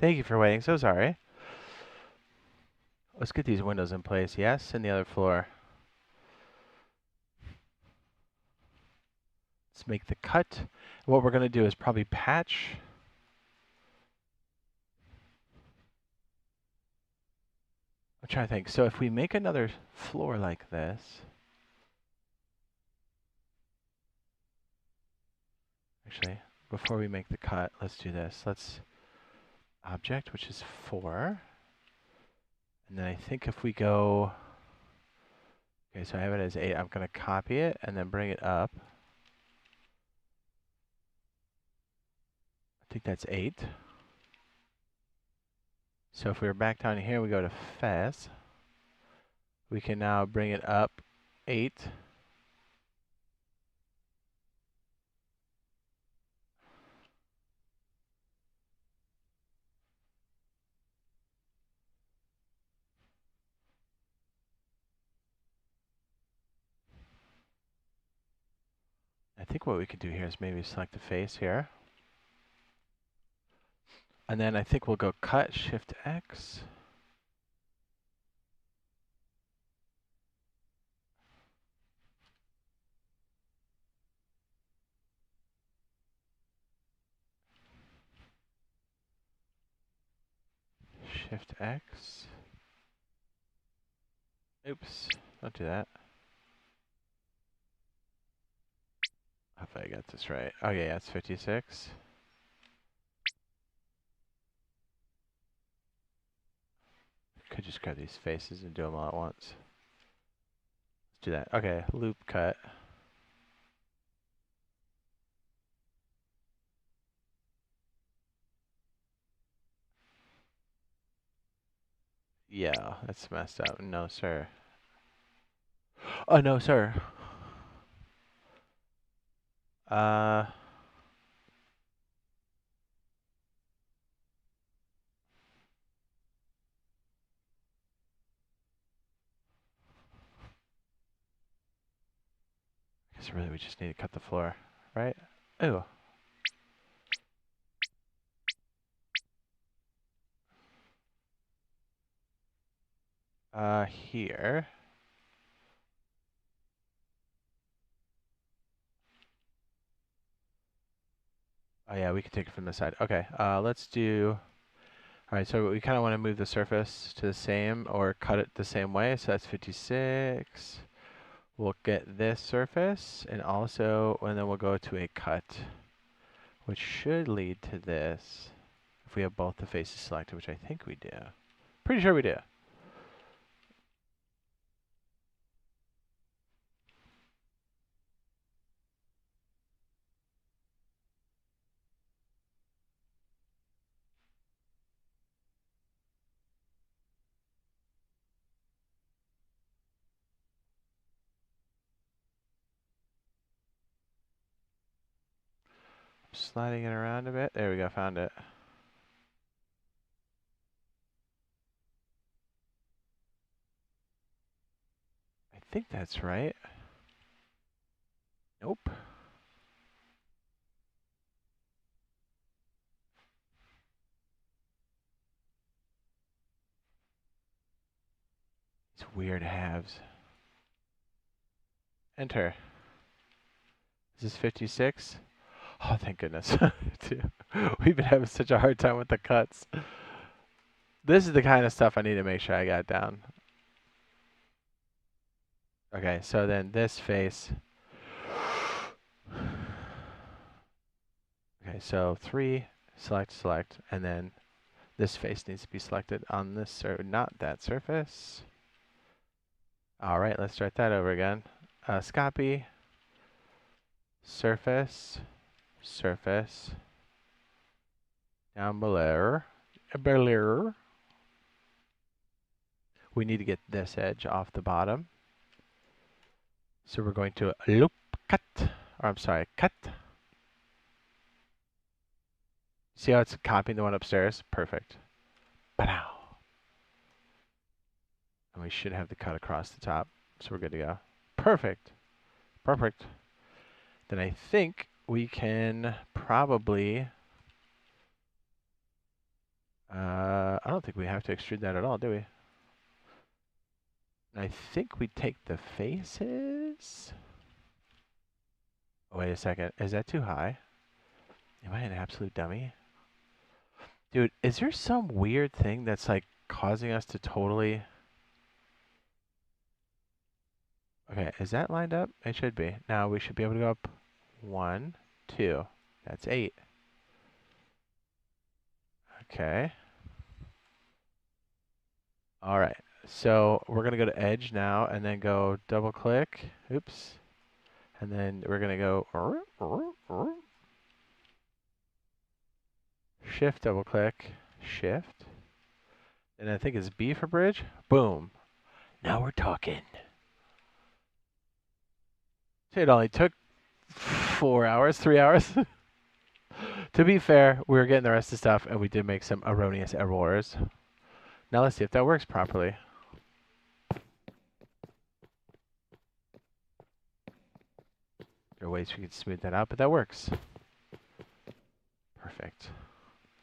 Thank you for waiting. So sorry. Let's get these windows in place. Yes, and the other floor. Let's make the cut. What we're going to do is probably patch. I'm trying to think. So if we make another floor like this. Actually, before we make the cut, let's do this. Let's object, which is 4. And then I think if we go, okay, so I have it as 8. I'm going to copy it and then bring it up. I think that's 8. So if we were back down here, we go to Fez. We can now bring it up 8. I think what we could do here is maybe select the face here. And then I think we'll go cut, Shift X. Shift X. Oops, don't do that. Hopefully I got this right. Oh yeah, it's 56. Could just grab these faces and do them all at once. Let's do that. Okay, loop cut. Yeah, that's messed up. No, sir. Oh, no, sir. Uh, I guess really we just need to cut the floor, right? Oh. Here. Oh yeah, we can take it from the side. Okay, let's do, all right, so we kind of want to move the surface to the same or cut it the same way. So that's 56. We'll get this surface and also, and then we'll go to a cut, which should lead to this if we have both the faces selected, which I think we do. Pretty sure we do. Sliding it around a bit. There we go, found it. I think that's right. Nope. It's weird halves. Enter. Is this 56? Oh, thank goodness. We've been having such a hard time with the cuts. This is the kind of stuff I need to make sure I got down. Okay, so then this face. Okay, so 3, select, and then this face needs to be selected on this, not that surface. All right, let's start that over again. Copy, surface, down below. We need to get this edge off the bottom. So we're going to loop cut, or I'm sorry, cut. See how it's copying the one upstairs? Perfect. Ba-dow. And we should have the cut across the top. So we're good to go. Perfect. Perfect. Then I think we can probably I don't think we have to extrude that at all, do we? I think we take the faces. Oh, wait a second. Is that too high? Am I an absolute dummy? Dude, is there some weird thing that's like causing us to totally... Okay, is that lined up? It should be. Now we should be able to go up 1, 2. That's 8. Okay. All right. So we're going to go to edge now and then go double click. Oops. And then we're going to go shift double click, shift. And I think it's B for bridge. Boom. Now we're talking. It only took 4 hours, 3 hours. To be fair, we were getting the rest of the stuff and we did make some erroneous errors. Now let's see if that works properly. There are ways we could smooth that out, but that works. Perfect.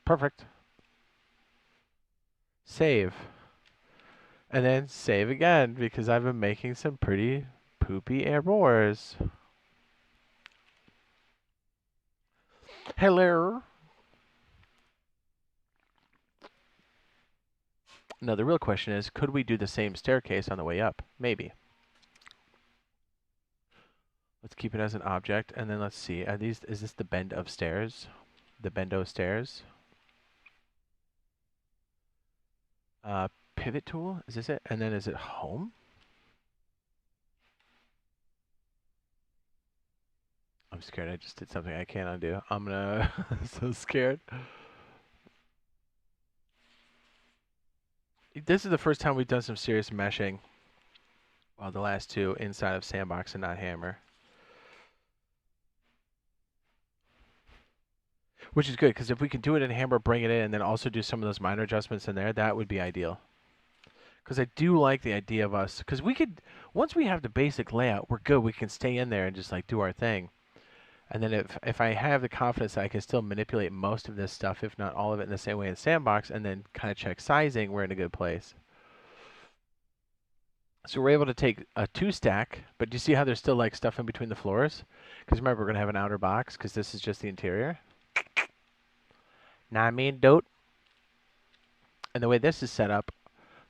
Perfect. Save. And then save again, because I've been making some pretty poopy errors. Hello. Now the real question is, could we do the same staircase on the way up? Maybe. Let's keep it as an object, and then let's see. Is this the bend of stairs? The bendo stairs? Pivot tool? Is this it? And then is it home? I'm scared I just did something I can't undo. I'm gonna... so scared. This is the first time we've done some serious meshing. Well, the last two inside of Sandbox and not Hammer. Which is good, because if we could do it in Hammer, bring it in, and then also do some of those minor adjustments in there, that would be ideal. Because I do like the idea of us, because we could, once we have the basic layout, we're good. We can stay in there and just like do our thing. And then if I have the confidence that I can still manipulate most of this stuff, if not all of it in the same way in Sandbox, and then kind of check sizing, we're in a good place. So we're able to take a 2-stack, but do you see how there's still like stuff in between the floors? Because remember, we're going to have an outer box, because this is just the interior. Now I mean, dote. And the way this is set up,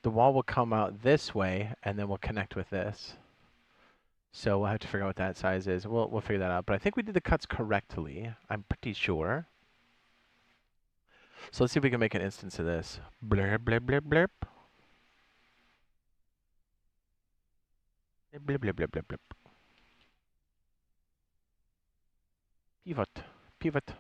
the wall will come out this way, and then we'll connect with this. So we'll have to figure out what that size is. We'll figure that out. But I think we did the cuts correctly. I'm pretty sure. So let's see if we can make an instance of this. Blurb, blurb, blurb, blurb. Blurb, blurb, blurb, blurb, blurb. Pivot, pivot.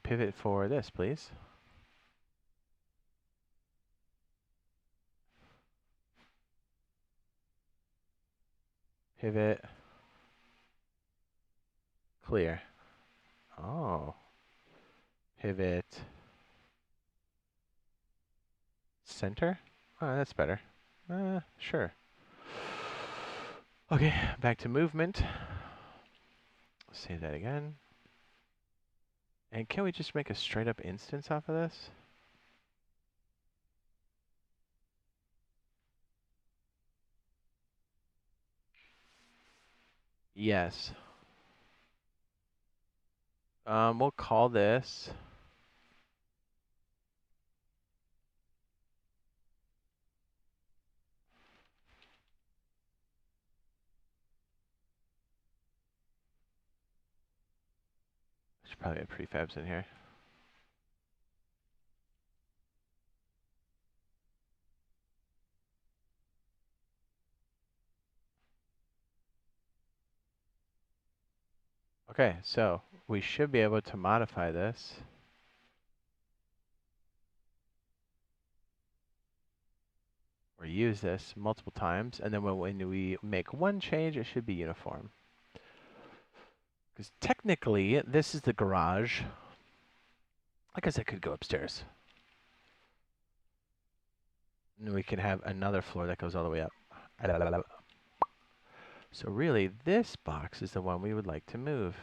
Pivot for this, please. Pivot. Clear. Oh. Pivot. Center? Oh, that's better. Sure. Okay, back to movement. Save that again. And can we just make a straight up instance off of this? Yes. We'll call this should probably have prefabs in here. Okay, so we should be able to modify this. Or use this multiple times, and then when we make one change, it should be uniform. Because technically, this is the garage. I guess I could go upstairs. And we can have another floor that goes all the way up. So really, this box is the one we would like to move.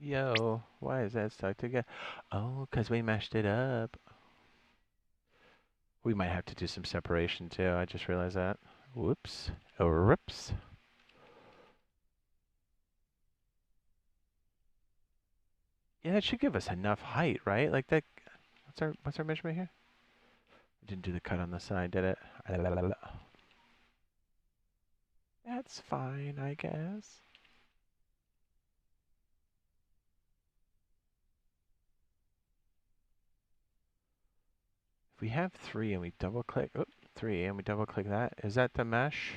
Yo, why is that stuck together? Oh, 'cause we meshed it up. We might have to do some separation too. I just realized that. Whoops. Oh, whoops. Yeah, that should give us enough height, right? Like that. What's our measurement here? I didn't do the cut on the side, did it? That's fine, I guess. If we have 3 and we double click, 3 and we double click that, is that the mesh?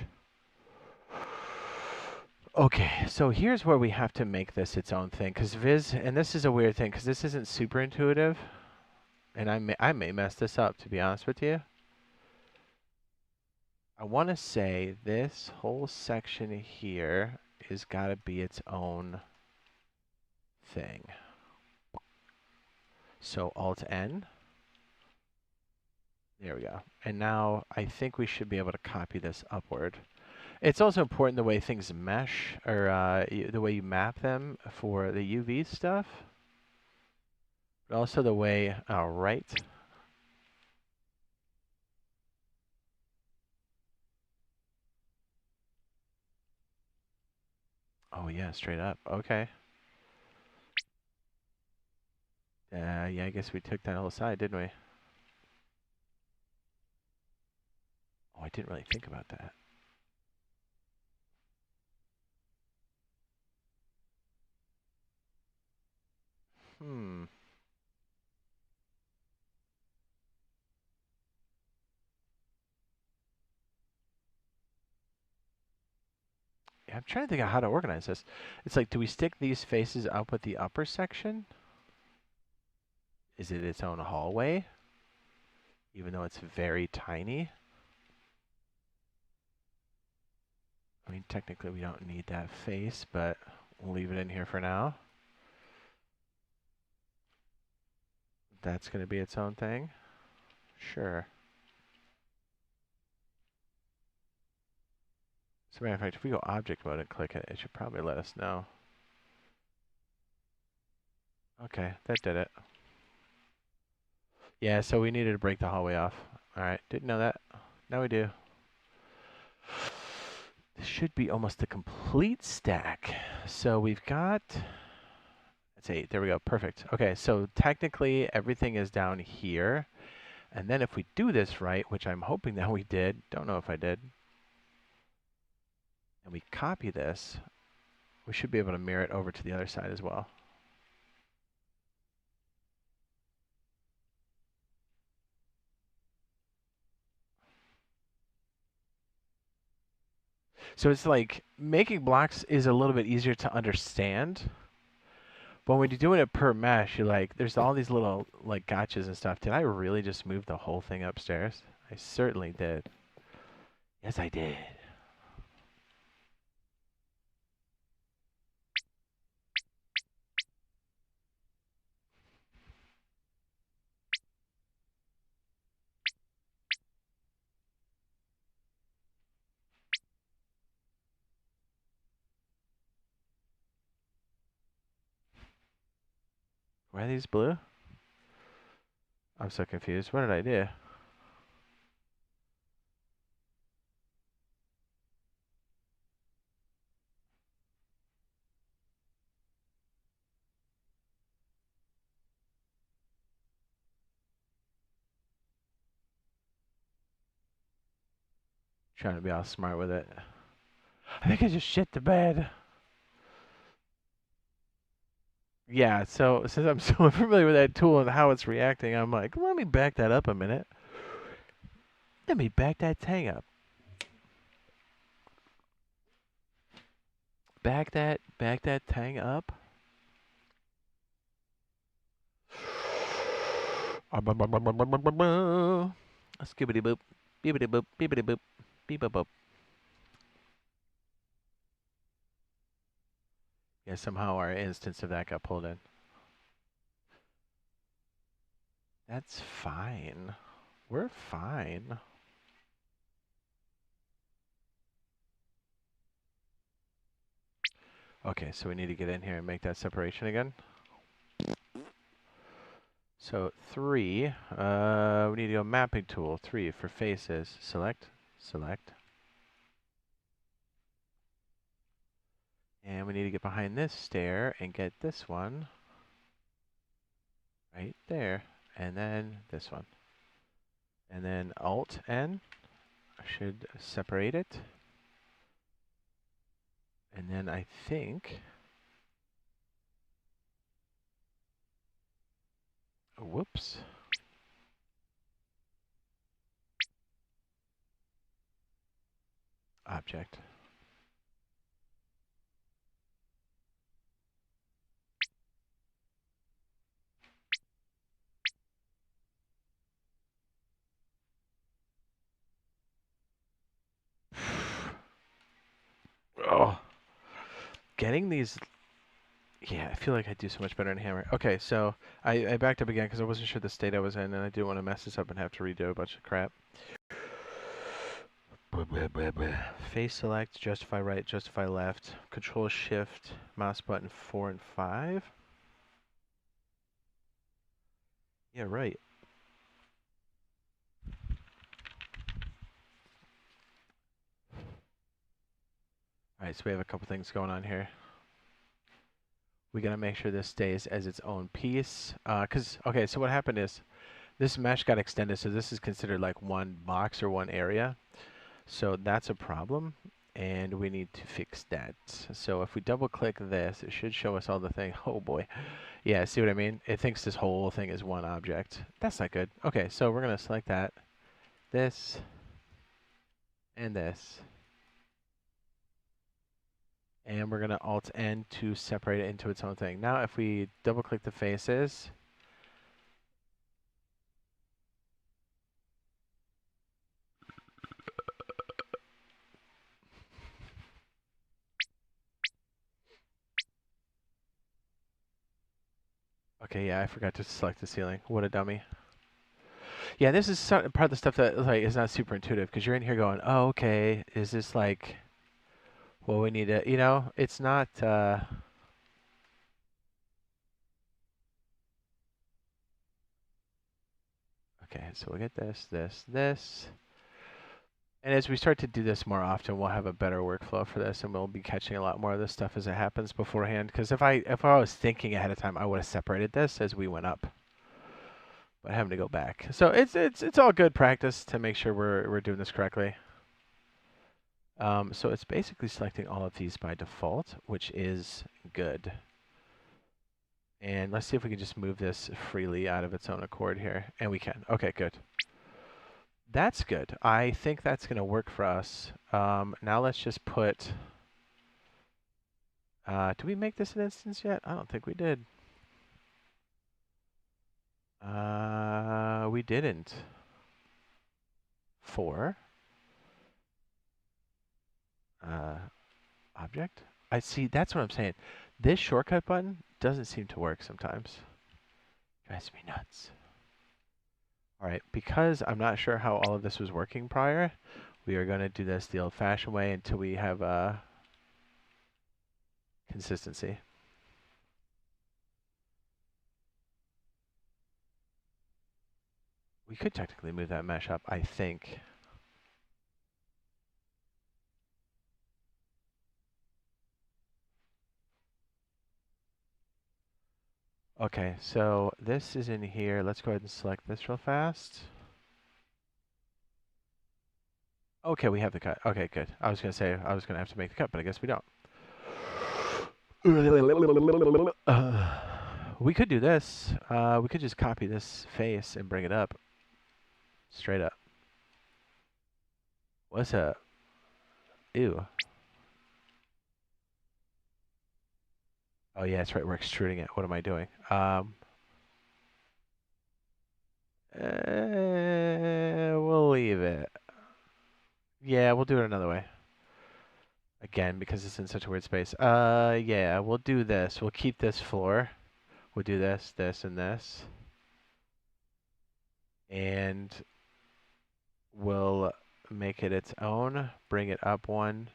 Okay, so here's where we have to make this its own thing, because Viz, and this is a weird thing, because this isn't super intuitive, and I may mess this up, to be honest with you. I want to say this whole section here is got to be its own thing. So Alt-N. There we go. And now I think we should be able to copy this upward. It's also important the way things mesh, or the way you map them for the UV stuff. But also the way, right. Oh yeah, straight up. Okay. Yeah, I guess we took that whole side, didn't we? Oh, I didn't really think about that. Hmm. Yeah, I'm trying to think of how to organize this. It's like, do we stick these faces up with the upper section? Is it its own hallway? Even though it's very tiny? I mean, technically we don't need that face, but we'll leave it in here for now. That's going to be its own thing? Sure. As a matter of fact, if we go object mode and click it, it should probably let us know. Okay, that did it. Yeah, so we needed to break the hallway off. Alright, didn't know that. Now we do. This should be almost a complete stack. So we've got, that's 8. There we go. Perfect. Okay, so technically everything is down here. And then if we do this right, which I'm hoping that we did, don't know if I did, and we copy this, we should be able to mirror it over to the other side as well. So it's like making blocks is a little bit easier to understand. But when you're doing it per mesh, you're like, there's all these little like gotchas and stuff. Did I really just move the whole thing upstairs? I certainly did. Yes, I did. Why are these blue? I'm so confused. What did I do? Trying to be all smart with it. I think I just shit the bed. Yeah, so since I'm so familiar with that tool and how it's reacting, I'm like, let me back that up a minute. Let me back that thing up. Back that thing up. Skibbity boop, beepity boop, beepity boop, beep boop. Yeah, somehow our instance of that got pulled in. That's fine. We're fine. Okay, so we need to get in here and make that separation again. So 3, we need to go mapping tool, 3 for faces, select, select. And we need to get behind this stair and get this one right there. And then this one. And then Alt N should separate it. And then I think, whoops. Object. Oh, getting these, yeah, I feel like I do so much better in Hammer. Okay, so I backed up again because I wasn't sure the state I was in, and I didn't want to mess this up and have to redo a bunch of crap. Face select, justify right, justify left, control shift, mouse button 4 and 5. Yeah, right. Alright, so we have a couple things going on here. We gotta make sure this stays as its own piece. Okay, so what happened is, this mesh got extended, so this is considered like one box or one area. So that's a problem, and we need to fix that. So if we double click this, it should show us all the things. Oh boy. Yeah, see what I mean? It thinks this whole thing is one object. That's not good. Okay, so we're gonna select that, this, and this. And we're gonna Alt N to separate it into its own thing. Now if we double click the faces, okay, yeah, I forgot to select the ceiling. What a dummy. Yeah, this is part of the stuff that like is not super intuitive because you're in here going, oh, okay, is this like, well, we need to, it's not, okay, so we'll get this, this, this. And as we start to do this more often, we'll have a better workflow for this, and we'll be catching a lot more of this stuff as it happens beforehand. Because if I was thinking ahead of time, I would have separated this as we went up. But having to go back, so it's all good practice to make sure we're doing this correctly. So it's basically selecting all of these by default, which is good. And let's see if we can just move this freely out of its own accord here, and we can. Okay, good. That's good. I think that's going to work for us. Now let's just put... did we make this an instance yet? I don't think we did. We didn't. 4. Object? I see, that's what I'm saying. This shortcut button doesn't seem to work sometimes. Drives me nuts. All right, because I'm not sure how all of this was working prior, we are going to do this the old-fashioned way until we have consistency. We could technically move that mesh up, I think. Okay, so this is in here. Let's go ahead and select this real fast. Okay, we have the cut. Okay, good. I was going to say I was going to have to make the cut, but I guess we don't. We could do this. We could just copy this face and bring it up. Straight up. What's up? Ew. Oh, yeah, that's right. We're extruding it. What am I doing? We'll leave it. Yeah, we'll do it another way. Again, because it's in such a weird space. Yeah, we'll do this. We'll keep this floor. We'll do this, this, and this. And we'll make it its own. Bring it up 1,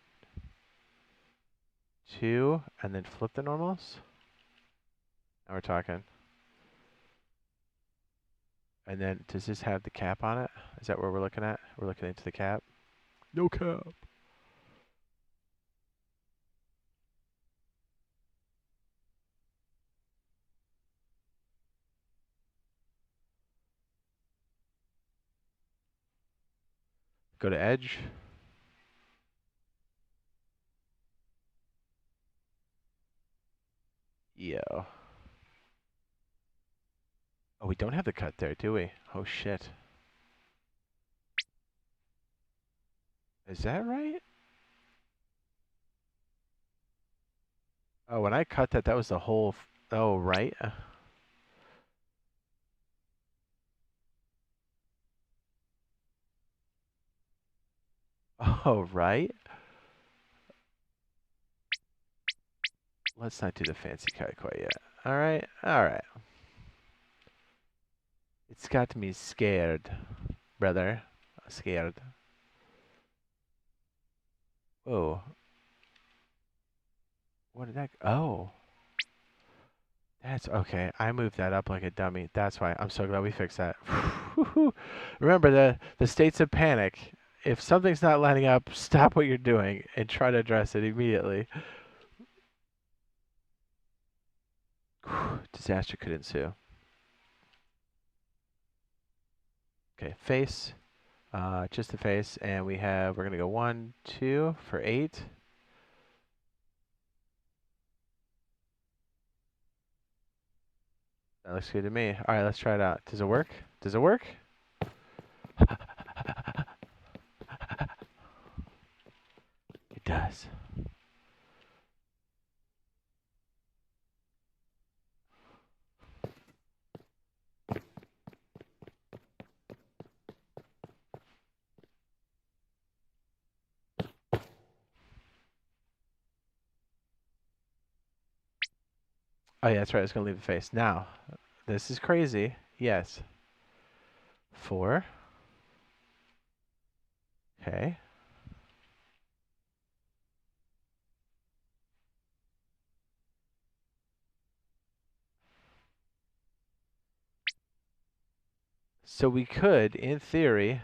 2, and then flip the normals. Now we're talking. And then, does this have the cap on it? Is that what we're looking at? We're looking into the cap. No cap. Go to edge. Yo. Oh, we don't have the cut there, do we? Oh, shit. Is that right? Oh, when I cut that, that was the whole... oh, right? Oh, right? Let's not do the fancy cut quite yet. All right, all right. It's got me scared, brother. Scared. Whoa. What did that... oh. That's okay. I moved that up like a dummy. That's why. I'm so glad we fixed that. Remember the states of panic. If something's not lining up, stop what you're doing and try to address it immediately. Disaster could ensue. Okay, face. Just the face. And we're going to go 1, 2 for 8. That looks good to me. All right, let's try it out. Does it work? Does it work? It does. Oh, yeah, that's right. I was going to leave the face. Now, this is crazy. Yes. 4. Okay. So we could, in theory,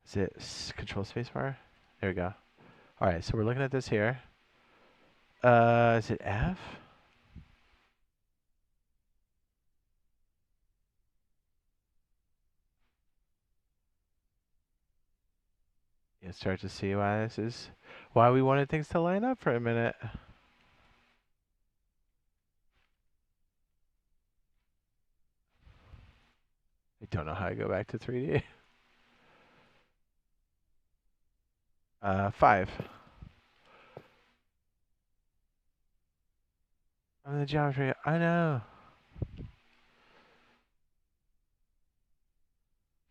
is it control spacebar? There we go. All right, so we're looking at this here. Is it F? You start to see why this is, why we wanted things to line up for a minute. I don't know how I go back to 3D. 5. I'm in the geometry. I know.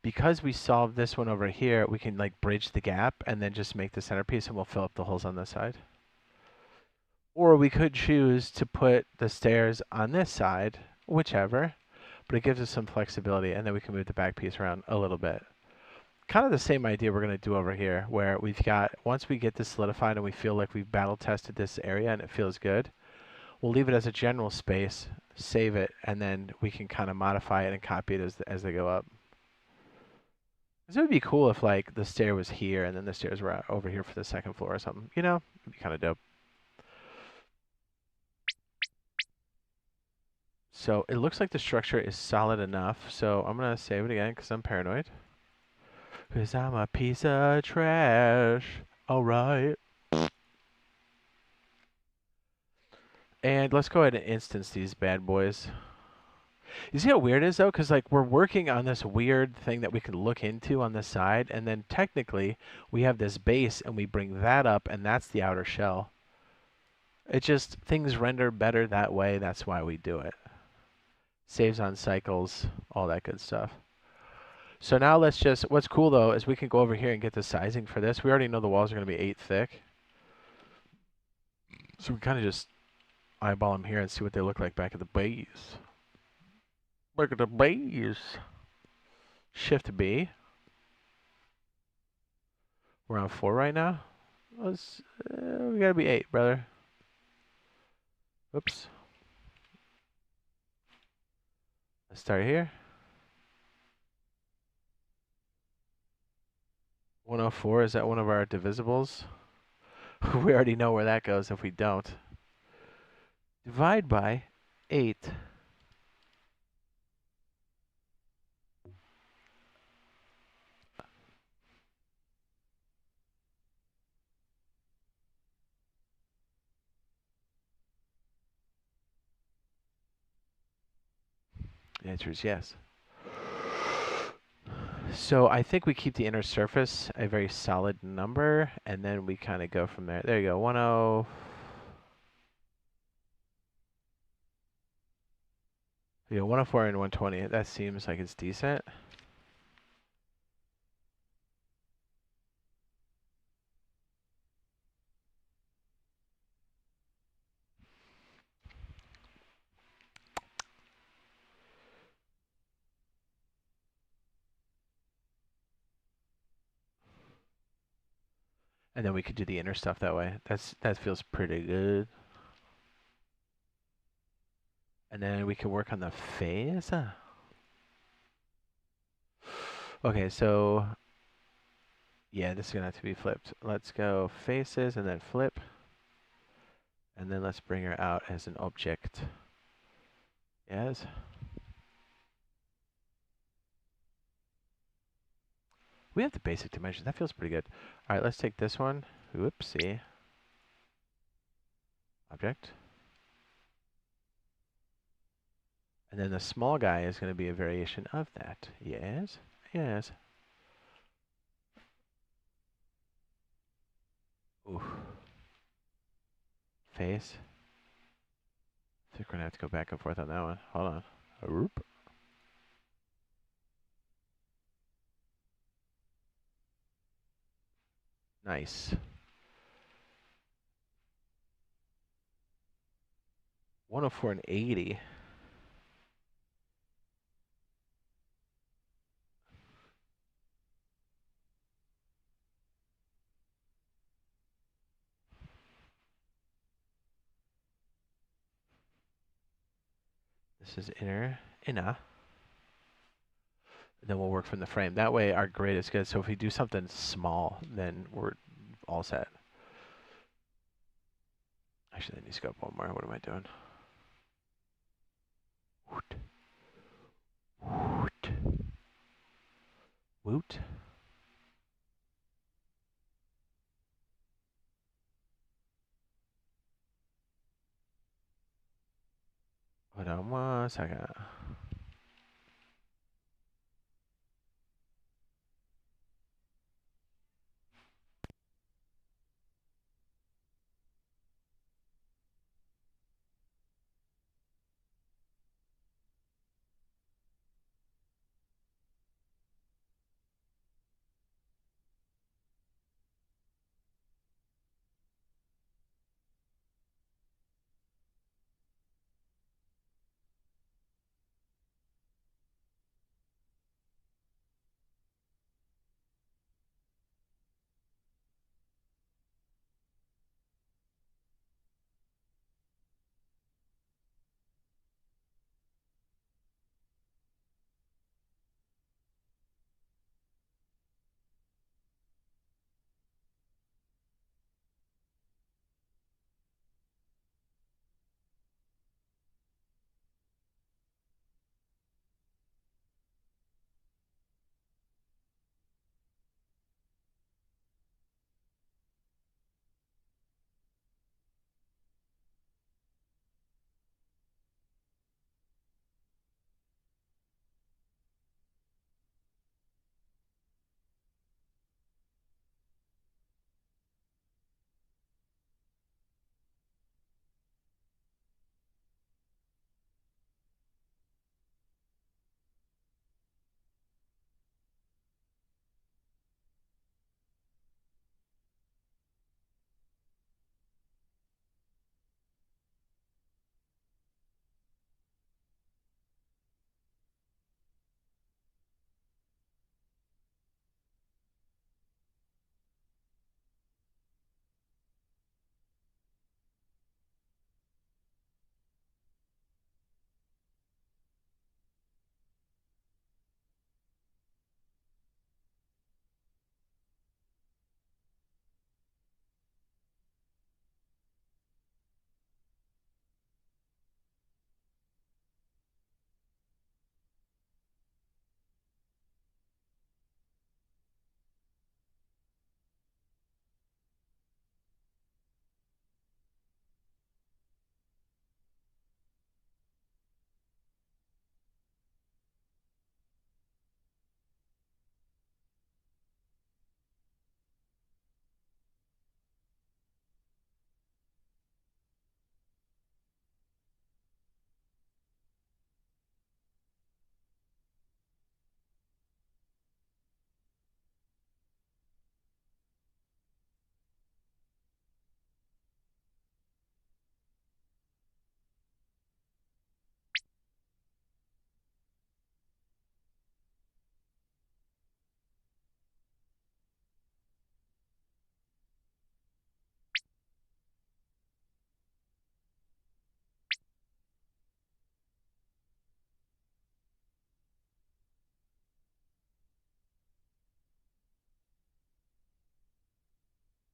Because we solved this one over here, we can like bridge the gap and then just make the centerpiece and we'll fill up the holes on this side. Or we could choose to put the stairs on this side, whichever, but it gives us some flexibility and then we can move the back piece around a little bit. Kind of the same idea we're going to do over here, where we've got, once we get this solidified and we feel like we've battle tested this area and it feels good, we'll leave it as a general space, save it, and then we can kind of modify it and copy it as they go up. This would be cool if like the stair was here and then the stairs were over here for the second floor or something. You know, it'd be kind of dope. So it looks like the structure is solid enough. So I'm going to save it again because I'm paranoid. Because I'm a piece of trash. All right. And let's go ahead and instance these bad boys. You see how weird it is, though? Because, like, we're working on this weird thing that we can look into on the side, and then technically we have this base, and we bring that up, and that's the outer shell. It just, things render better that way. That's why we do it. Saves on cycles, all that good stuff. So now let's just, what's cool, though, is we can go over here and get the sizing for this. We already know the walls are going to be 8 thick. So we kind of just eyeball them here and see what they look like back at the base. Look at the base. Shift B. We're on 4 right now. Let's, we gotta be 8, brother. Whoops. Let's start here. 104, is that one of our divisibles? We already know where that goes if we don't. Divide by 8. The answer is yes. So I think we keep the inner surface a very solid number, and then we kind of go from there. There you go, 10. Yeah, 104 and 120. That seems like it's decent. And then we could do the inner stuff that way. That feels pretty good. And then we can work on the face. Okay, so yeah, this is gonna have to be flipped. Let's go faces and then flip. And then let's bring her out as an object. Yes. We have the basic dimensions. That feels pretty good. All right, let's take this one. Whoopsie. Object. And then the small guy is going to be a variation of that. Yes. Yes. Ooh. Face. I think we're going to have to go back and forth on that one. Hold on. Oop. Nice. 104 and 80. This is inner. Inner. And then we'll work from the frame. That way our grid is good. So if we do something small, then we're all set. Actually, I need to go up one more. What am I doing? Woot. Woot. Woot. Hold on 1 second.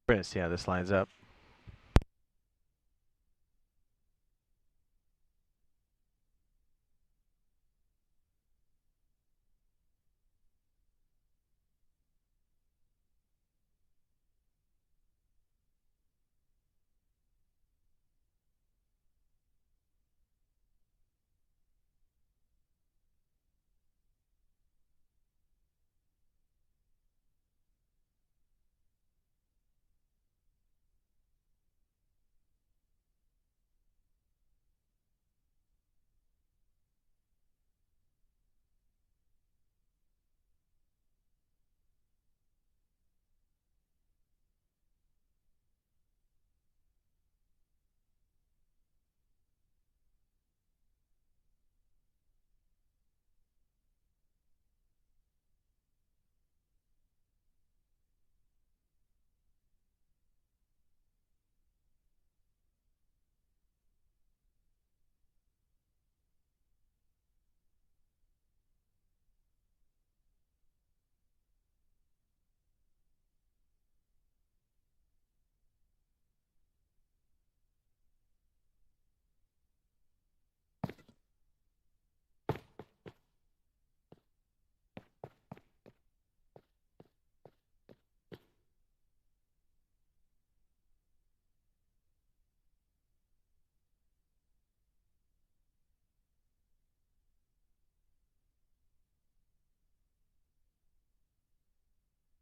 We're gonna see how this lines up.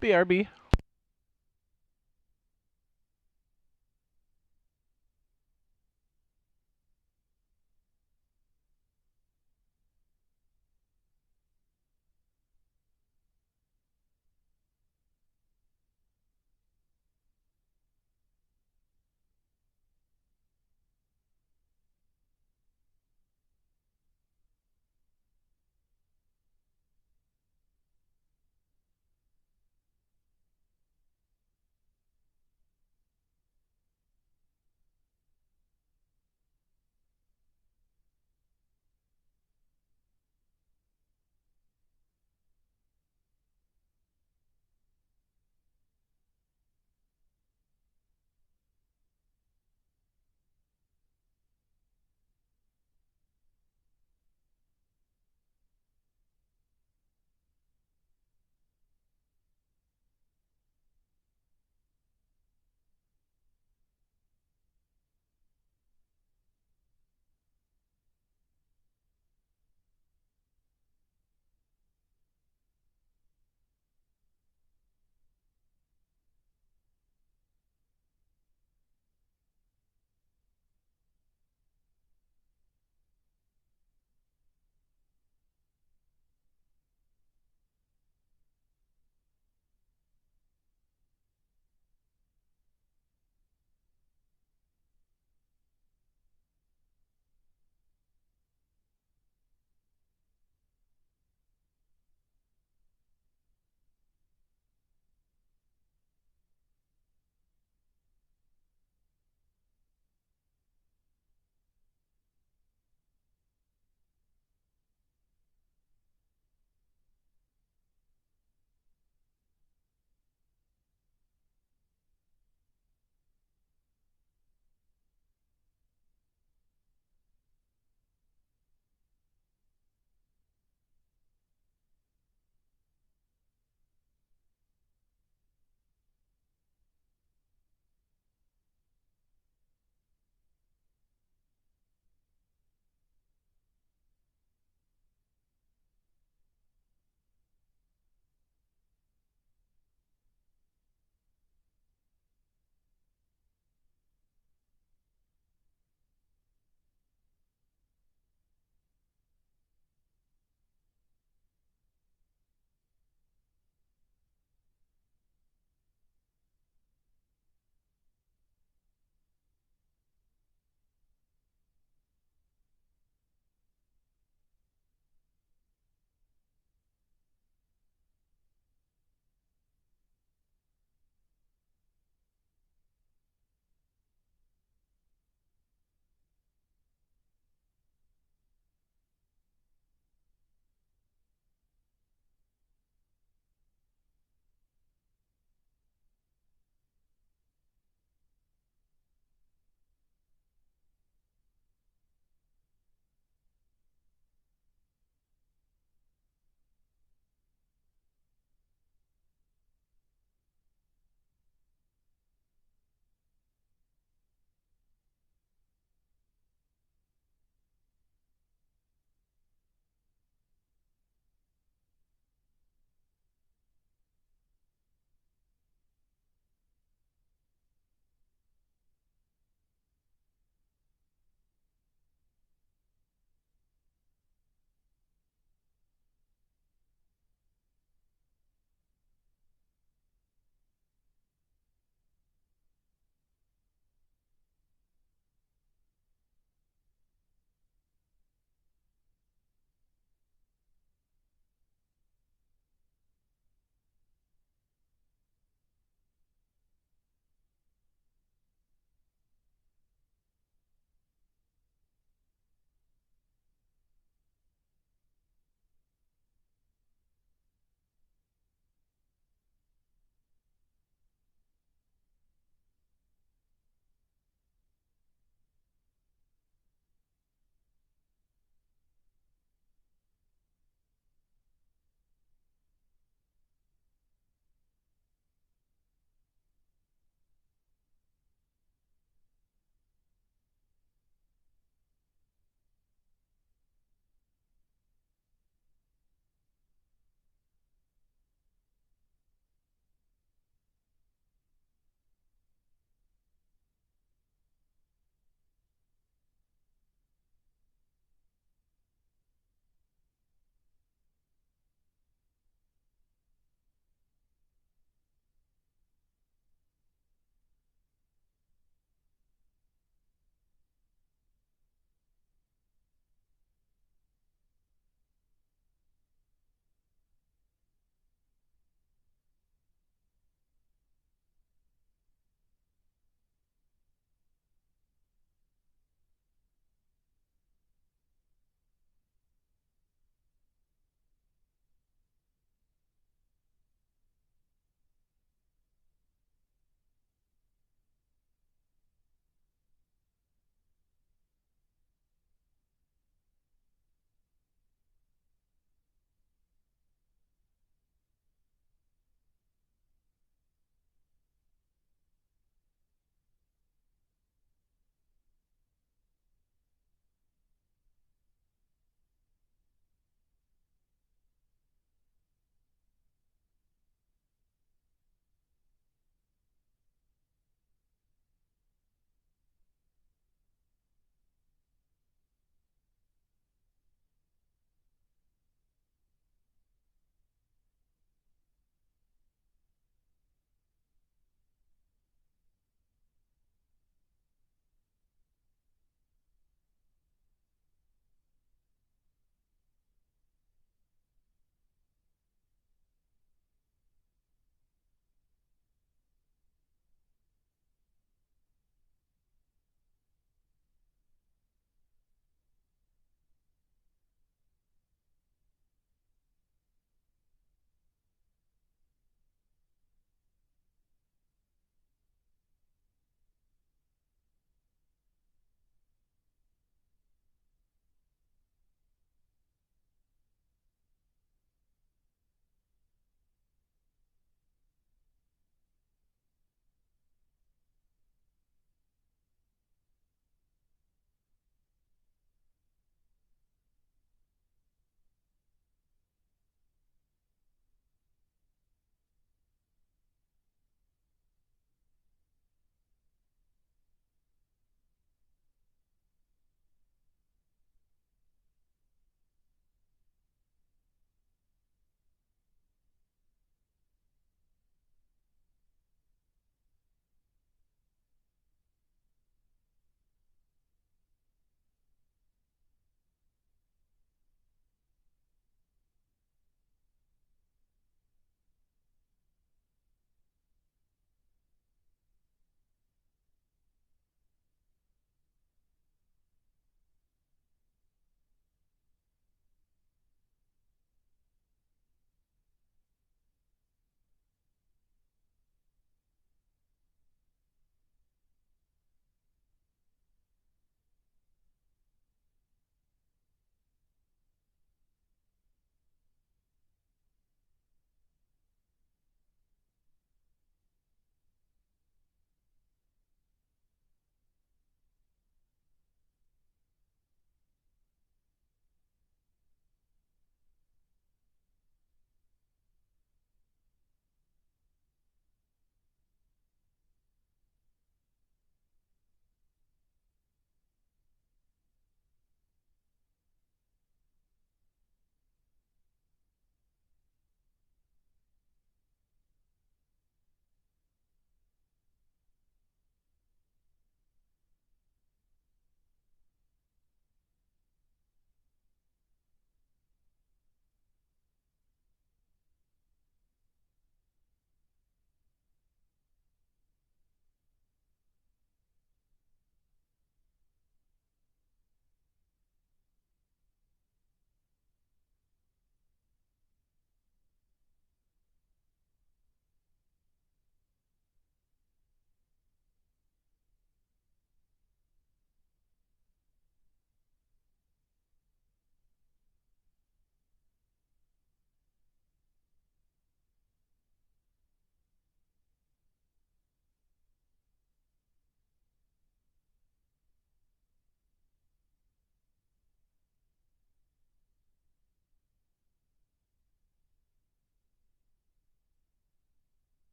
BRB.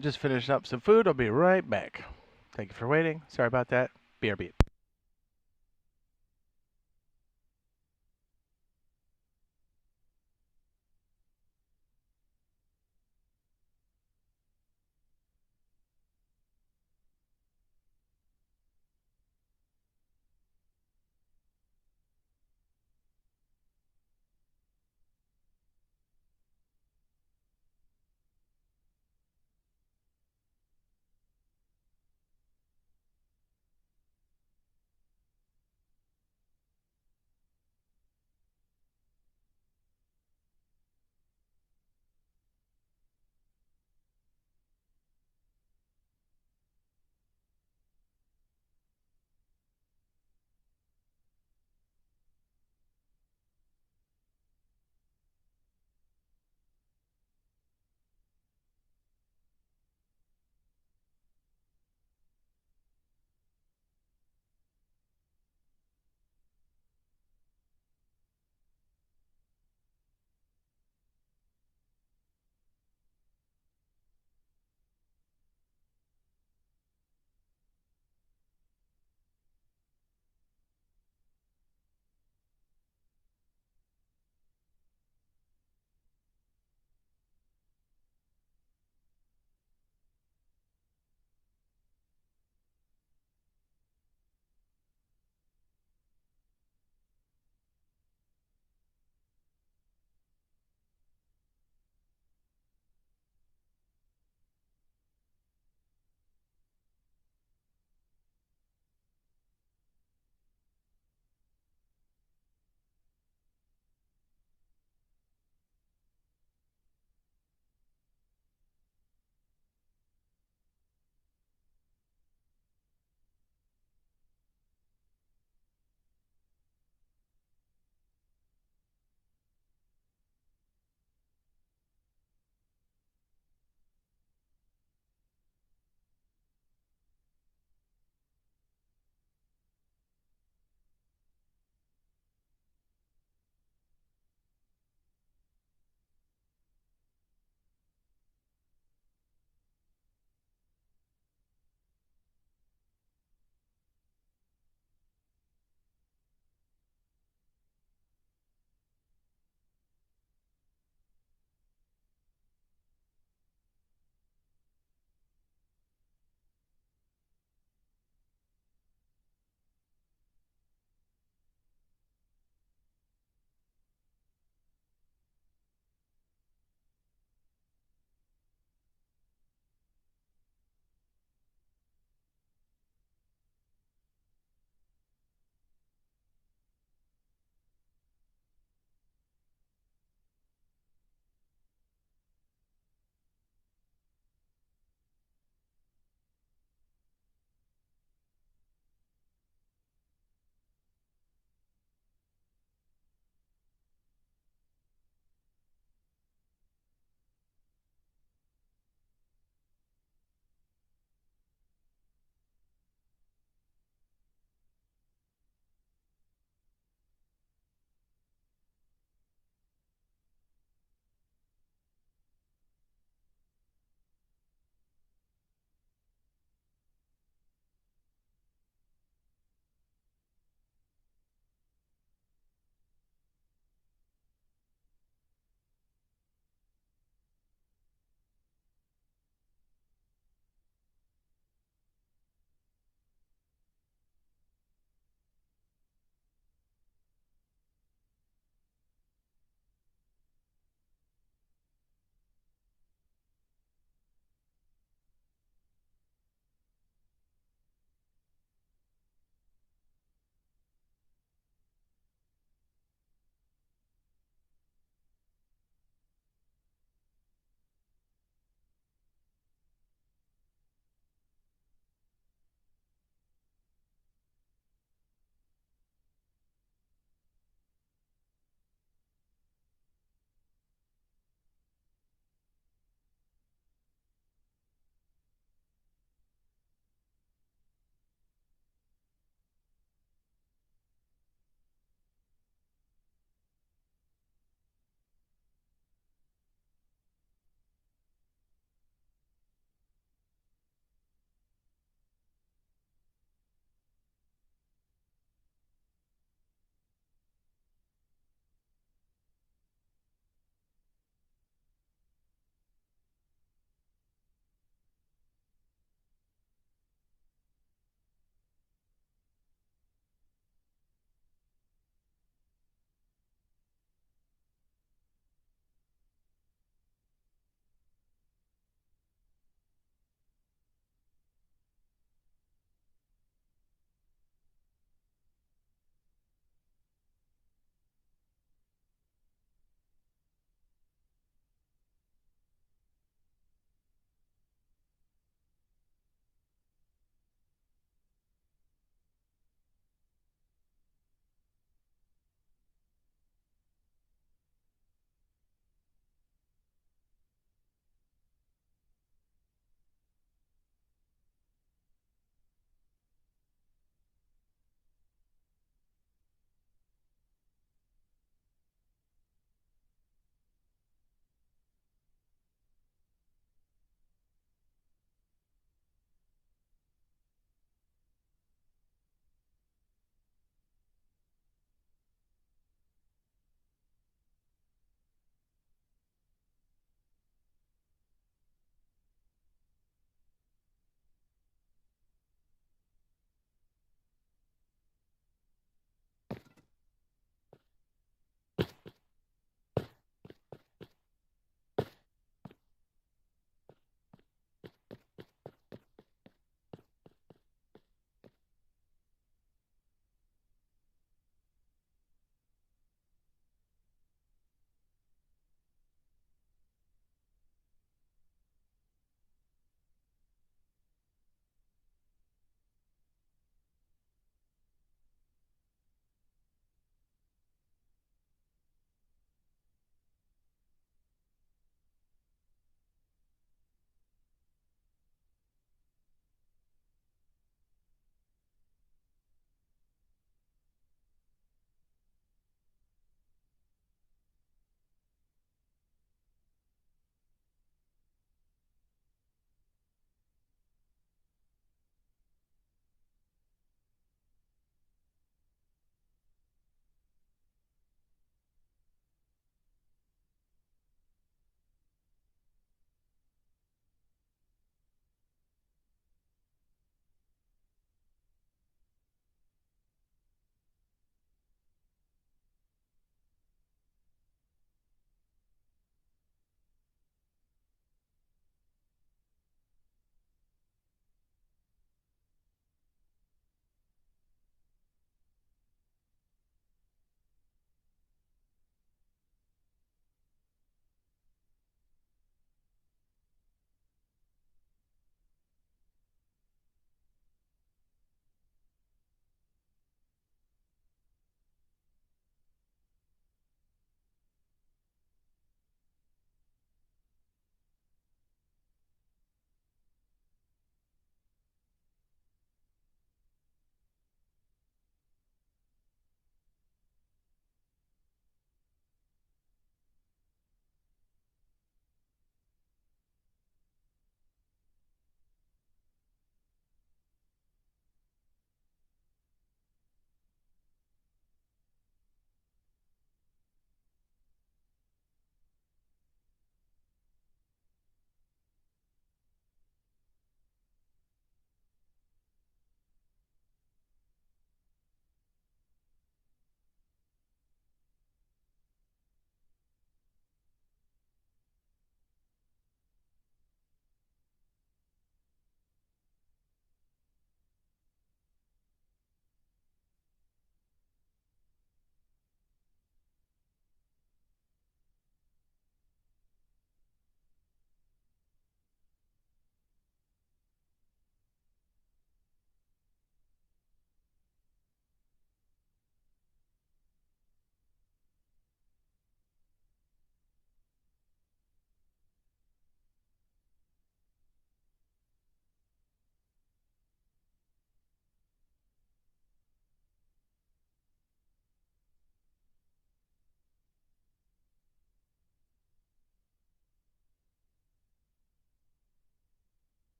Just finishing up some food. I'll be right back. Thank you for waiting. Sorry about that. BRB.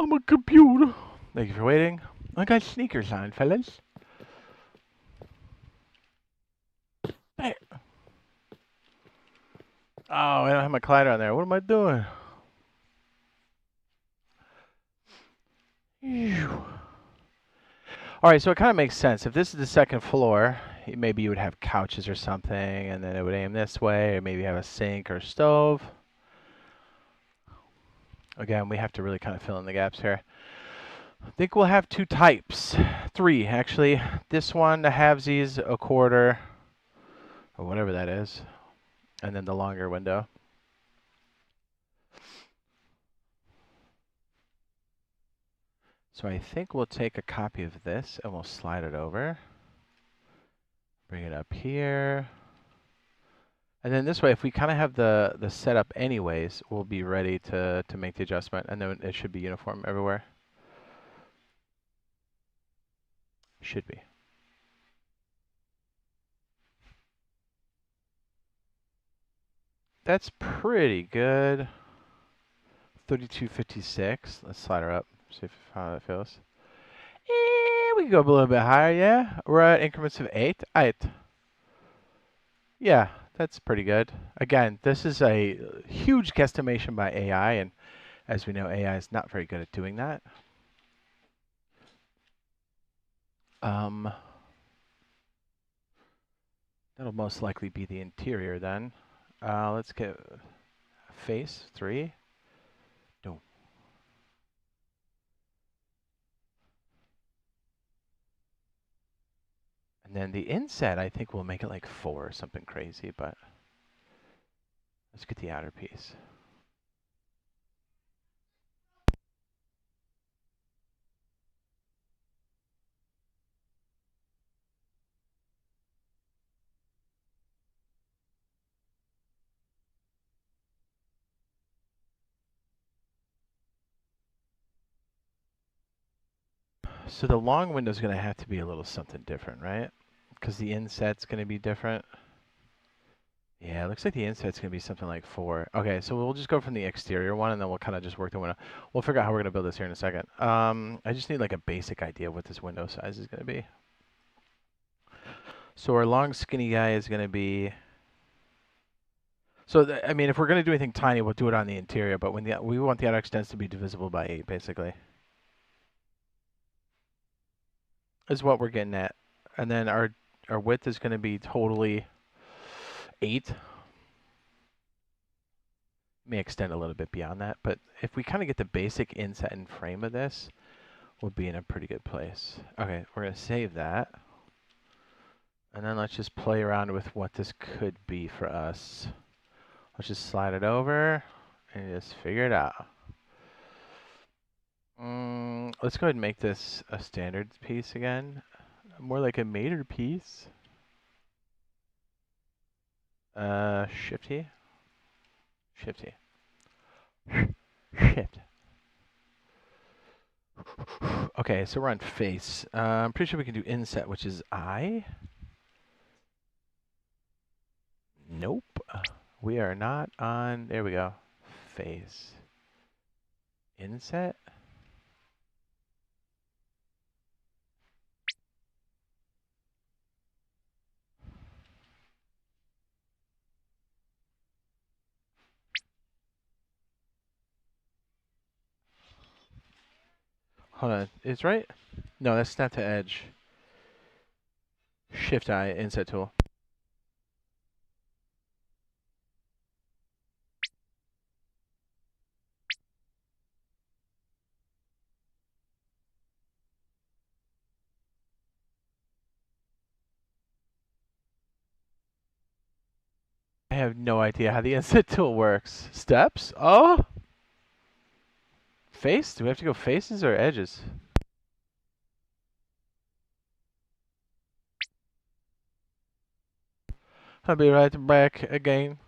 I'm a computer. Thank you for waiting. I got sneakers on, fellas. Hey. Oh, I don't have my collider on there. What am I doing? All right, so it kind of makes sense. If this is the second floor, maybe you would have couches or something, and then it would aim this way, or maybe have a sink or stove. Again, we have to really kind of fill in the gaps here. I think we'll have two types. Three, actually. This one, the halvesies, a quarter, or whatever that is, and then the longer window. So I think we'll take a copy of this and we'll slide it over. Bring it up here. And then this way, if we kind of have the setup anyways, we'll be ready to make the adjustment, and then it should be uniform everywhere. Should be. That's pretty good. 3256. Let's slide her up. See how that feels. We can go a little bit higher, yeah. We're at increments of 8. 8. Yeah, that's pretty good. Again, this is a huge guesstimation by AI, and as we know, AI is not very good at doing that. That'll most likely be the interior then. Let's get face 3. No. And then the inset, I think we'll make it like 4 or something crazy, but let's get the outer piece. So the long window is going to have to be a little something different, right? Because the inset's going to be different. Yeah, it looks like the inset's going to be something like 4. Okay, so we'll just go from the exterior one, and then we'll kind of just work the window. We'll figure out how we're going to build this here in a second. I just need like a basic idea of what this window size is going to be. So our long skinny guy is going to be... So, I mean, if we're going to do anything tiny, we'll do it on the interior, but when we want the outer extents to be divisible by 8, basically. Is what we're getting at. And then our width is going to be totally 8. May extend a little bit beyond that, but if we kind of get the basic inset and frame of this, we'll be in a pretty good place. Okay, we're going to save that. And then let's just play around with what this could be for us. Let's just slide it over and just figure it out. Let's go ahead and make this a standard piece again. More like a mater piece. Shifty. Shifty. Shift. Okay, so we're on face. I'm pretty sure we can do inset, which is I. Nope. We are not on, there we go. Face. Inset. Hold on, it's right? No, that's snap to edge. Shift I, inset tool. I have no idea how the inset tool works. Steps? Oh! Face? Do we have to go faces or edges? I'll be right back again.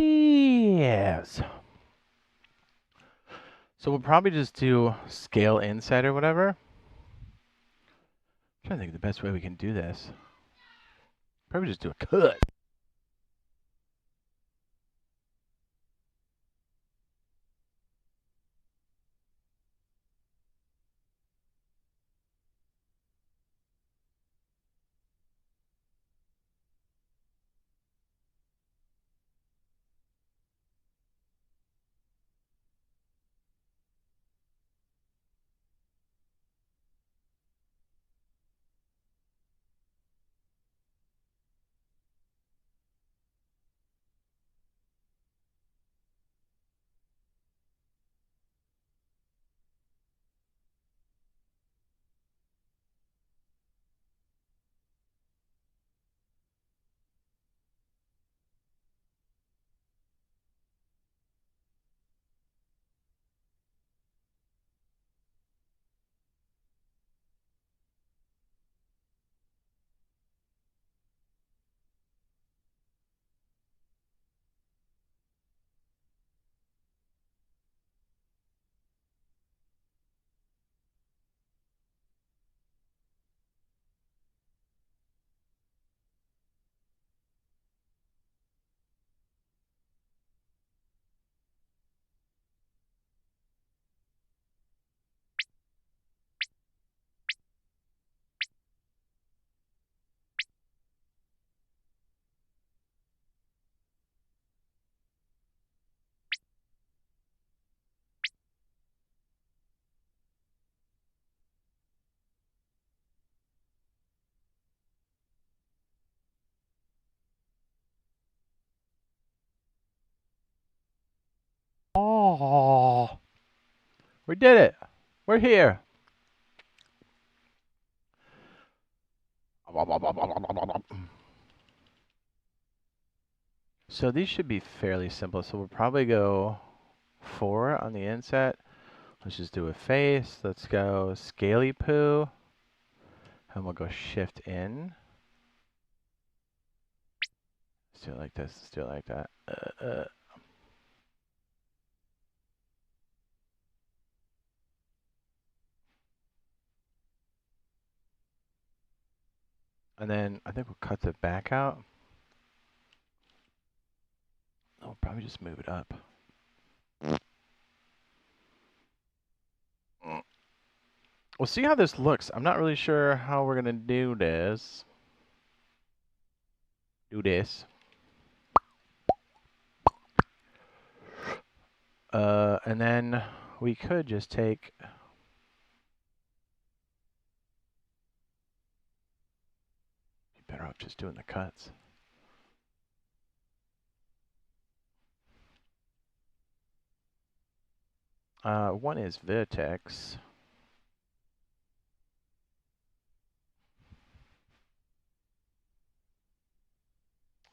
Yes. So we'll probably just do scale inside or whatever. I'm trying to think of the best way we can do this. Probably just do a cut. Oh, we did it. We're here. So these should be fairly simple. So we'll probably go 4 on the inset. Let's just do a face. Let's go scaly poo. And we'll go shift in. Let's do it like this. Let's do it like that. And then I think we'll cut the back out. I'll probably just move it up. We'll see how this looks. I'm not really sure how we're gonna do this. And then we could just take. Be better off just doing the cuts. One is vertex.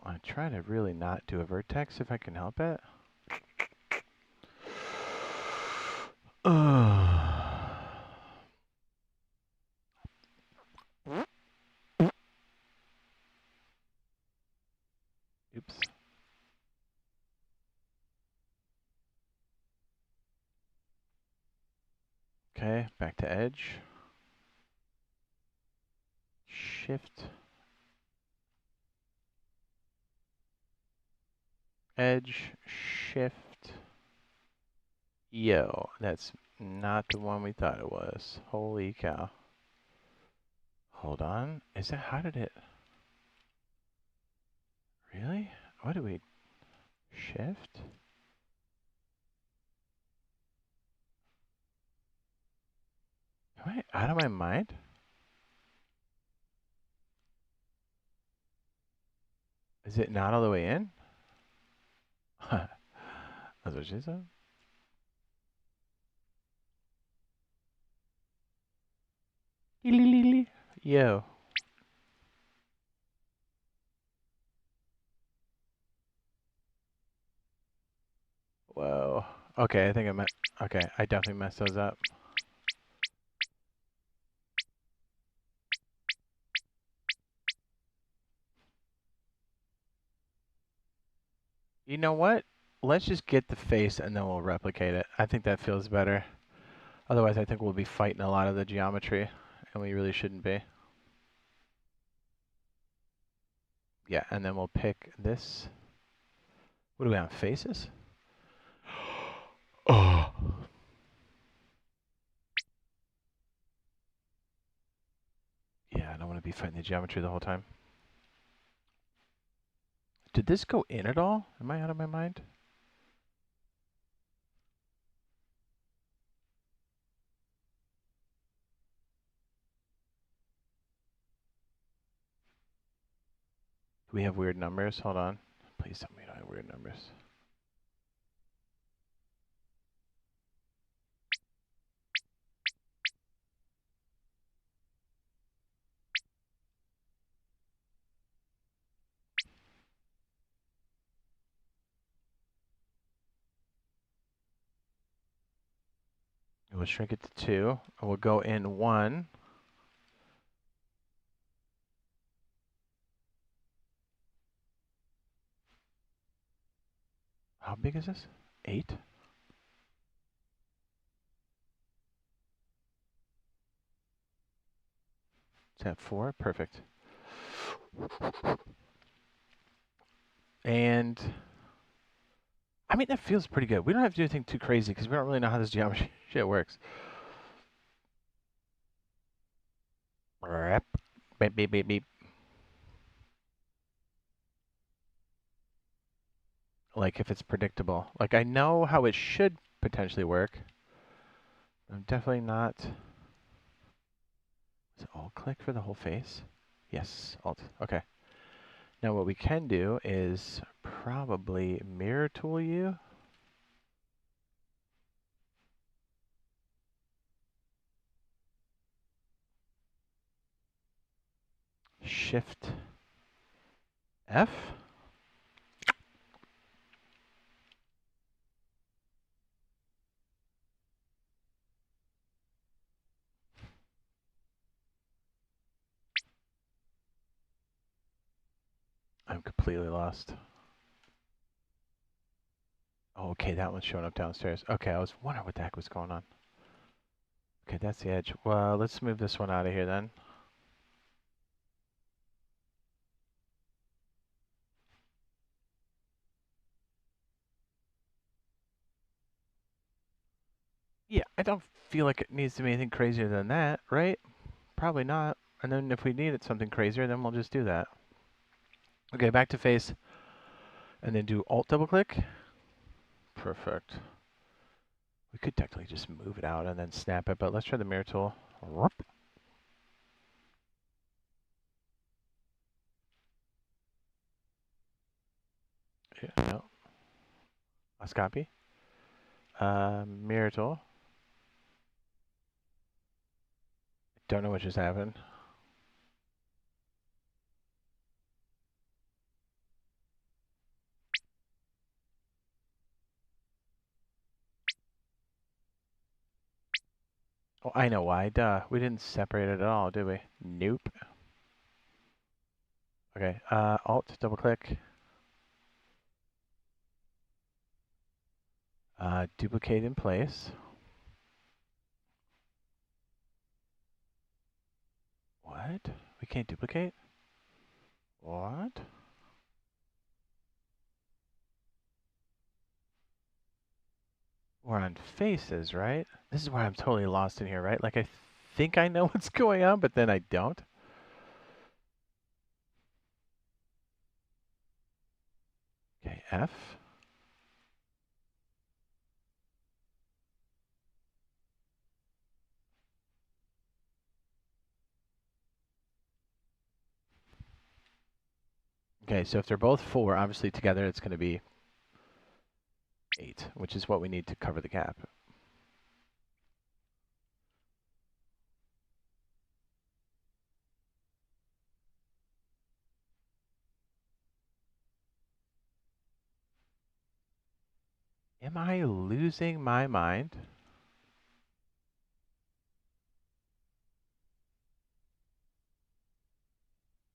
I try to really not do a vertex if I can help it. Oops. Okay, back to edge. Shift. Edge, shift. Yo, that's not the one we thought it was. Holy cow. Hold on. Is that, how did it? Really? What do we, shift? Am I out of my mind? Is it not all the way in? That's what she said. Yo. Whoa. Okay, I think okay, I definitely messed those up. You know what? Let's just get the face and then we'll replicate it. I think that feels better. Otherwise, I think we'll be fighting a lot of the geometry, and we really shouldn't be. Yeah, and then we'll pick this. What do we have? Faces? Oh. Yeah, I don't want to be fighting the geometry the whole time. Did this go in at all? Am I out of my mind? Do we have weird numbers? Hold on. Please tell me I don't have weird numbers. We'll shrink it to 2, and we'll go in 1. How big is this? 8? Is that 4? Perfect. And I mean, that feels pretty good. We don't have to do anything too crazy because we don't really know how this geometry shit works. Beep, beep, beep, beep. Like if it's predictable. Like I know how it should potentially work. I'm definitely not. Is it alt click for the whole face? Yes, alt. Okay. Now what we can do is probably mirror tool you. Shift F. I'm completely lost. Oh, okay, that one's showing up downstairs. Okay, I was wondering what the heck was going on. Okay, that's the edge. Well, let's move this one out of here then. Yeah, I don't feel like it needs to be anything crazier than that, right? Probably not. And then if we needed something crazier, then we'll just do that. Okay, back to face. And then do Alt double click. Perfect. We could technically just move it out and then snap it, but let's try the mirror tool. Yeah, no. Let's copy. Mirror tool. Don't know what just happened. Oh, I know why. Duh. We didn't separate it at all, did we? Nope. Okay. Alt double click. Duplicate in place. What? We can't duplicate? What? We're on faces, right? This is where I'm totally lost in here, right? Like I think I know what's going on, but then I don't. Okay, F. Okay, so if they're both 4, obviously together it's going to be 8, which is what we need to cover the gap. Am I losing my mind?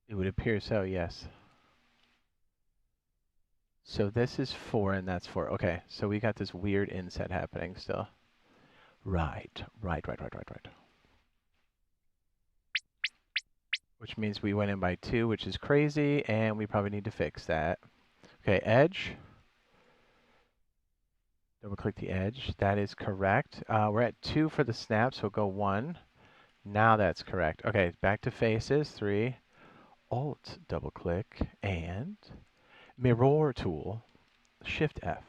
It would appear so, yes. So this is 4 and that's 4. Okay, so we got this weird inset happening still. Right. Which means we went in by 2, which is crazy, and we probably need to fix that. Okay, edge. Double click the edge. That is correct. We're at 2 for the snap, so we'll go 1. Now that's correct. Okay, back to faces. 3. Alt, double click, and mirror tool. Shift F.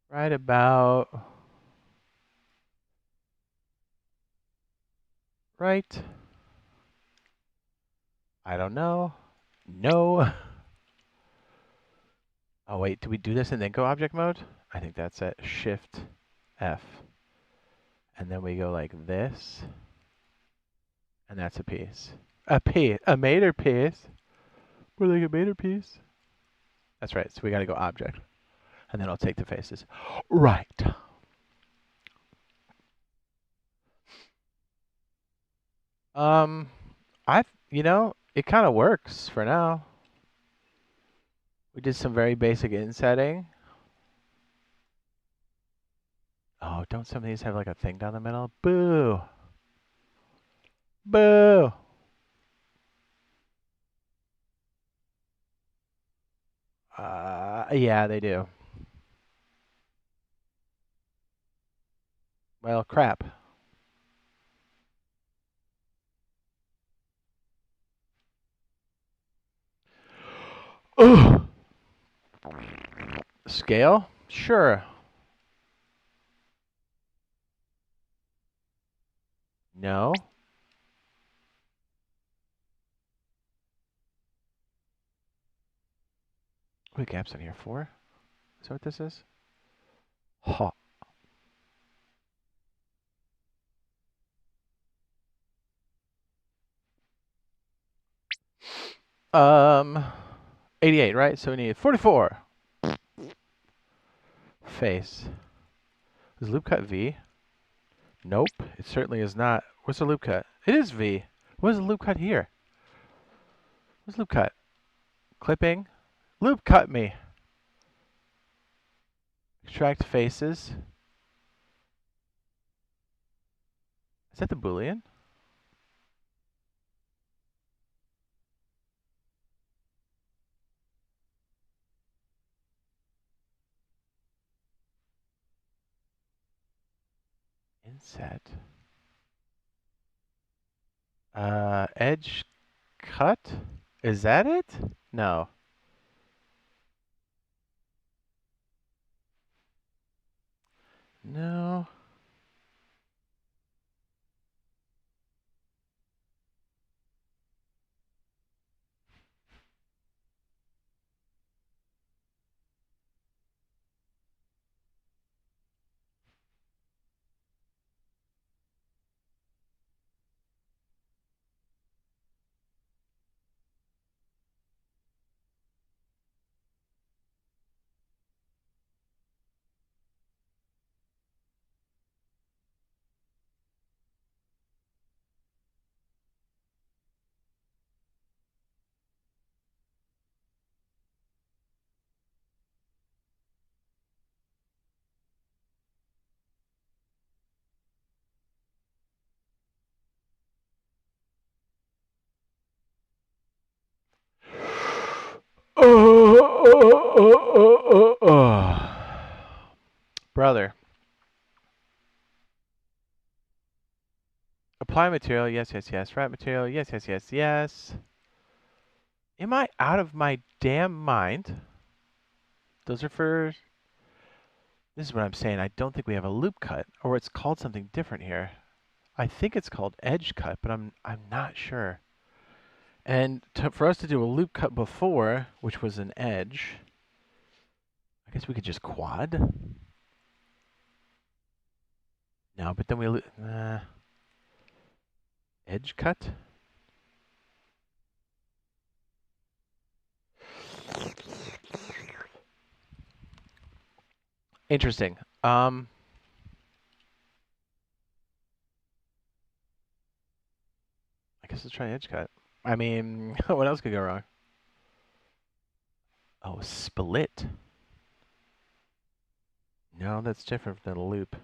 Right about right. I don't know. No. Oh wait, do we do this and then go object mode? I think that's it. Shift F. And then we go like this. And that's a piece. A piece. A mater piece. We're like a mater piece. That's right. So we got to go object. And then I'll take the faces. Right. It kind of works for now. We did some very basic insetting. Oh, don't some of these have like a thing down the middle? Boo. Boo. Yeah, they do. Well, crap. Ugh. Scale? Sure. No. What gaps in here? 4? Is that what this is? Ha. 88, right? So we need 44. Face. Is loop cut V? Nope, it certainly is not. What's the loop cut? It is V. What is the loop cut here? What's loop cut? Clipping? Loop cut me. Extract faces. Is that the Boolean? Inset. Edge cut? Is that it? No. No. Brother. Apply material. Yes, yes, yes. Wrap material. Yes, yes, yes, yes. Am I out of my damn mind? Those are for... This is what I'm saying. I don't think we have a loop cut. Or it's called something different here. I think it's called edge cut, but I'm not sure. And for us to do a loop cut before, which was an edge, I guess we could just quad. No, but then we edge cut. Interesting. I guess let's try edge cut. I mean, what else could go wrong? Oh, split. No, that's different than a loop.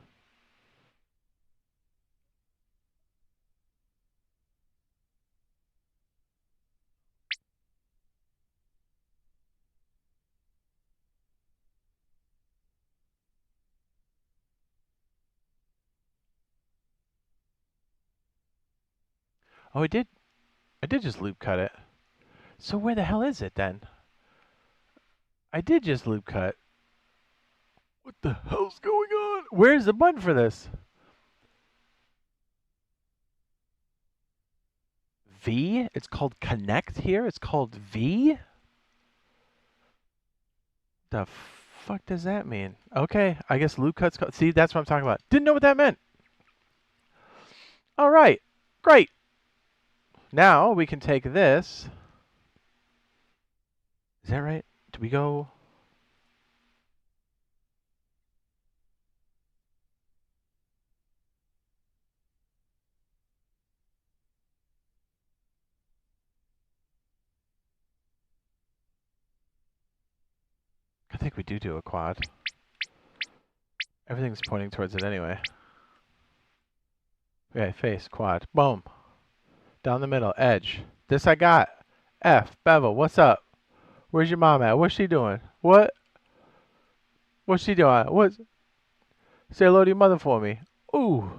Oh, I did just loop cut it. So where the hell is it then? I did just loop cut. What the hell's going on? Where's the button for this? V? It's called connect here? It's called V? The fuck does that mean? Okay, I guess loop cuts. See, that's what I'm talking about. Didn't know what that meant. All right, great. Now we can take this. Is that right? Do we go? I think we do a quad. Everything's pointing towards it anyway. Okay, face, quad. Boom. Down the middle, edge. This I got. F, bevel, what's up? Where's your mom at? What's she doing? What? What's she doing? What? Say hello to your mother for me. Ooh.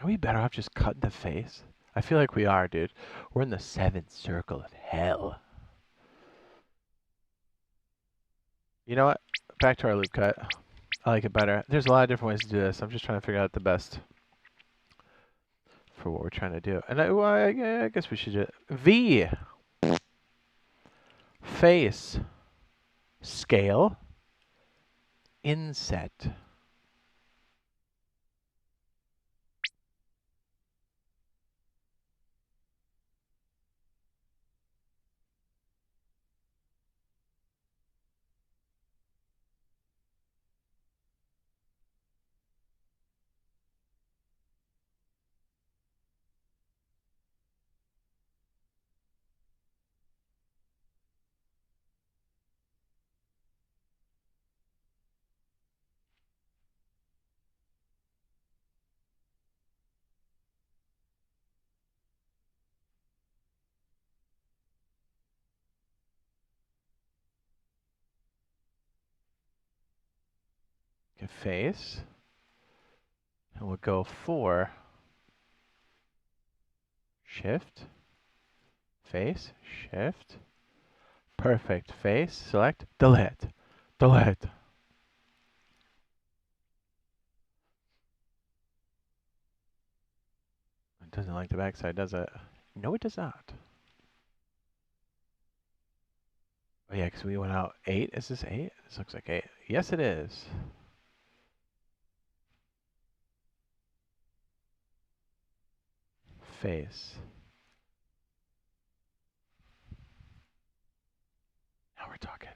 Are we better off just cutting the face? I feel like we are, dude. We're in the seventh circle of hell. You know what? Back to our loop cut. I like it better. There's a lot of different ways to do this. I'm just trying to figure out the best for what we're trying to do. And I guess we should just... V. Face. Scale. Inset. Okay, face. And we'll go for shift. Face. Shift. Perfect. Face. Select. Delete. Delete. It doesn't like the backside, does it? No, it does not. Oh yeah, because we went out 8. Is this 8? This looks like 8. Yes, it is. Face. Now we're talking.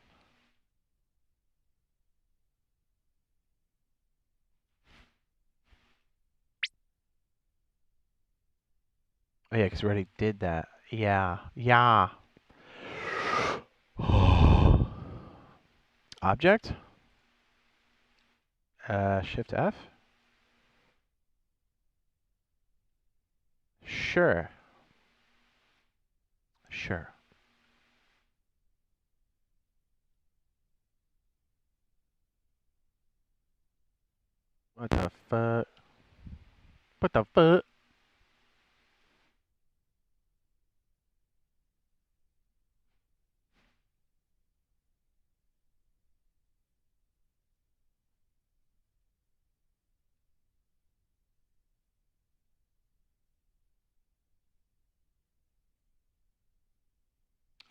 Oh yeah, because we already did that. Yeah. Yeah. Object. Shift F. Sure. Sure. What the fuck? What the fuck?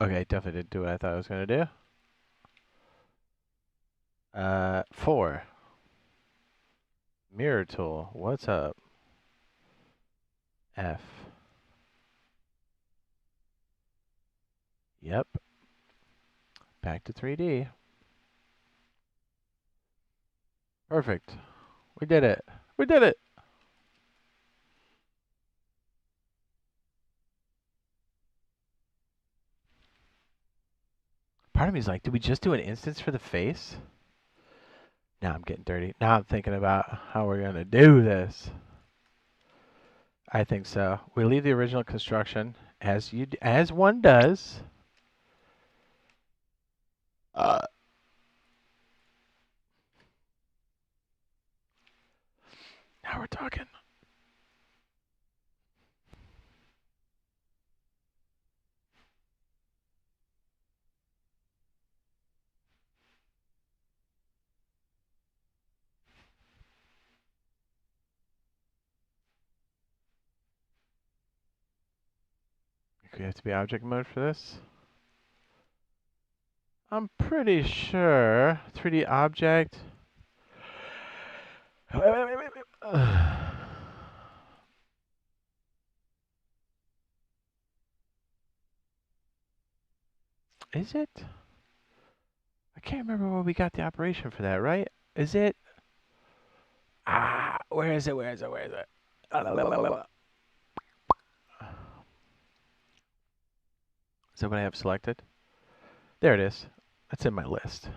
Okay, definitely didn't do what I thought I was gonna do. 4. Mirror tool. What's up? F. Yep. Back to 3D. Perfect. We did it. We did it. Part of me is like, did we just do an instance for the face? Now I'm getting dirty. Now I'm thinking about how we're going to do this. I think so. We leave the original construction as one does. Now we're talking. We have to be object mode for this. I'm pretty sure 3D object. Wait. Is it? I can't remember where we got the operation for that, right? Is it? Where is it? Where is it? Where is it? Is that what I have selected? There it is. That's in my list.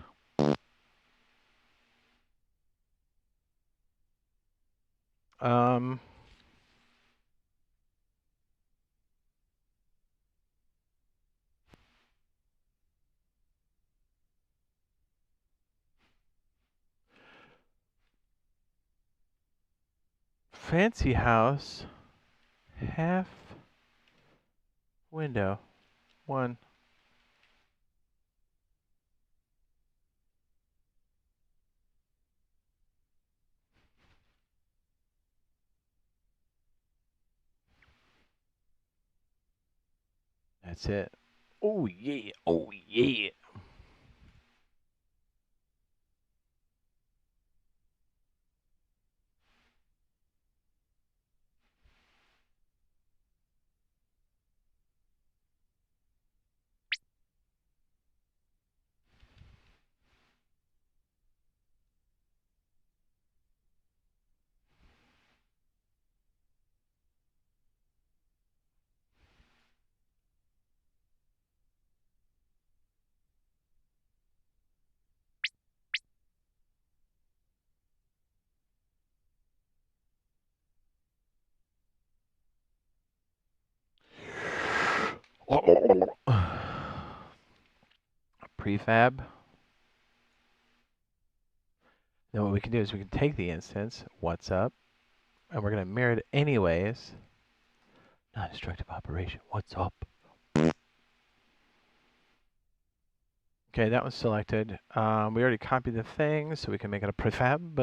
Fancy house. Half window. One. That's it. Oh yeah. Oh yeah. Prefab. Then what we can do is we can take the instance, what's up, and we're going to mirror it anyways. Non-destructive operation, what's up? Okay, that was selected. We already copied the thing, so we can make it a prefab.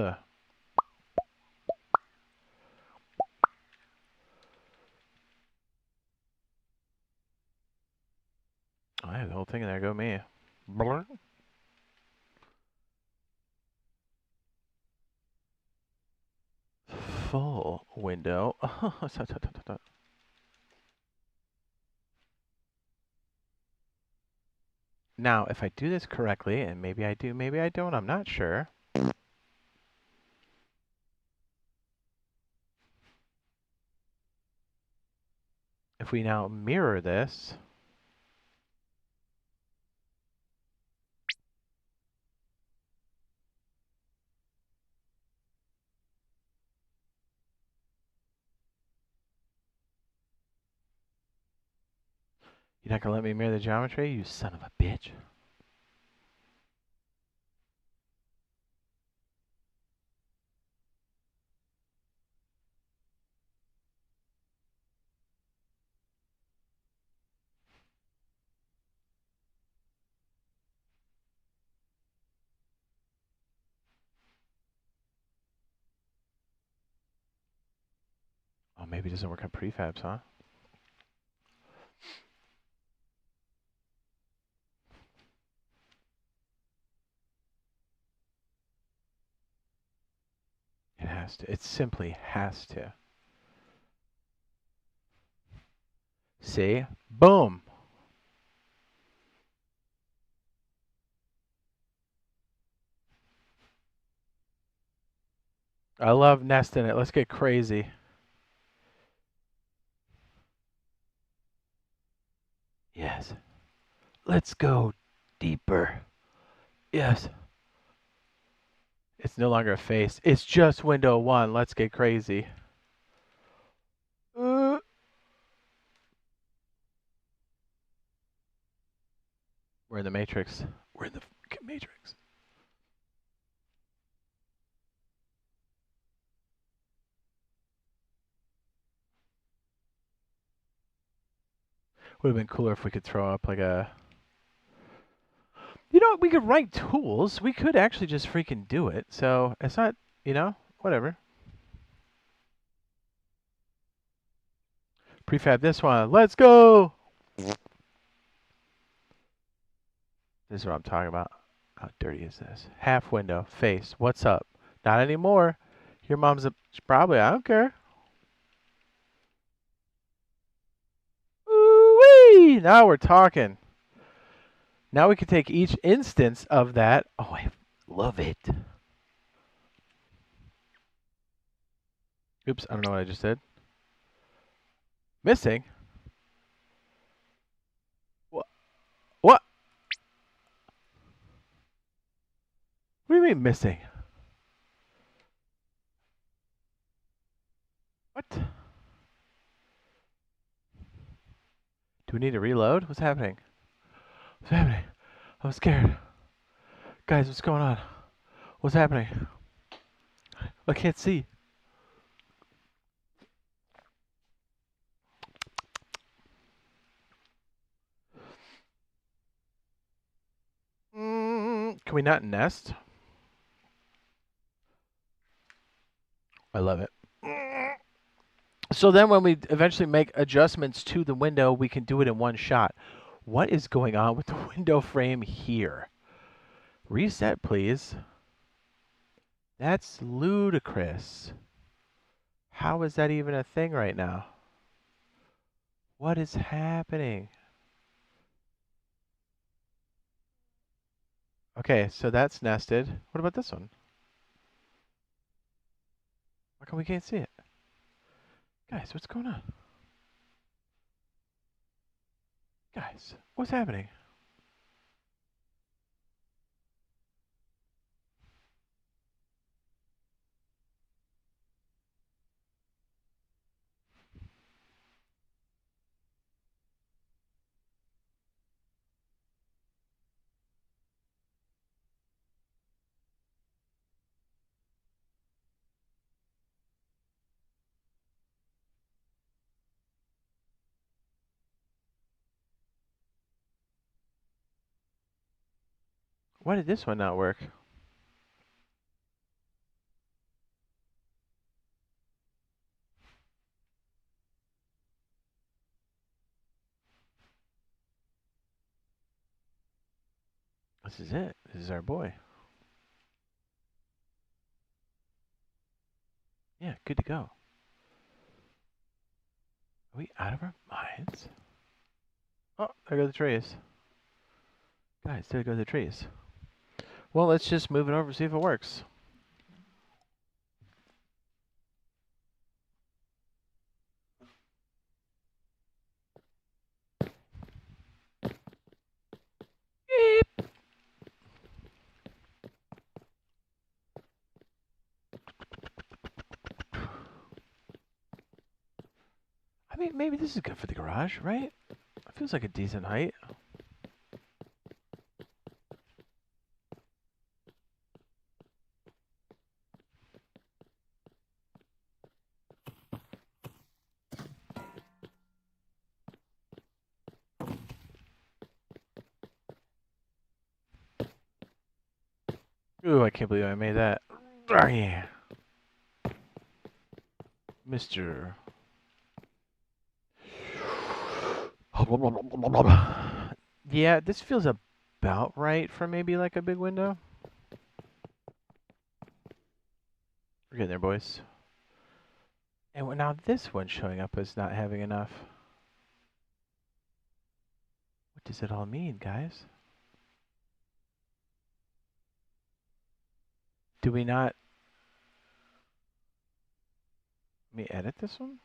Oh, I have the whole thing in there. Go me. Blur. Full window. Now, if I do this correctly, and maybe I do, maybe I don't, I'm not sure. If we now mirror this, you're not gonna let me mirror the geometry, you son of a bitch. Oh, maybe it doesn't work on prefabs, huh? It has. has to. It simply has to. See? Boom. I love nesting it. Let's get crazy. Yes. Let's go deeper. Yes. It's no longer a face. It's just window 1. Let's get crazy. We're in the Matrix. We're in the fucking Matrix. Would have been cooler if we could throw up like a... You know, we could write tools. We could actually just freaking do it. So it's not, you know, whatever. Prefab this one. Let's go. This is what I'm talking about. How dirty is this? Half window, face. What's up? Not anymore. Your mom's probably, I don't care. Ooh-wee! Now we're talking. Now we can take each instance of that. Oh, I love it. Oops, I don't know what I just did. Missing? What? What? What do you mean missing? What? Do we need to reload? What's happening? What's happening? I'm scared. Guys, what's going on? What's happening? I can't see. Can we not nest? I love it. So then when we eventually make adjustments to the window, we can do it in one shot. What is going on with the window frame here? Reset, please. That's ludicrous. How is that even a thing right now? What is happening? Okay, so that's nested. What about this one? How come we can't see it? Guys, what's going on? Guys, what's happening? Why did this one not work? This is it. This is our boy. Yeah, good to go. Are we out of our minds? Oh, there go the trees. Guys, there go the trees. Well, let's just move it over and see if it works. Beep. I mean, maybe this is good for the garage, right? It feels like a decent height. Ooh, I can't believe I made that. Oh, yeah. Mr. Yeah, this feels about right for maybe like a big window. We're getting there, boys. And now this one's showing up as not having enough. What does it all mean, guys? Do we not... Let me edit this one?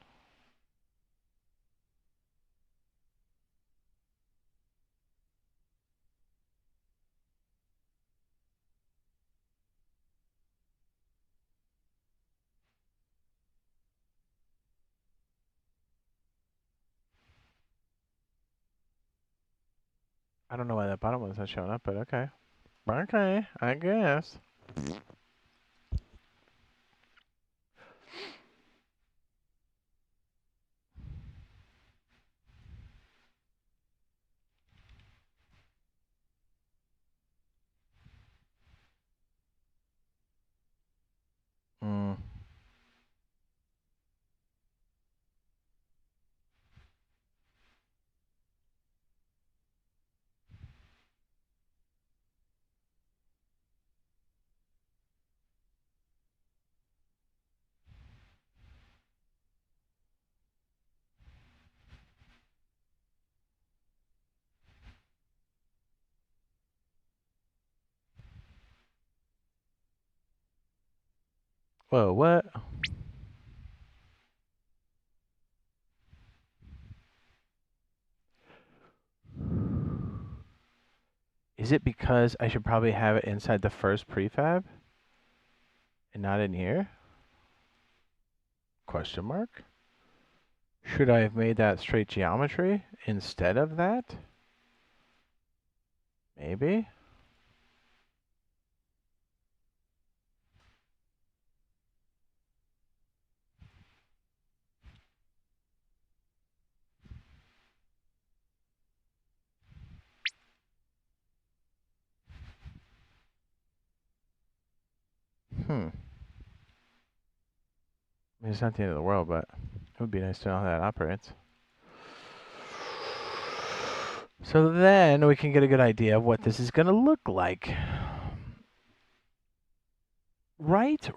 I don't know why that bottom one's not showing up, but okay. Okay, I guess. Hmm. Whoa, what? Is it because I should probably have it inside the first prefab and not in here? Question mark? Should I have made that straight geometry instead of that? Maybe? Hmm. I mean, it's not the end of the world, but it would be nice to know how that operates. So then we can get a good idea of what this is going to look like. Right. There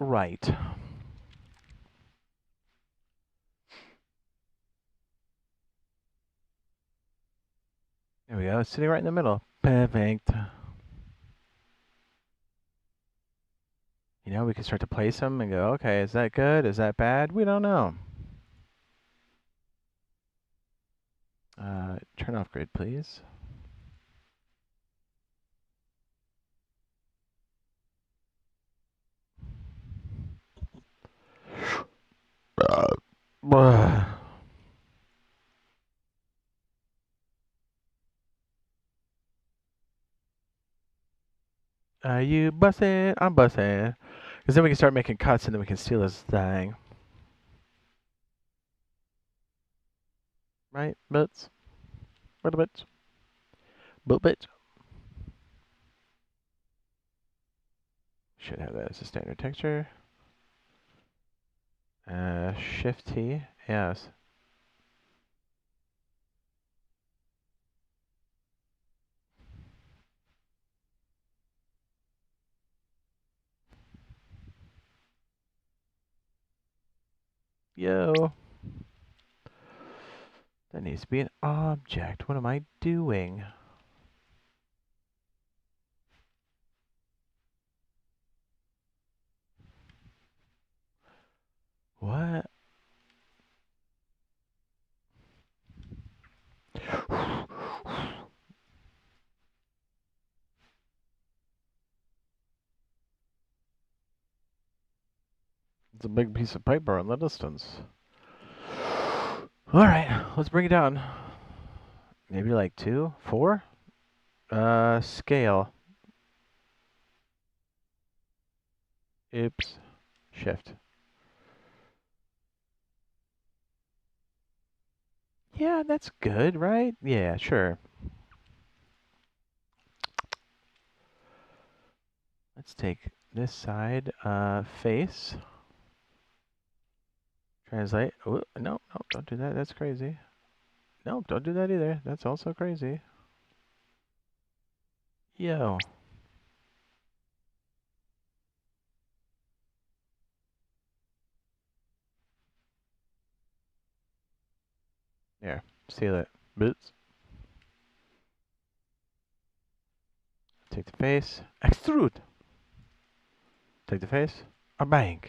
we go. It's sitting right in the middle. Perfect. You know, we can start to place them and go, okay, is that good? Is that bad? We don't know. Turn off grid, please. You bussin'? I'm bussin'. Because then we can start making cuts and then we can steal this thing. Right, bits? What a bit? Bit. Should have that as a standard texture. Shift T, yes. Yo. That needs to be an object. What am I doing? What? It's a big piece of paper in the distance. All right, let's bring it down. Maybe like 2, 4? Scale. Oops. Shift. Yeah, that's good, right? Yeah, sure. Let's take this side, face. Translate. Oh, no, don't do that. That's crazy. No, don't do that either. That's also crazy. Yo. Seal it. Boots. Take the face. Extrude. Take the face. Or bang.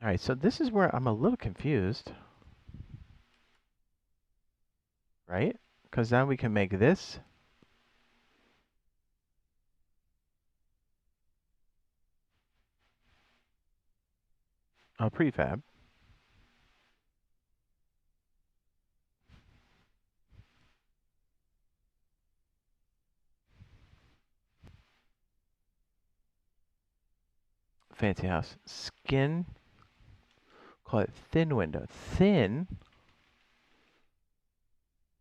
Alright, so this is where I'm a little confused. Right? Because now we can make this. A prefab. Fancy house. Skin. Call it thin window. Thin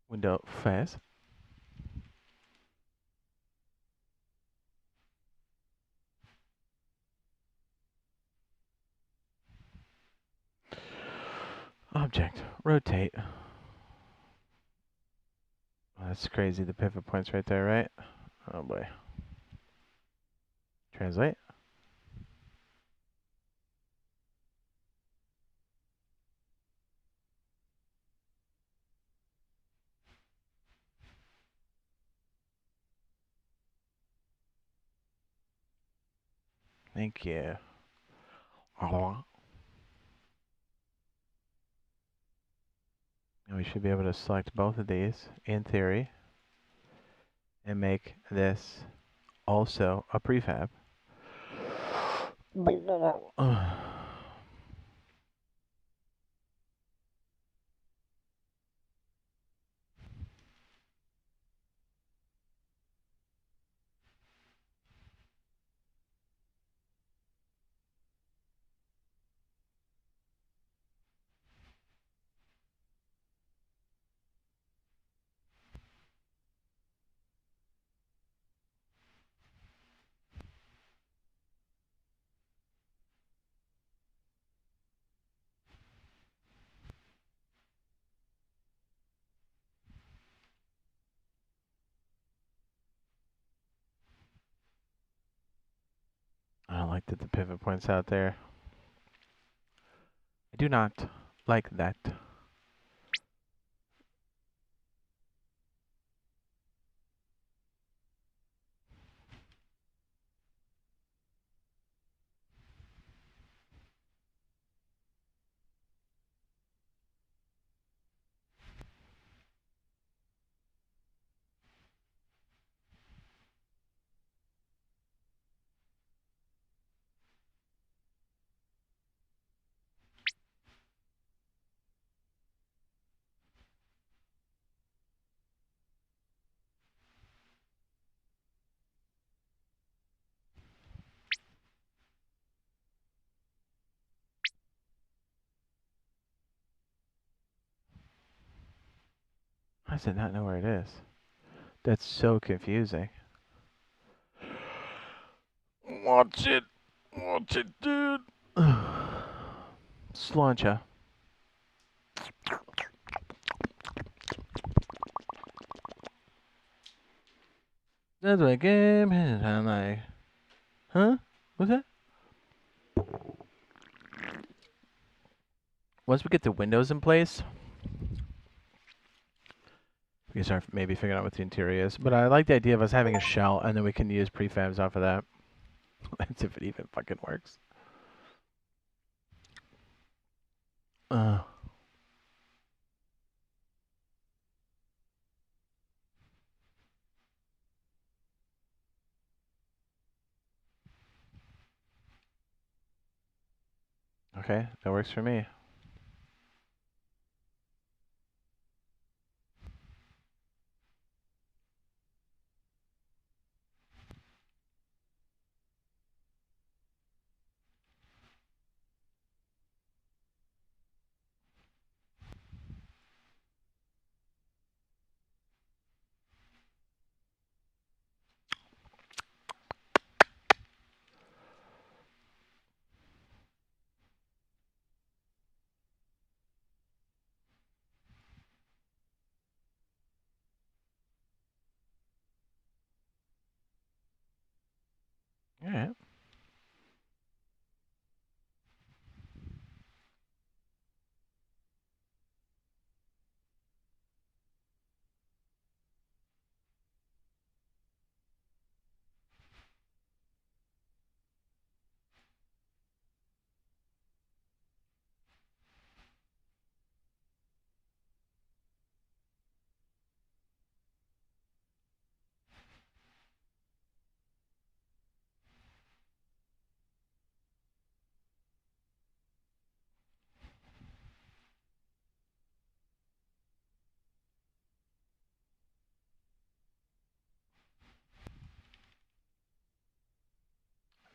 window face. Object. Rotate. Oh, that's crazy. The pivot point's right there, right? Oh boy. Translate. Thank you. And we should be able to select both of these, in theory, and make this also a prefab. I don't like that the pivot point's out there. I do not like that. I does not know where it is? That's so confusing. Watch it, dude. Slancha. That's my game, and I'm like, huh? What's that? Once we get the windows in place, we can start maybe figuring out what the interior is. But I like the idea of us having a shell, and then we can use prefabs off of that. That's if it even fucking works. Okay, that works for me. All right.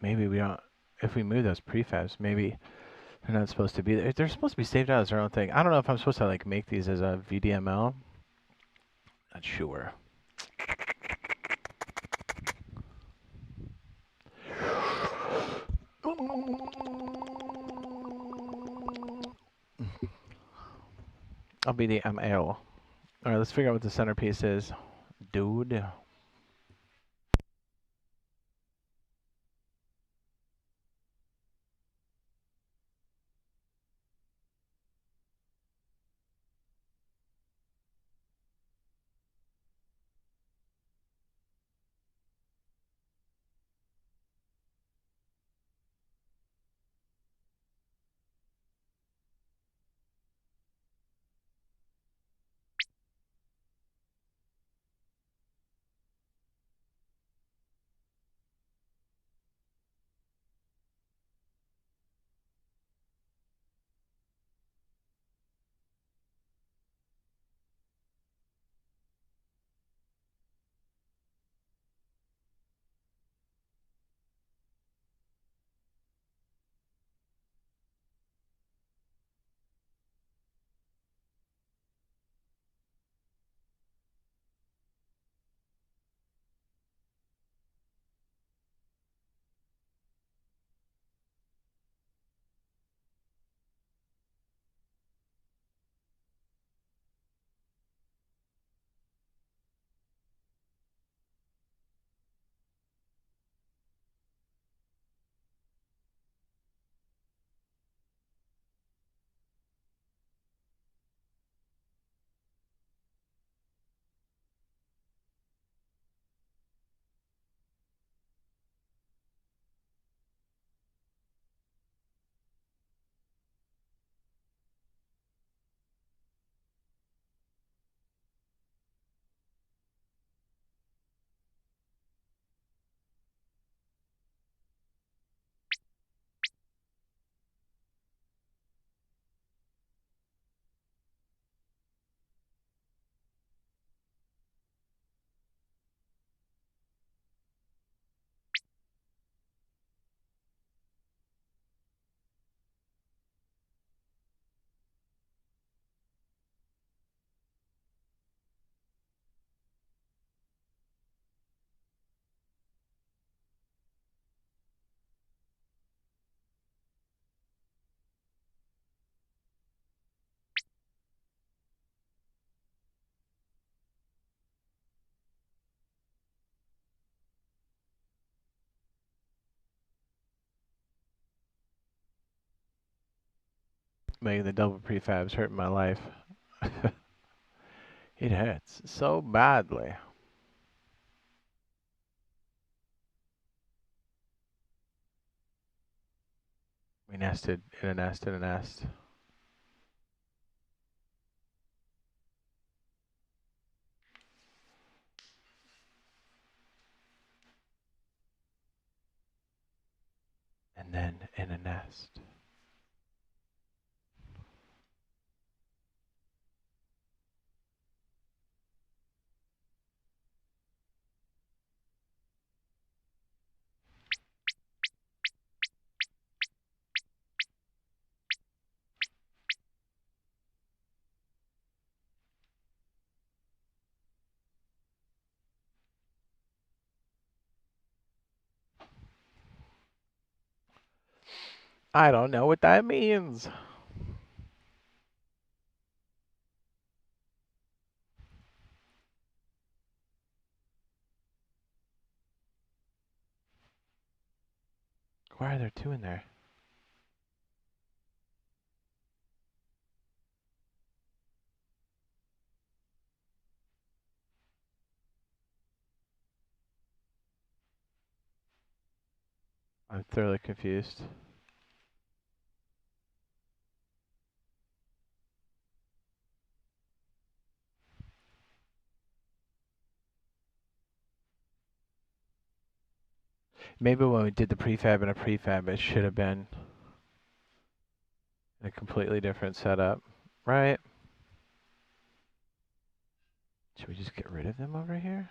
maybe we don't. If we move those prefabs, maybe they're not supposed to be there. They're supposed to be saved out as their own thing. I don't know if I'm supposed to like make these as a VDML. Not sure. I'll be the ML. All right, let's figure out what the centerpiece is, dude. Making the double prefabs hurting my life. It hurts so badly. We nested in a nest in a nest. And then in a nest. I don't know what that means. Why are there two in there? I'm thoroughly confused. Maybe when we did the prefab and a prefab, it should have been a completely different setup, right? Should we just get rid of them over here?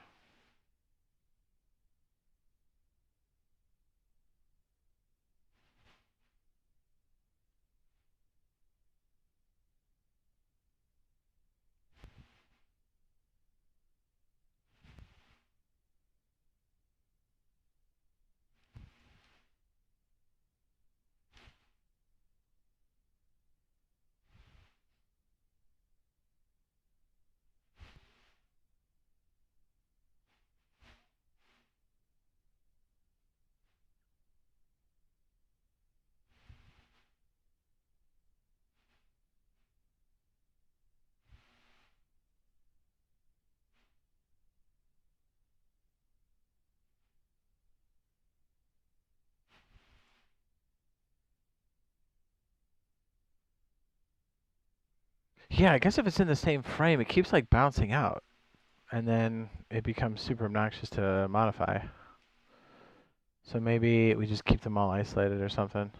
Yeah, I guess if it's in the same frame, it keeps like bouncing out, and then it becomes super obnoxious to modify. So maybe we just keep them all isolated or something.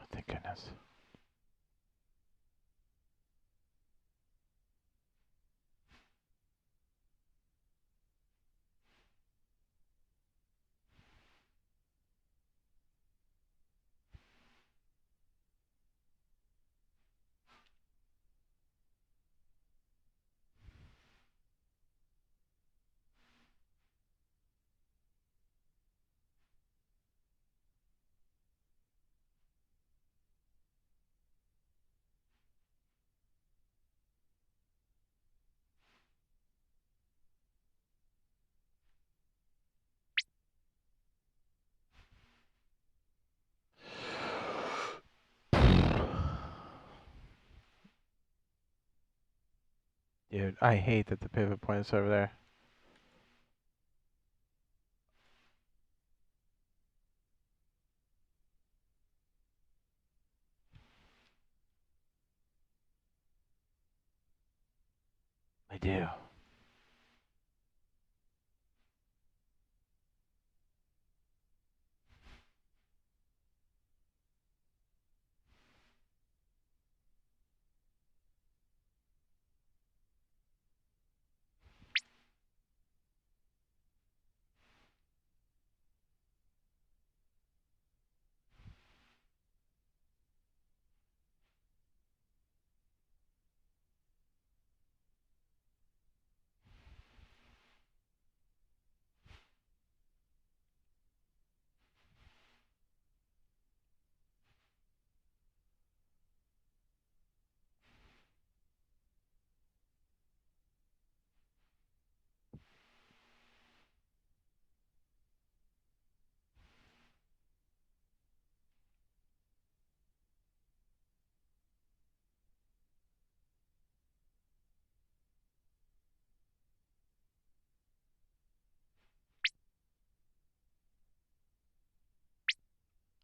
Oh, thank goodness. Dude, I hate that the pivot point is over there. I do.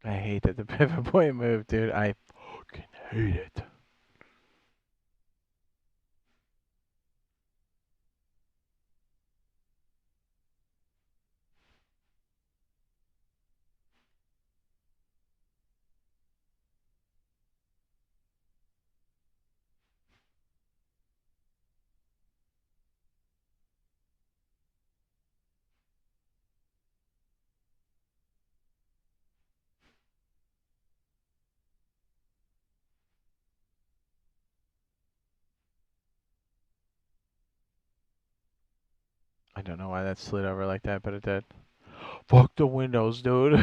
I hate that the pivot point moved, dude. I fucking hate it. I don't know why that slid over like that, but it did. Fuck the windows, dude.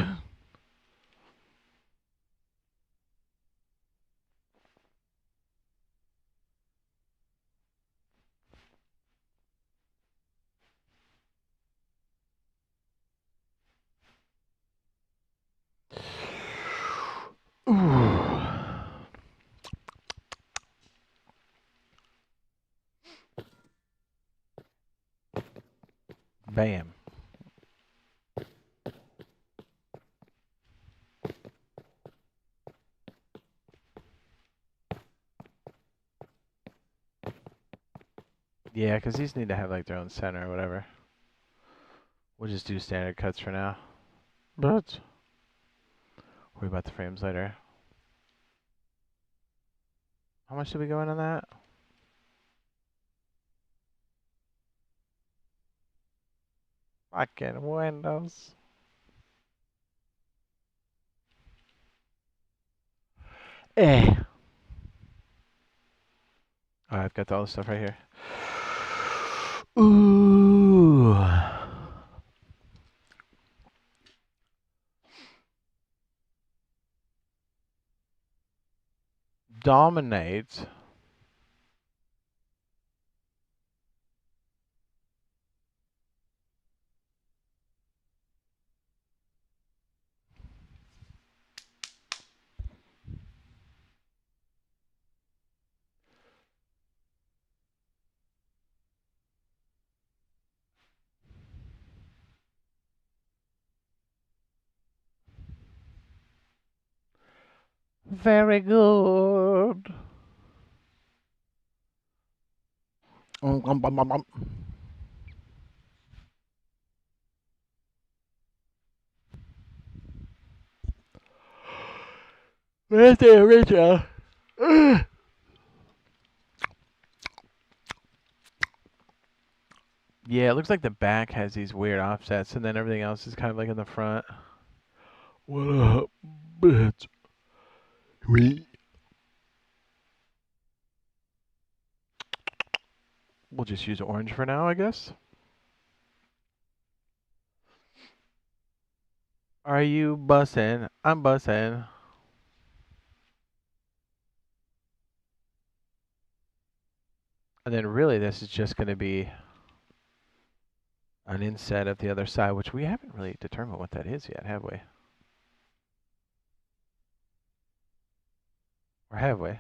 Ooh. Bam. Yeah, because these need to have like their own center or whatever. We'll just do standard cuts for now. But worry about the frames later. How much did we go in on that? Fucking Windows. Eh. Oh, I've got all the stuff right here. Ooh. Dominate. Very good. Where's the original? Yeah, it looks like the back has these weird offsets, and then everything else is kind of like in the front. What up, bitch? We'll just use orange for now, I guess. Are you bussin'? I'm bussin'. And then really this is just going to be an inset of the other side, which we haven't really determined what that is yet, have we? Or have we?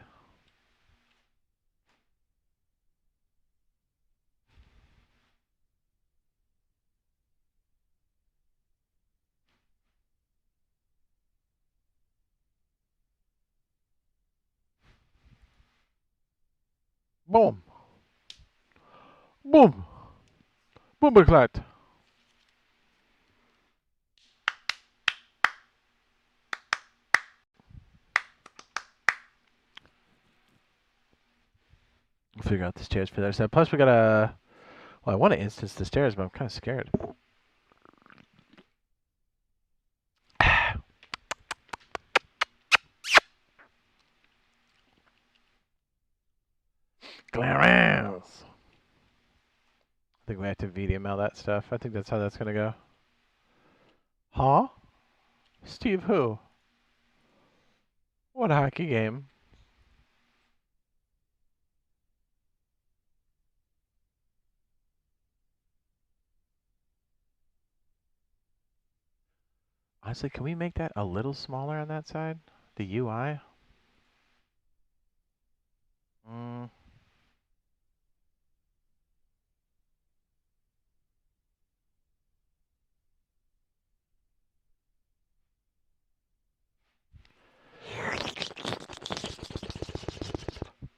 Boom. Boom. Boomberclat. We'll figure out the stairs for the other side. Plus we got a... Well, I want to instance the stairs, but I'm kind of scared. Clarence. I think we have to VDML that stuff. I think that's how that's going to go. Huh? Steve who? What hockey game? Honestly, can we make that a little smaller on that side? The UI? Mm.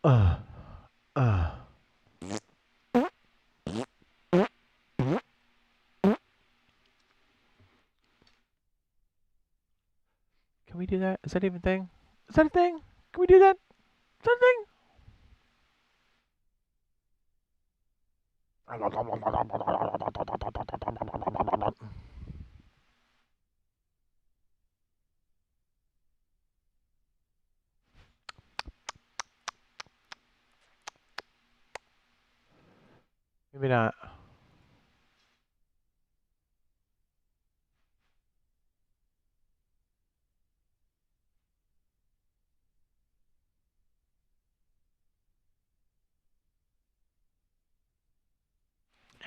Uh. Can we do that? Is that even a thing? Is that a thing? Can we do that? Is that a thing? Maybe not.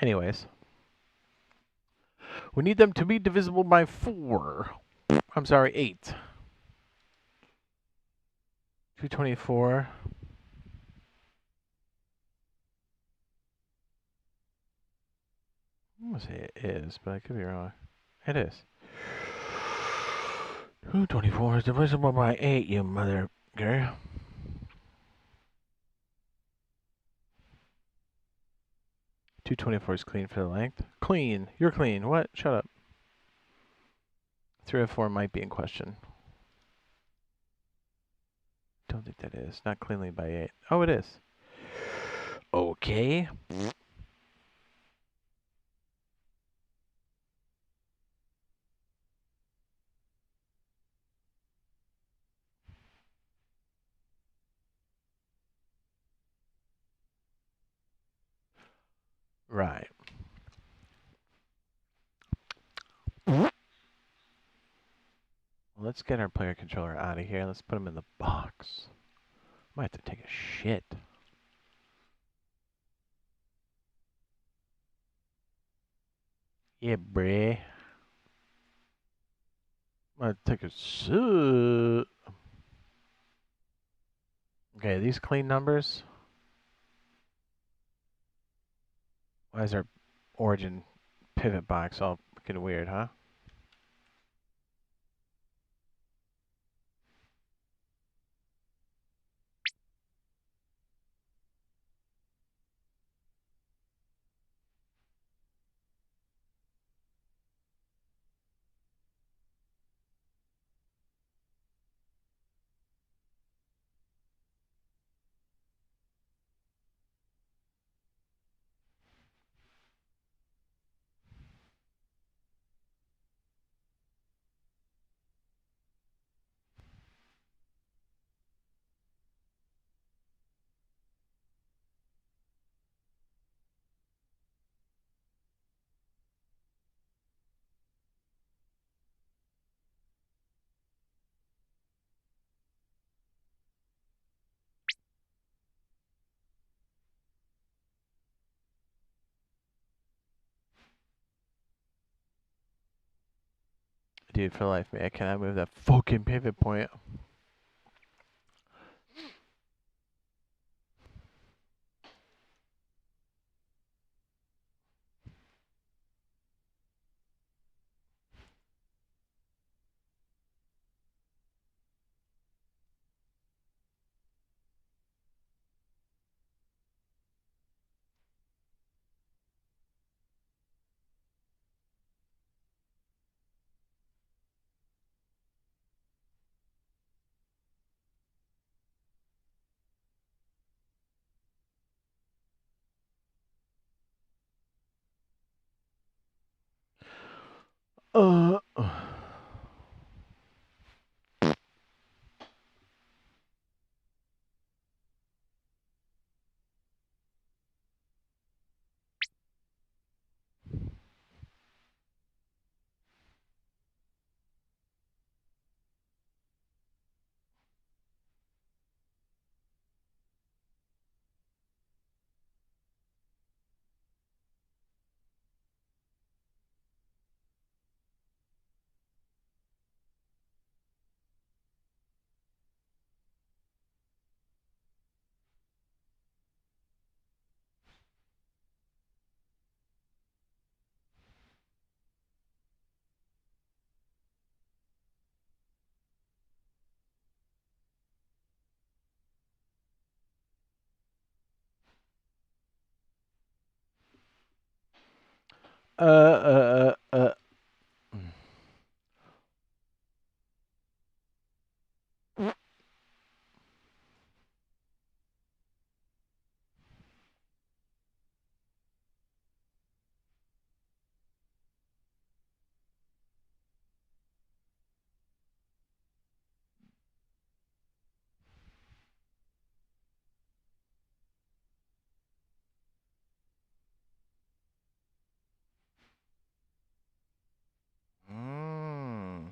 Anyways. We need them to be divisible by 4. I'm sorry, 8. 224. I'm going to say it is, but I could be wrong. It is. 224 is divisible by 8, you mother girl. .224 is clean for the length. Clean. You're clean. What? Shut up. 304 might be in question. don't think that is. Not cleanly by 8. Oh, it is. Okay. Right. Well, let's get our player controller out of here. Let's put him in the box. Might have to take a shit. Yeah, bruh. Might take a shit. Okay, these clean numbers. Why is our origin pivot box all fucking weird, huh? Dude, for life, man, I cannot move that fucking pivot point. Uh. Uh. Uh. Uh. Mm.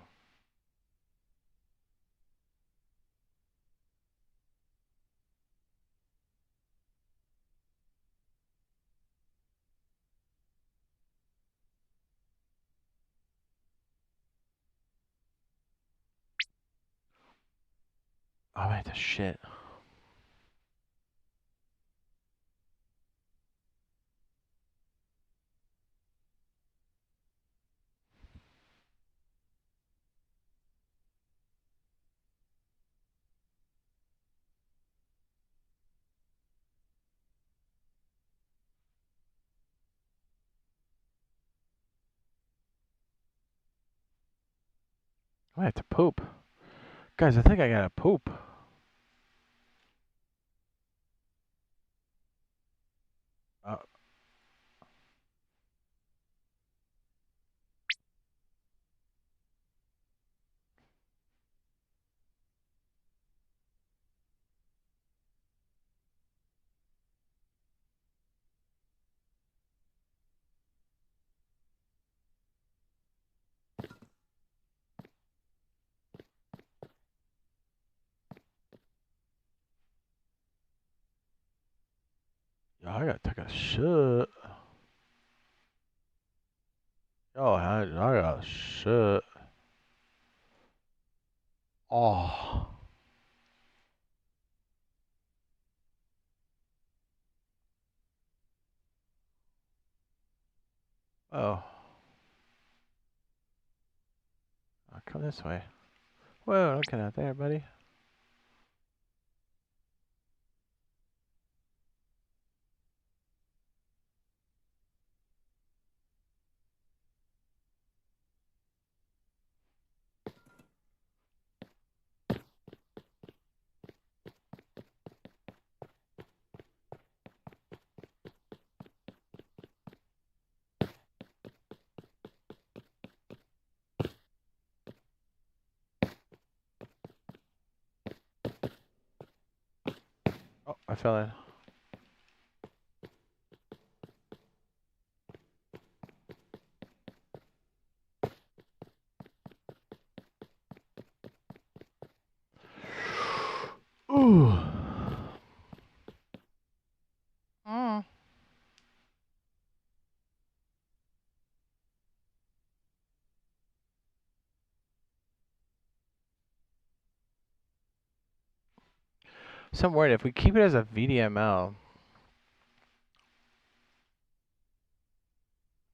Oh, wait, the shit. I have to poop. Guys, I think I gotta poop. I gotta take a shit. Oh, I got shit. Oh. Oh. I'll come this way. Whoa, looking out there, buddy. Oh, I fell in. Ooh. So I'm worried if we keep it as a VDML,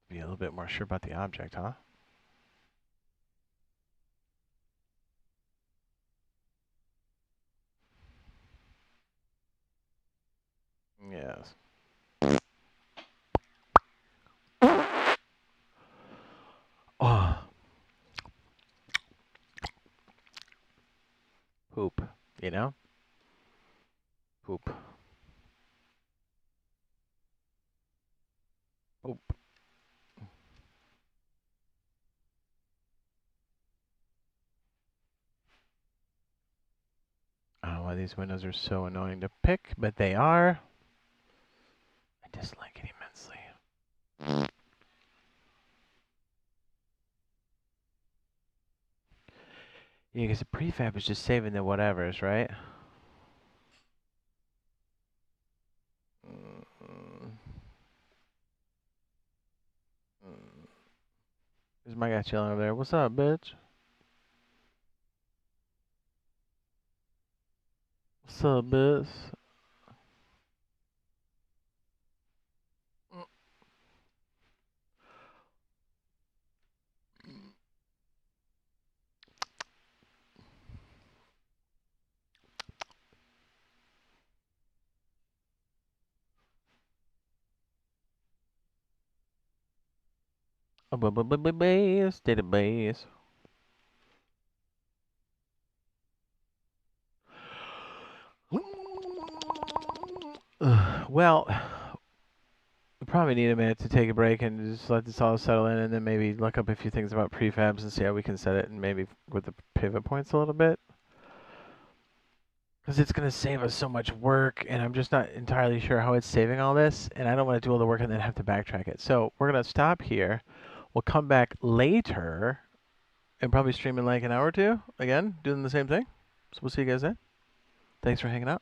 be a little bit more sure about the object, huh? Yes. Oh. Poop. You know? Poop. Poop. I don't know why these windows are so annoying to pick, but they are. I dislike it immensely. Yeah, because the prefab is just saving the whatevers, right? There's my guy chilling over there. What's up, bitch? What's up, bitch? Base, database. Well, we probably need a minute to take a break and just let this all settle in, and then maybe look up a few things about prefabs and see how we can set it, and maybe with the pivot points a little bit. Because it's going to save us so much work, and I'm just not entirely sure how it's saving all this, and I don't want to do all the work and then have to backtrack it. So we're going to stop here. We'll come back later and probably stream in like an hour or two, again, doing the same thing. So we'll see you guys then. Thanks for hanging out.